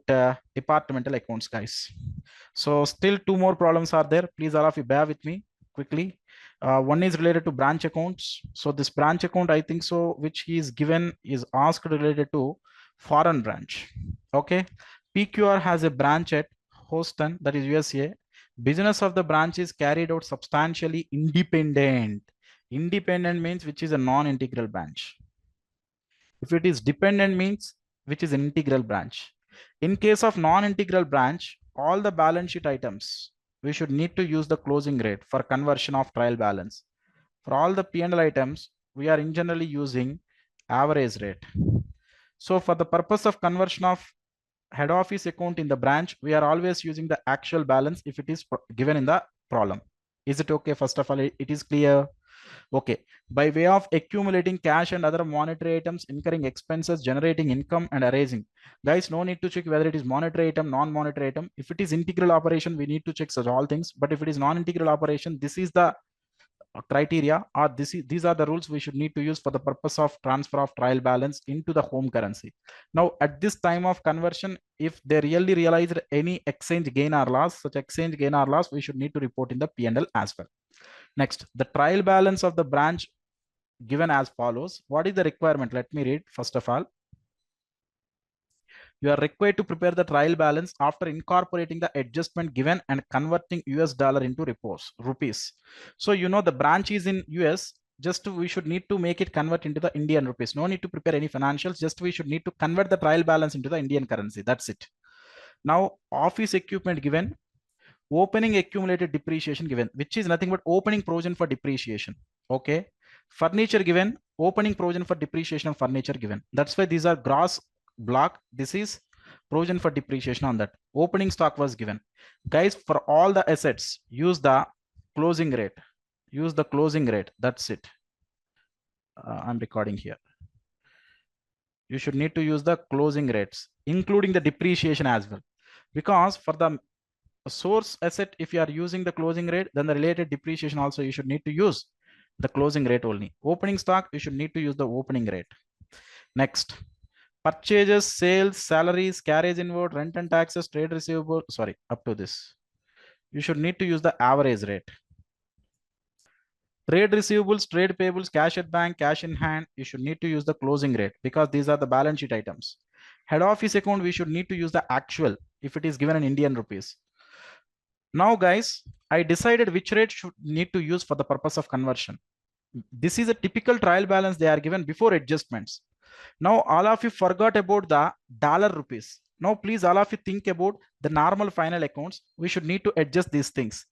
A: departmental accounts, guys. So still two more problems are there. Please all of you bear with me quickly. One is related to branch accounts. So this branch account, I think so, which he is given is asked related to foreign branch. Okay. PQR has a branch at Houston, that is USA. Business of the branch is carried out substantially independent. Independent means which is a non-integral branch. If it is dependent means which is an integral branch. In case of non-integral branch, all the balance sheet items, we should need to use the closing rate for conversion of trial balance. For all the P&L items, we are in generally using average rate. So for the purpose of conversion of head office account in the branch, we are always using the actual balance if it is given in the problem. Is it okay? First of all, it is clear. Okay, by way of accumulating cash and other monetary items, incurring expenses, generating income and erasing. Guys, no need to check whether it is monetary item, non-monetary item. If it is integral operation, we need to check such all things. But if it is non-integral operation, this is the criteria, or these are the rules we should need to use for the purpose of transfer of trial balance into the home currency. Now, at this time of conversion, if they really realized any exchange gain or loss, such exchange gain or loss, we should need to report in the P&L as well. Next, the trial balance of the branch given as follows. What is the requirement? Let me read. First of all, you are required to prepare the trial balance after incorporating the adjustment given and converting US dollar into rupees. So you know the branch is in US. Just we should need to make it convert into the Indian rupees. No need to prepare any financials. Just we should need to convert the trial balance into the Indian currency. That's it. Now, office equipment given, opening accumulated depreciation given, which is nothing but opening provision for depreciation. Okay. Furniture given, opening provision for depreciation of furniture given. That's why these are gross block. This is provision for depreciation on that. Opening stock was given. Guys, for all the assets, use the closing rate. Use the closing rate. That's it. I'm recording here. You should need to use the closing rates, including the depreciation as well. Because for the source asset, if you are using the closing rate, then the related depreciation also you should need to use the closing rate only. Opening stock, you should need to use the opening rate. Next, purchases, sales, salaries, carriage inward, rent and taxes, trade receivable, sorry, up to this. You should need to use the average rate. Trade receivables, trade payables, cash at bank, cash in hand, you should need to use the closing rate because these are the balance sheet items. Head office account, we should need to use the actual if it is given in Indian rupees. Now guys, I decided which rate should need to use for the purpose of conversion. This is a typical trial balance they are given before adjustments. Now all of you forgot about the dollar rupees. Now please all of you think about the normal final accounts. We should need to adjust these things.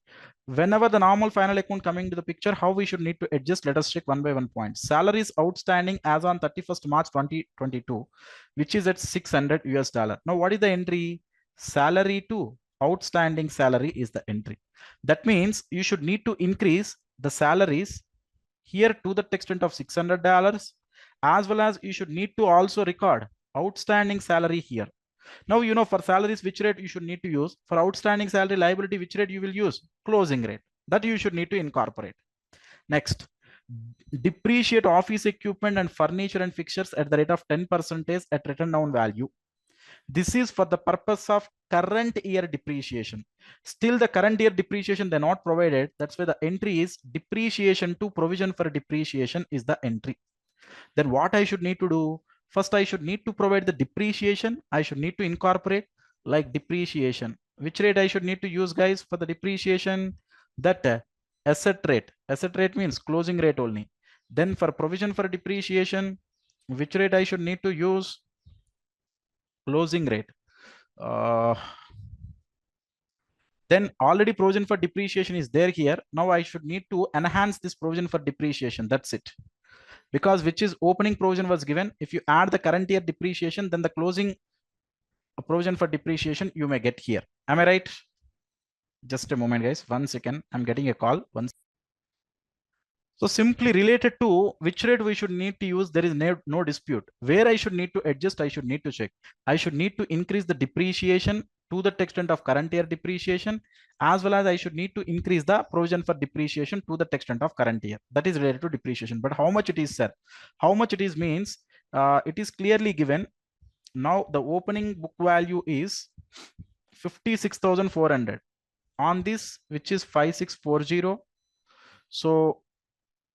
A: Whenever the normal final account coming to the picture, how we should need to adjust, let us check one by one point. Salaries outstanding as on 31st March 2022, which is at 600 US dollar. Now what is the entry? Salary to outstanding salary is the entry. That means you should need to increase the salaries here to the extent of $600, as well as you should need to also record outstanding salary here. Now, you know, for salaries, which rate you should need to use. For outstanding salary liability, which rate you will use? Closing rate. That you should need to incorporate. Next, depreciate office equipment and furniture and fixtures at the rate of 10% at written down value. This is for the purpose of current year depreciation. Still the current year depreciation they're not provided. That's why the entry is depreciation to provision for depreciation is the entry. Then what I should need to do? First, I should need to provide the depreciation. I should need to incorporate like depreciation. Which rate I should need to use, guys, for the depreciation? That asset rate. Asset rate means closing rate only. Then for provision for depreciation, which rate I should need to use? Closing rate. Then already provision for depreciation is there here. Now I should need to enhance this provision for depreciation. That's it. Because which is opening provision was given. If you add the current year depreciation, then the closing provision for depreciation you may get here. Am I right? Just a moment, guys. 1 second. I'm getting a call. So simply related to which rate we should need to use, there is no dispute. Where I should need to adjust, I should need to check. I should need to increase the depreciation to the extent of current year depreciation, as well as I should need to increase the provision for depreciation to the extent of current year. That is related to depreciation. But how much it is, sir? How much it is means it is clearly given. Now the opening book value is 56,400 on this, which is 5640. So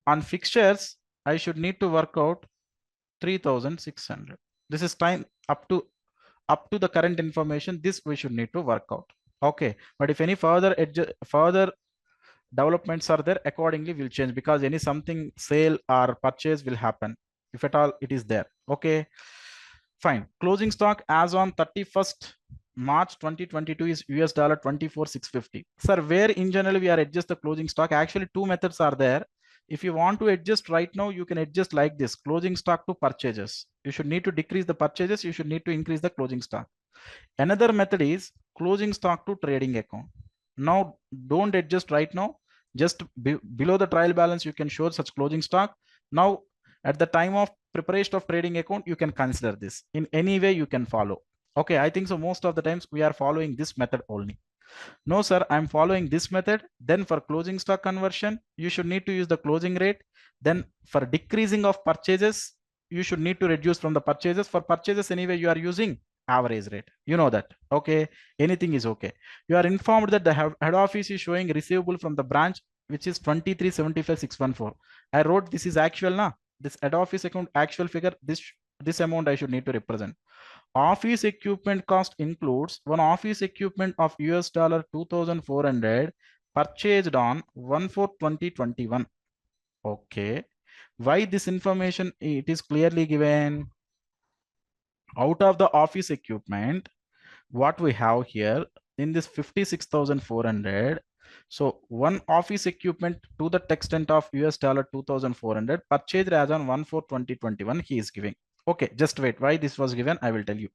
A: on fixtures, I should need to work out 3,600. This is time up to the current information. This we should need to work out. Okay, but if any further developments are there, accordingly will change, because any something sale or purchase will happen if at all it is there. Okay, fine. Closing stock as on 31st March 2022 is US dollar 24,650. Sir, where in general we are adjust the closing stock? Actually, two methods are there. If you want to adjust right now, you can adjust like this: closing stock to purchases. You should need to decrease the purchases. You should need to increase the closing stock. Another method is closing stock to trading account. Now, don't adjust right now. Just below the trial balance, you can show such closing stock. Now, at the time of preparation of trading account, you can consider this. In any way, you can follow. Okay, I think so. Most of the times we are following this method only. No, sir, I'm following this method. Then for closing stock conversion, you should need to use the closing rate. Then for decreasing of purchases, you should need to reduce from the purchases. For purchases, anyway, you are using average rate. You know that. Okay, anything is okay. You are informed that the head office is showing receivable from the branch, which is 23,75,614. I wrote this is actual now. This head office account actual figure. This amount I should need to represent. Office equipment cost includes one office equipment of US dollar 2,400 purchased on 1/4/2021. Okay. Why this information? It is clearly given. Out of the office equipment, what we have here in this 56,400. So one office equipment to the extent of US dollar 2,400 purchased as on 1/4/2021 he is giving. Okay, just wait. Why this was given, I will tell you.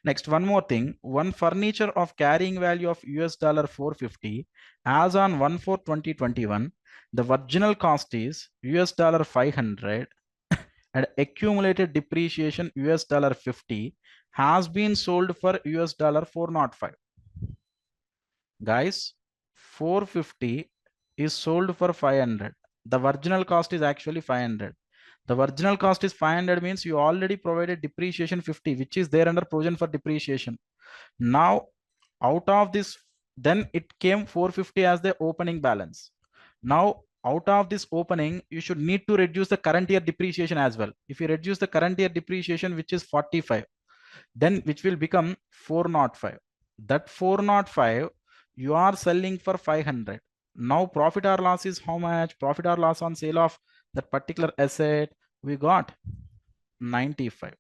A: Next, one more thing. One furniture of carrying value of US dollar 450 as on 1/4/2021. The original cost is US dollar 500 and accumulated depreciation US dollar 50 has been sold for US dollar 405. Guys, 450 is sold for 500. The original cost is actually 500. The original cost is 500 means you already provided depreciation 50, which is there under provision for depreciation. Now, out of this, then it came 450 as the opening balance. Now, out of this opening, you should need to reduce the current year depreciation as well. If you reduce the current year depreciation, which is 45, then which will become 405. That 405 you are selling for 500. Now profit or loss is how much? Profit or loss on sale of that particular asset, we got 95.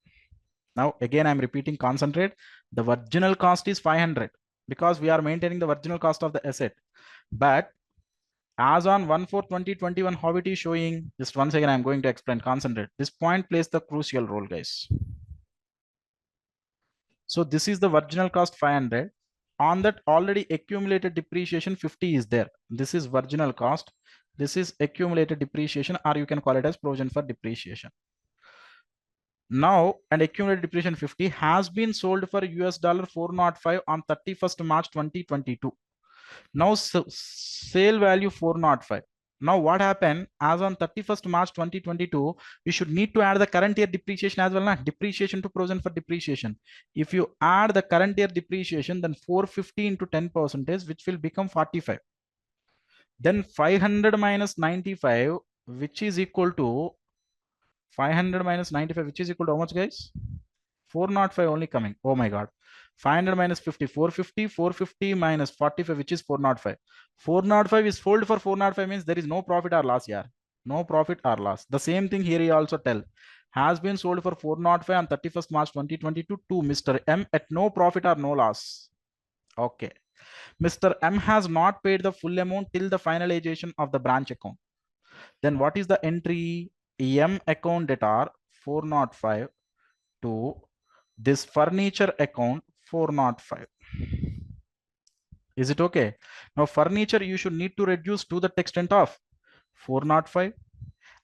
A: Now again I'm repeating, concentrate. The original cost is 500 because we are maintaining the original cost of the asset. But as on 1/4/2021, how it is showing? Just once again I'm going to explain, concentrate. This point plays the crucial role, guys. So this is the original cost 500. On that already accumulated depreciation 50 is there. This is original cost. This is accumulated depreciation, or you can call it as provision for depreciation. Now, and accumulated depreciation 50 has been sold for $405 on 31st March 2022. Now sale value 405. Now what happened, as on 31st March 2022, you should need to add the current year depreciation as well, na? Depreciation to provision for depreciation. If you add the current year depreciation, then 450 into 10%, which will become 45. Then 500 minus 95, which is equal to 500 minus 95, which is equal to how much, guys? 405 only coming. Oh my God. 500 minus 50, 450, 450 minus 45, which is 405. 405 is sold for 405 means there is no profit or loss here. No profit or loss. The same thing here you also tell. Has been sold for 405 on 31st March 2022 to Mr. M at no profit or no loss. Okay. Mr. M has not paid the full amount till the finalization of the branch account. Then what is the entry? M account debtor 405 to this furniture account 405. Is it okay? Now furniture you should need to reduce to the extent of 405,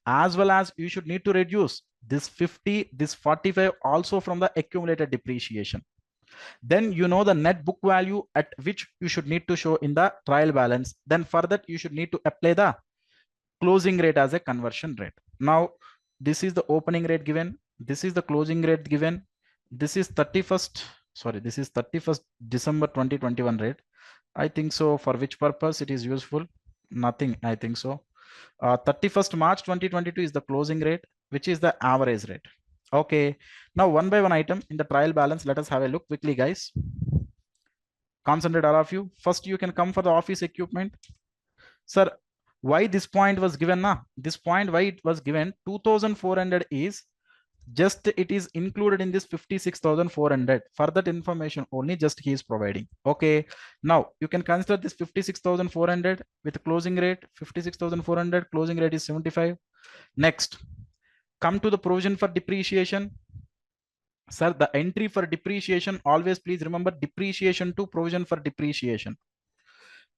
A: as well as you should need to reduce this 50, this 45 also from the accumulated depreciation. Then you know the net book value at which you should need to show in the trial balance. Then for that you should need to apply the closing rate as a conversion rate. Now this is the opening rate given, this is the closing rate given, this is 31st, sorry, this is 31st December 2021 rate. I think so. For which purpose it is useful? Nothing, I think so. 31st March 2022 is the closing rate, which is the average rate. Okay, now one by one item in the trial balance, let us have a look quickly, guys. Concentrate, all of you. First you can come for the office equipment. Sir, why this point was given? This point, why it was given? 2400 is just, it is included in this 56,400. For that information only, just he is providing. Okay, now you can consider this 56,400 with closing rate 56,400, closing rate is 75. Next, come to the provision for depreciation. Sir, the entry for depreciation, always please remember depreciation to provision for depreciation.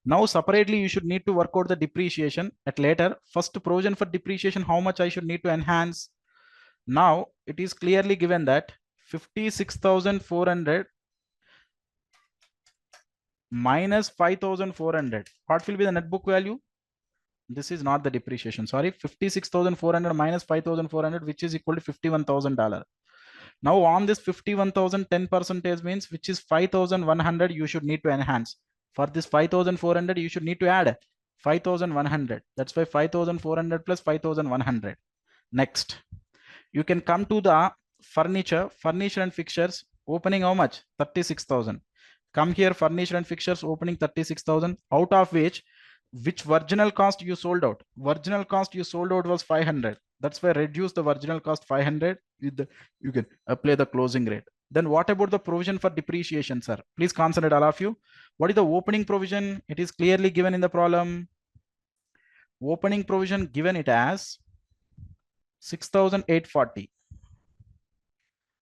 A: Now separately you should need to work out the depreciation at later. First, provision for depreciation, how much I should need to enhance. Now it is clearly given that 56,400 minus 5,400. What will be the net book value? This is not the depreciation. Sorry, 56,400 minus 5,400, which is equal to $51,000. Now on this 51,000, 10% means, which is 5,100, you should need to enhance. For this 5,400, you should need to add 5,100. That's why 5,400 plus 5,100. Next, you can come to the furniture and fixtures, opening how much? 36,000. Come here, furniture and fixtures opening 36,000, out of which original cost you sold out? Original cost you sold out was 500. That's why reduce the original cost 500 with the, you can apply the closing rate. Then what about the provision for depreciation, sir? Please consider, all of you. What is the opening provision? It is clearly given in the problem. Opening provision given it as 6,840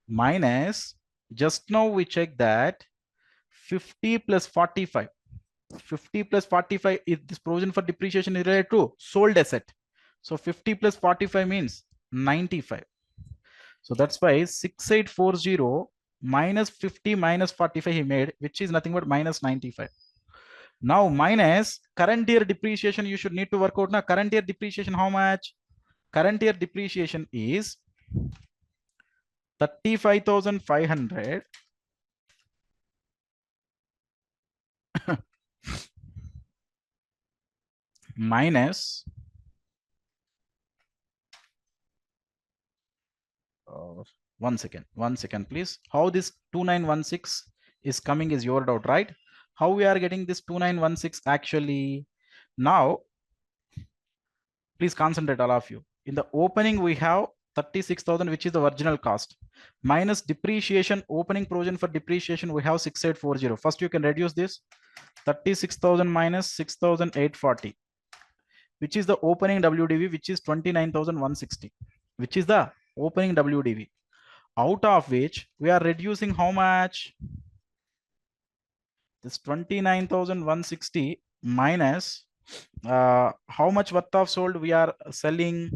A: minus, just now we check that 50 plus 45. 50 plus 45 is this provision for depreciation is related to sold asset. So 50 plus 45 means 95. So that's why 6840 minus 50 minus 45 he made, which is nothing but minus 95. Now minus current year depreciation, you should need to work out now. Current year depreciation, how much? Current year depreciation is 35,500 minus One second, please. How this 2916 is coming is your doubt, right? How we are getting this 2916 actually? Now, please concentrate, all of you. In the opening, we have 36,000, which is the original cost, minus depreciation. Opening provision for depreciation, we have 6840. First, you can reduce this 36,000 minus 6,840, which is the opening WDV, which is 29,160, which is the opening WDV. Out of which we are reducing how much? This 29,160 minus how much worth of sold we are selling.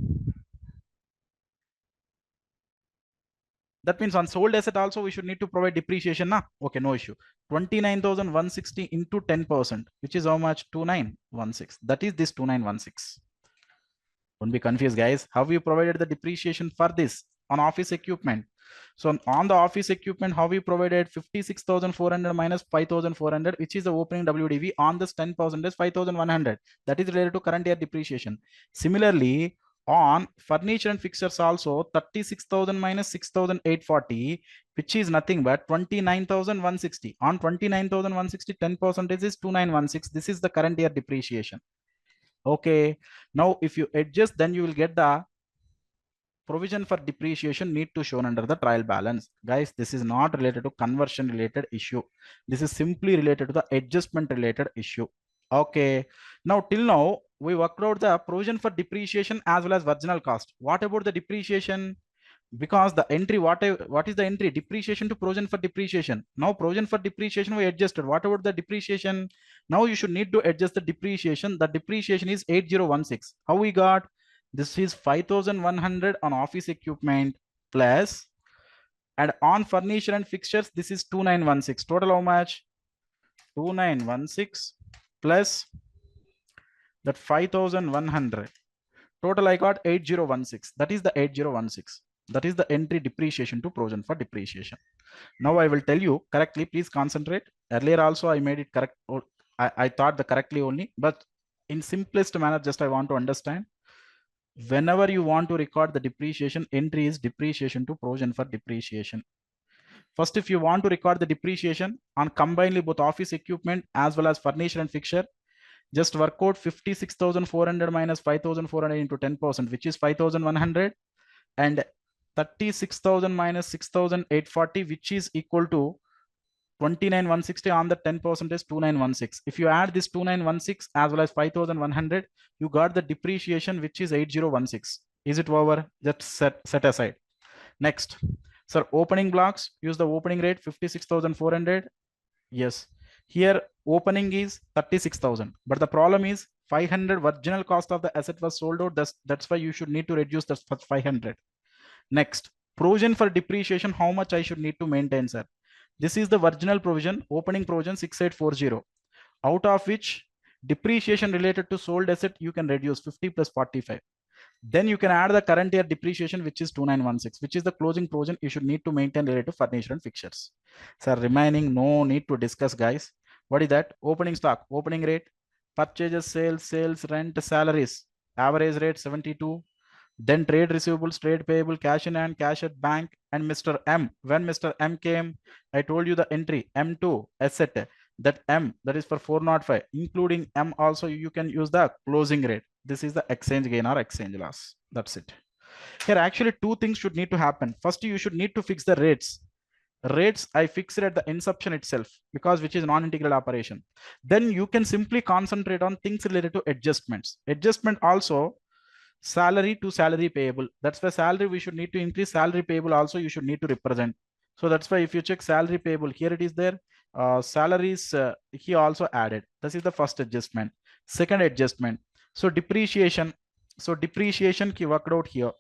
A: That means on sold asset also we should need to provide depreciation, na? Okay, no issue. 29,160 into 10%, which is how much? 2916. That is this 2916. Don't be confused, guys. How we provided the depreciation for this on office equipment? So on the office equipment, how we provided 56,400 minus 5,400, which is the opening WDV on this 10% is 5,100. That is related to current year depreciation. Similarly, on furniture and fixtures also 36,000 minus 6,840, which is nothing but 29,160. On 29,160, 10% is 2,916. This is the current year depreciation. Okay, now if you adjust, then you will get the provision for depreciation need to shown under the trial balance. Guys, this is not related to conversion related issue. This is simply related to the adjustment related issue. Okay, now till now we worked out the provision for depreciation as well as original cost. What about the depreciation? Because the entry, what is the entry? Depreciation to provision for depreciation. Now provision for depreciation we adjusted. What about the depreciation? Now you should need to adjust the depreciation. The depreciation is 8016. How we got? This is 5,100 on office equipment plus, and on furniture and fixtures this is 2,916. Total how much? 2,916 plus that 5,100. Total I got 8016. That is the 8016. That is the entry depreciation to provision for depreciation. Now I will tell you correctly. Please concentrate. Earlier also I made it correct. I thought the correctly only, but in simplest manner, just I want to understand. Whenever you want to record the depreciation, entry is depreciation to provision for depreciation. First, if you want to record the depreciation on combinedly both office equipment as well as furniture and fixture, just work out 56,400 minus 5,400 into 10%, which is 5,100, and 36,000 minus 6,840, which is equal to 29,160 on the 10% is 2,916. If you add this 2,916 as well as 5,100, you got the depreciation, which is 8016. Is it over? Just set aside. Next, sir, opening blocks, use the opening rate 56,400. Yes, here opening is 36,000, but the problem is 500 original cost of the asset was sold out. That's why you should need to reduce the 500. Next, provision for depreciation, how much I should need to maintain, sir? This is the original provision, opening provision 6840, out of which depreciation related to sold asset you can reduce 50 plus 45. Then you can add the current year depreciation, which is 2,916, which is the closing provision you should need to maintain related to furniture and fixtures. Sir, remaining no need to discuss, guys. What is that? Opening stock, opening rate, purchases, sales, rent, salaries, average rate 72. Then trade receivables, trade payable, cash in hand, cash at bank, and Mr. M. When Mr. M came, I told you the entry M2 asset. That M, that is for 405, including M also you can use the closing rate. This is the exchange gain or exchange loss. That's it. Here actually two things should need to happen. First, you should need to fix the rates. Rates I fixed at the inception itself, because which is non-integral operation. Then you can simply concentrate on things related to adjustments. Adjustment also salary to salary payable. That's why salary we should need to increase, salary payable also you should need to represent. So that's why if you check salary payable, here it is there. Salaries he also added. This is the first adjustment. Second adjustment, so depreciation. So depreciation key worked out here.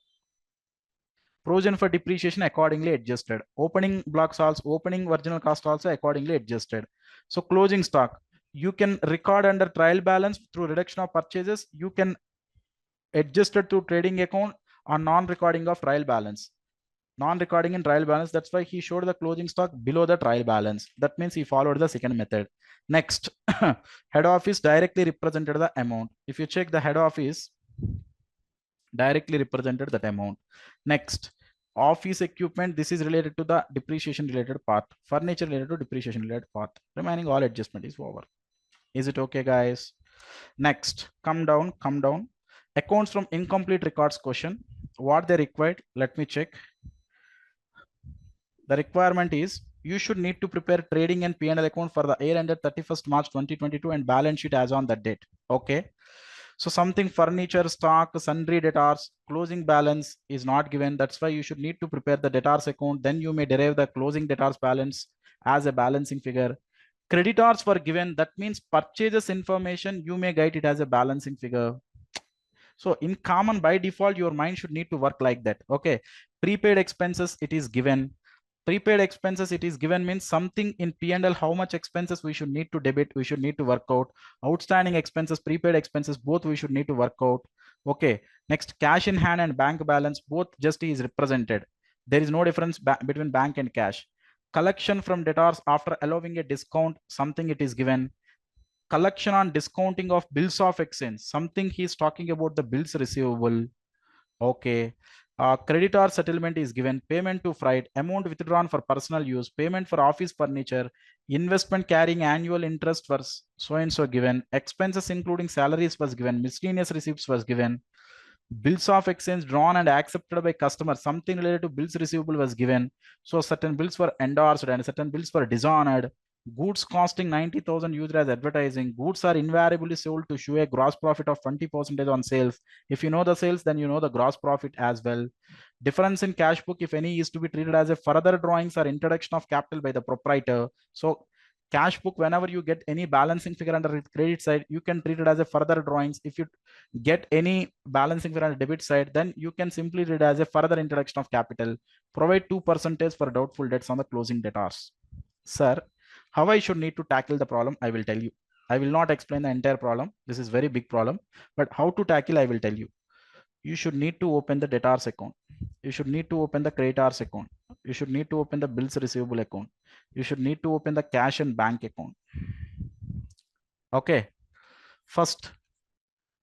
A: Provision for depreciation accordingly adjusted. Opening blocks also, opening original cost also accordingly adjusted. So closing stock, you can record under trial balance through reduction of purchases. You can adjust it to trading account on non-recording of trial balance. Non-recording in trial balance. That's why he showed the closing stock below the trial balance. That means he followed the second method. Next, head office directly represented the amount. If you check the head office, directly represented that amount. Next, Office equipment, this is related to the depreciation related part. Furniture related to depreciation related part. Remaining all adjustment is over. Is it okay, guys? Next, come down, come down. Accounts from incomplete records question. What they required? Let me check. The requirement is you should need to prepare trading and P&L account for the year ended 31st March 2022 and balance sheet as on that date. Okay. So something furniture, stock, sundry debtors, closing balance is not given. That's why you should need to prepare the debtors account. Then you may derive the closing debtors balance as a balancing figure. Creditors were given. That means purchases information. You may guide it as a balancing figure. So in common, by default, your mind should need to work like that. Okay. Prepaid expenses, it is given. Prepaid expenses, it is given means something in P&L, how much expenses we should need to debit, we should need to work out. Outstanding expenses, prepaid expenses, both we should need to work out. Okay. Next, cash in hand and bank balance, both just is represented. There is no difference between bank and cash. Collection from debtors after allowing a discount, something it is given. Collection on discounting of bills of exchange, something he is talking about the bills receivable. Okay. Creditor settlement is given. Payment to freight, amount withdrawn for personal use, payment for office furniture, investment carrying annual interest was so and so given. Expenses including salaries was given. Miscellaneous receipts was given. Bills of exchange drawn and accepted by customer, something related to bills receivable was given. So certain bills were endorsed and certain bills were dishonored. Goods costing 90,000 used as advertising. Goods are invariably sold to show a gross profit of 20% on sales. If you know the sales, then you know the gross profit as well. Difference in cash book, if any, is to be treated as a further drawings or introduction of capital by the proprietor. So cash book, whenever you get any balancing figure under the credit side, you can treat it as a further drawings. If you get any balancing figure on the debit side, then you can simply read as a further introduction of capital. Provide 2% for doubtful debts on the closing debtors. Sir, how I should need to tackle the problem, I will tell you. I will not explain the entire problem. This is very big problem, but how to tackle, I will tell you. You should need to open the debtors account. You should need to open the creditors account. You should need to open the bills receivable account. You should need to open the cash and bank account. Okay. First,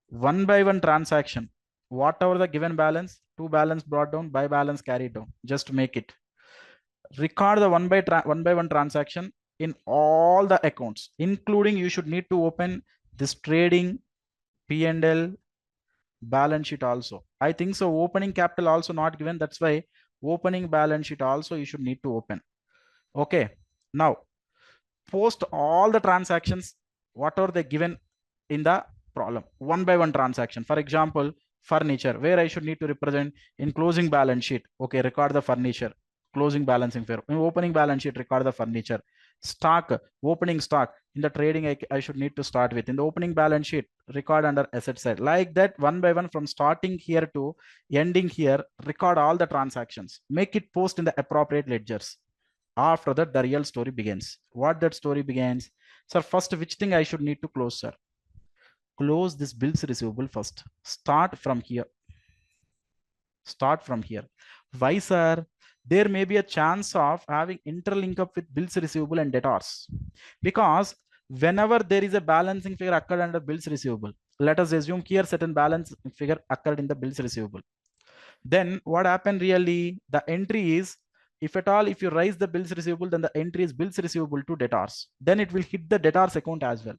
A: one by one transaction, whatever the given balance, to balance brought down, by balance carried down, just make it. Record the one by one transaction in all the accounts, including you should need to open this trading, P&L, balance sheet also. I think so. Opening capital also not given. That's why opening balance sheet also you should need to open. Okay. Now, post all the transactions, whatever they given in the problem, one by one transaction. For example, furniture, where I should need to represent in closing balance sheet. Okay, record the furniture, closing balancing figure. In opening balance sheet, record the furniture. Stock, opening stock. In the trading, I should need to start with. In the opening balance sheet, record under asset side. Like that, one by one, from starting here to ending here, record all the transactions. Make it post in the appropriate ledgers. After that, the real story begins. What that story begins? Sir, first, which thing I should need to close, sir? Close this bills receivable first. Start from here. Start from here. Why, sir? There may be a chance of having interlink up with bills receivable and debtors. Because whenever there is a balancing figure occurred under bills receivable, let us assume here certain balance figure occurred in the bills receivable. Then what happened really? The entry is, if at all, if you raise the bills receivable, then the entry is bills receivable to debtors. Then it will hit the debtors account as well.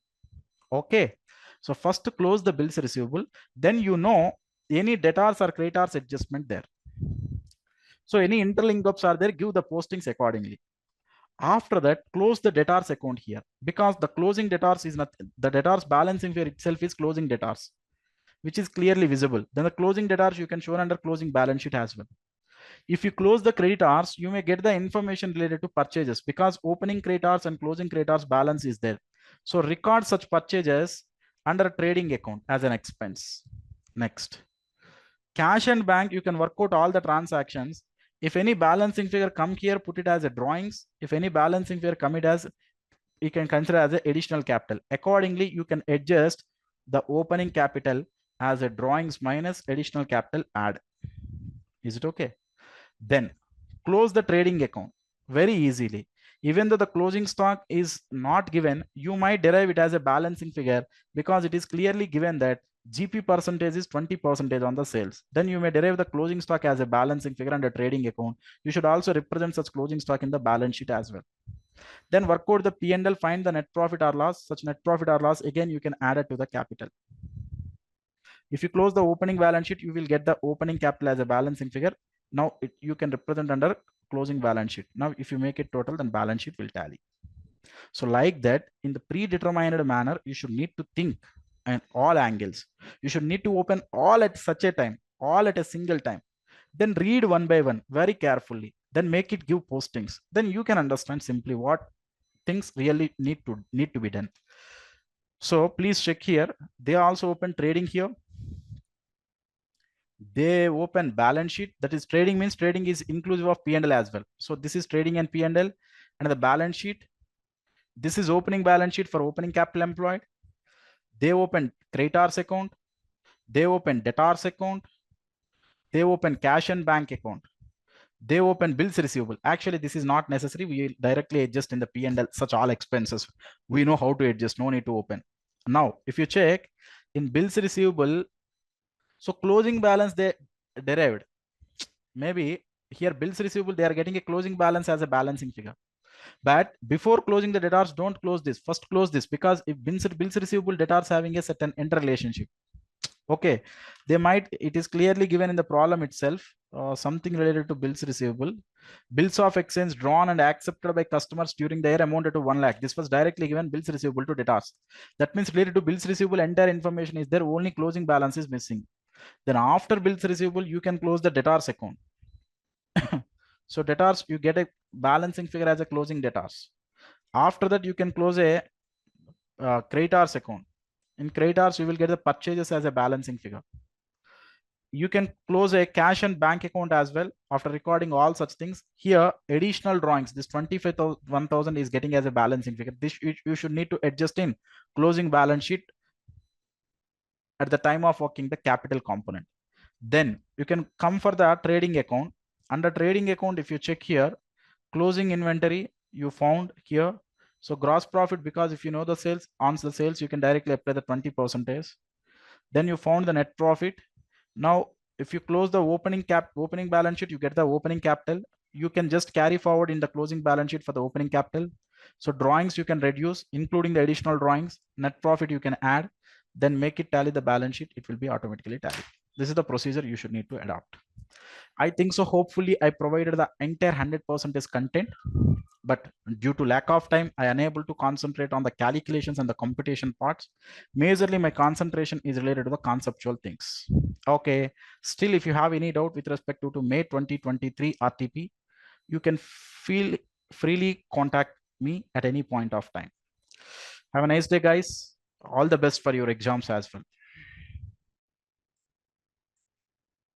A: Okay. So first to close the bills receivable, then you know any debtors or creditors adjustment there. So any interlink ups are there, give the postings accordingly. After that, close the debtors account here, because the closing debtors is not, the debtors balancing figure itself is closing debtors, which is clearly visible. Then the closing debtors you can show under closing balance sheet as well. If you close the creditors, you may get the information related to purchases, because opening creditors and closing creditors balance is there. So record such purchases under trading account as an expense. Next, cash and bank, you can work out all the transactions. If any balancing figure come here, put it as a drawings. If any balancing figure come it as, you can consider as an additional capital. Accordingly, you can adjust the opening capital as a drawings minus additional capital add. Is it okay? Then close the trading account very easily. Even though the closing stock is not given, you might derive it as a balancing figure, because it is clearly given that GP percentage is 20% on the sales. Then you may derive the closing stock as a balancing figure under trading account. You should also represent such closing stock in the balance sheet as well. Then work out the P&L, find the net profit or loss. Such net profit or loss, again, you can add it to the capital. If you close the opening balance sheet, you will get the opening capital as a balancing figure. Now you can represent under closing balance sheet. Now, if you make it total, then balance sheet will tally. So like that, in the predetermined manner, you should need to think and all angles. You should need to open all at such a time, all at a single time. Then read one by one very carefully. Then make it give postings. Then you can understand simply what things really need to be done. So please check here. They also open trading here. They open balance sheet. That is trading means trading is inclusive of P&L as well. So this is trading and P&L, and the balance sheet. This is opening balance sheet for opening capital employed. They open creditors account. They open debtors account. They open cash and bank account. They open bills receivable. Actually, this is not necessary. We directly adjust in the P&L such all expenses. We know how to adjust. No need to open. Now, if you check in bills receivable, so closing balance they derived. Maybe here bills receivable, they are getting a closing balance as a balancing figure. But before closing the debtors, don't close this. First close this, because if bills receivable debtors having a certain interrelationship. Okay, they might, it is clearly given in the problem itself, something related to bills receivable. Bills of exchange drawn and accepted by customers during the year amounted to 1 lakh. This was directly given bills receivable to debtors. That means related to bills receivable, entire information is there, only closing balance is missing. Then after bills receivable, you can close the debtors account. So debtors, you get a balancing figure as a closing debtors. After that, you can close a creditors account. In creditors, you will get the purchases as a balancing figure. You can close a cash and bank account as well. After recording all such things, here additional drawings, this 25,000 is getting as a balancing figure. This you should need to adjust in closing balance sheet at the time of working the capital component. Then you can come for the trading account. Under trading account, if you check here, closing inventory you found here. So gross profit, because if you know the sales, on the sales, you can directly apply the 20%. Then you found the net profit. Now, if you close the opening balance sheet, you get the opening capital. You can just carry forward in the closing balance sheet for the opening capital. So drawings you can reduce, including the additional drawings. Net profit you can add, then make it tally the balance sheet. It will be automatically tallied. This is the procedure you should need to adopt. I think so. Hopefully, I provided the entire 100% content, but due to lack of time, I unable to concentrate on the calculations and the computation parts. Majorly, my concentration is related to the conceptual things. Okay. Still, if you have any doubt with respect to May 2023 RTP, you can feel freely contact me at any point of time. Have a nice day, guys. All the best for your exams as well.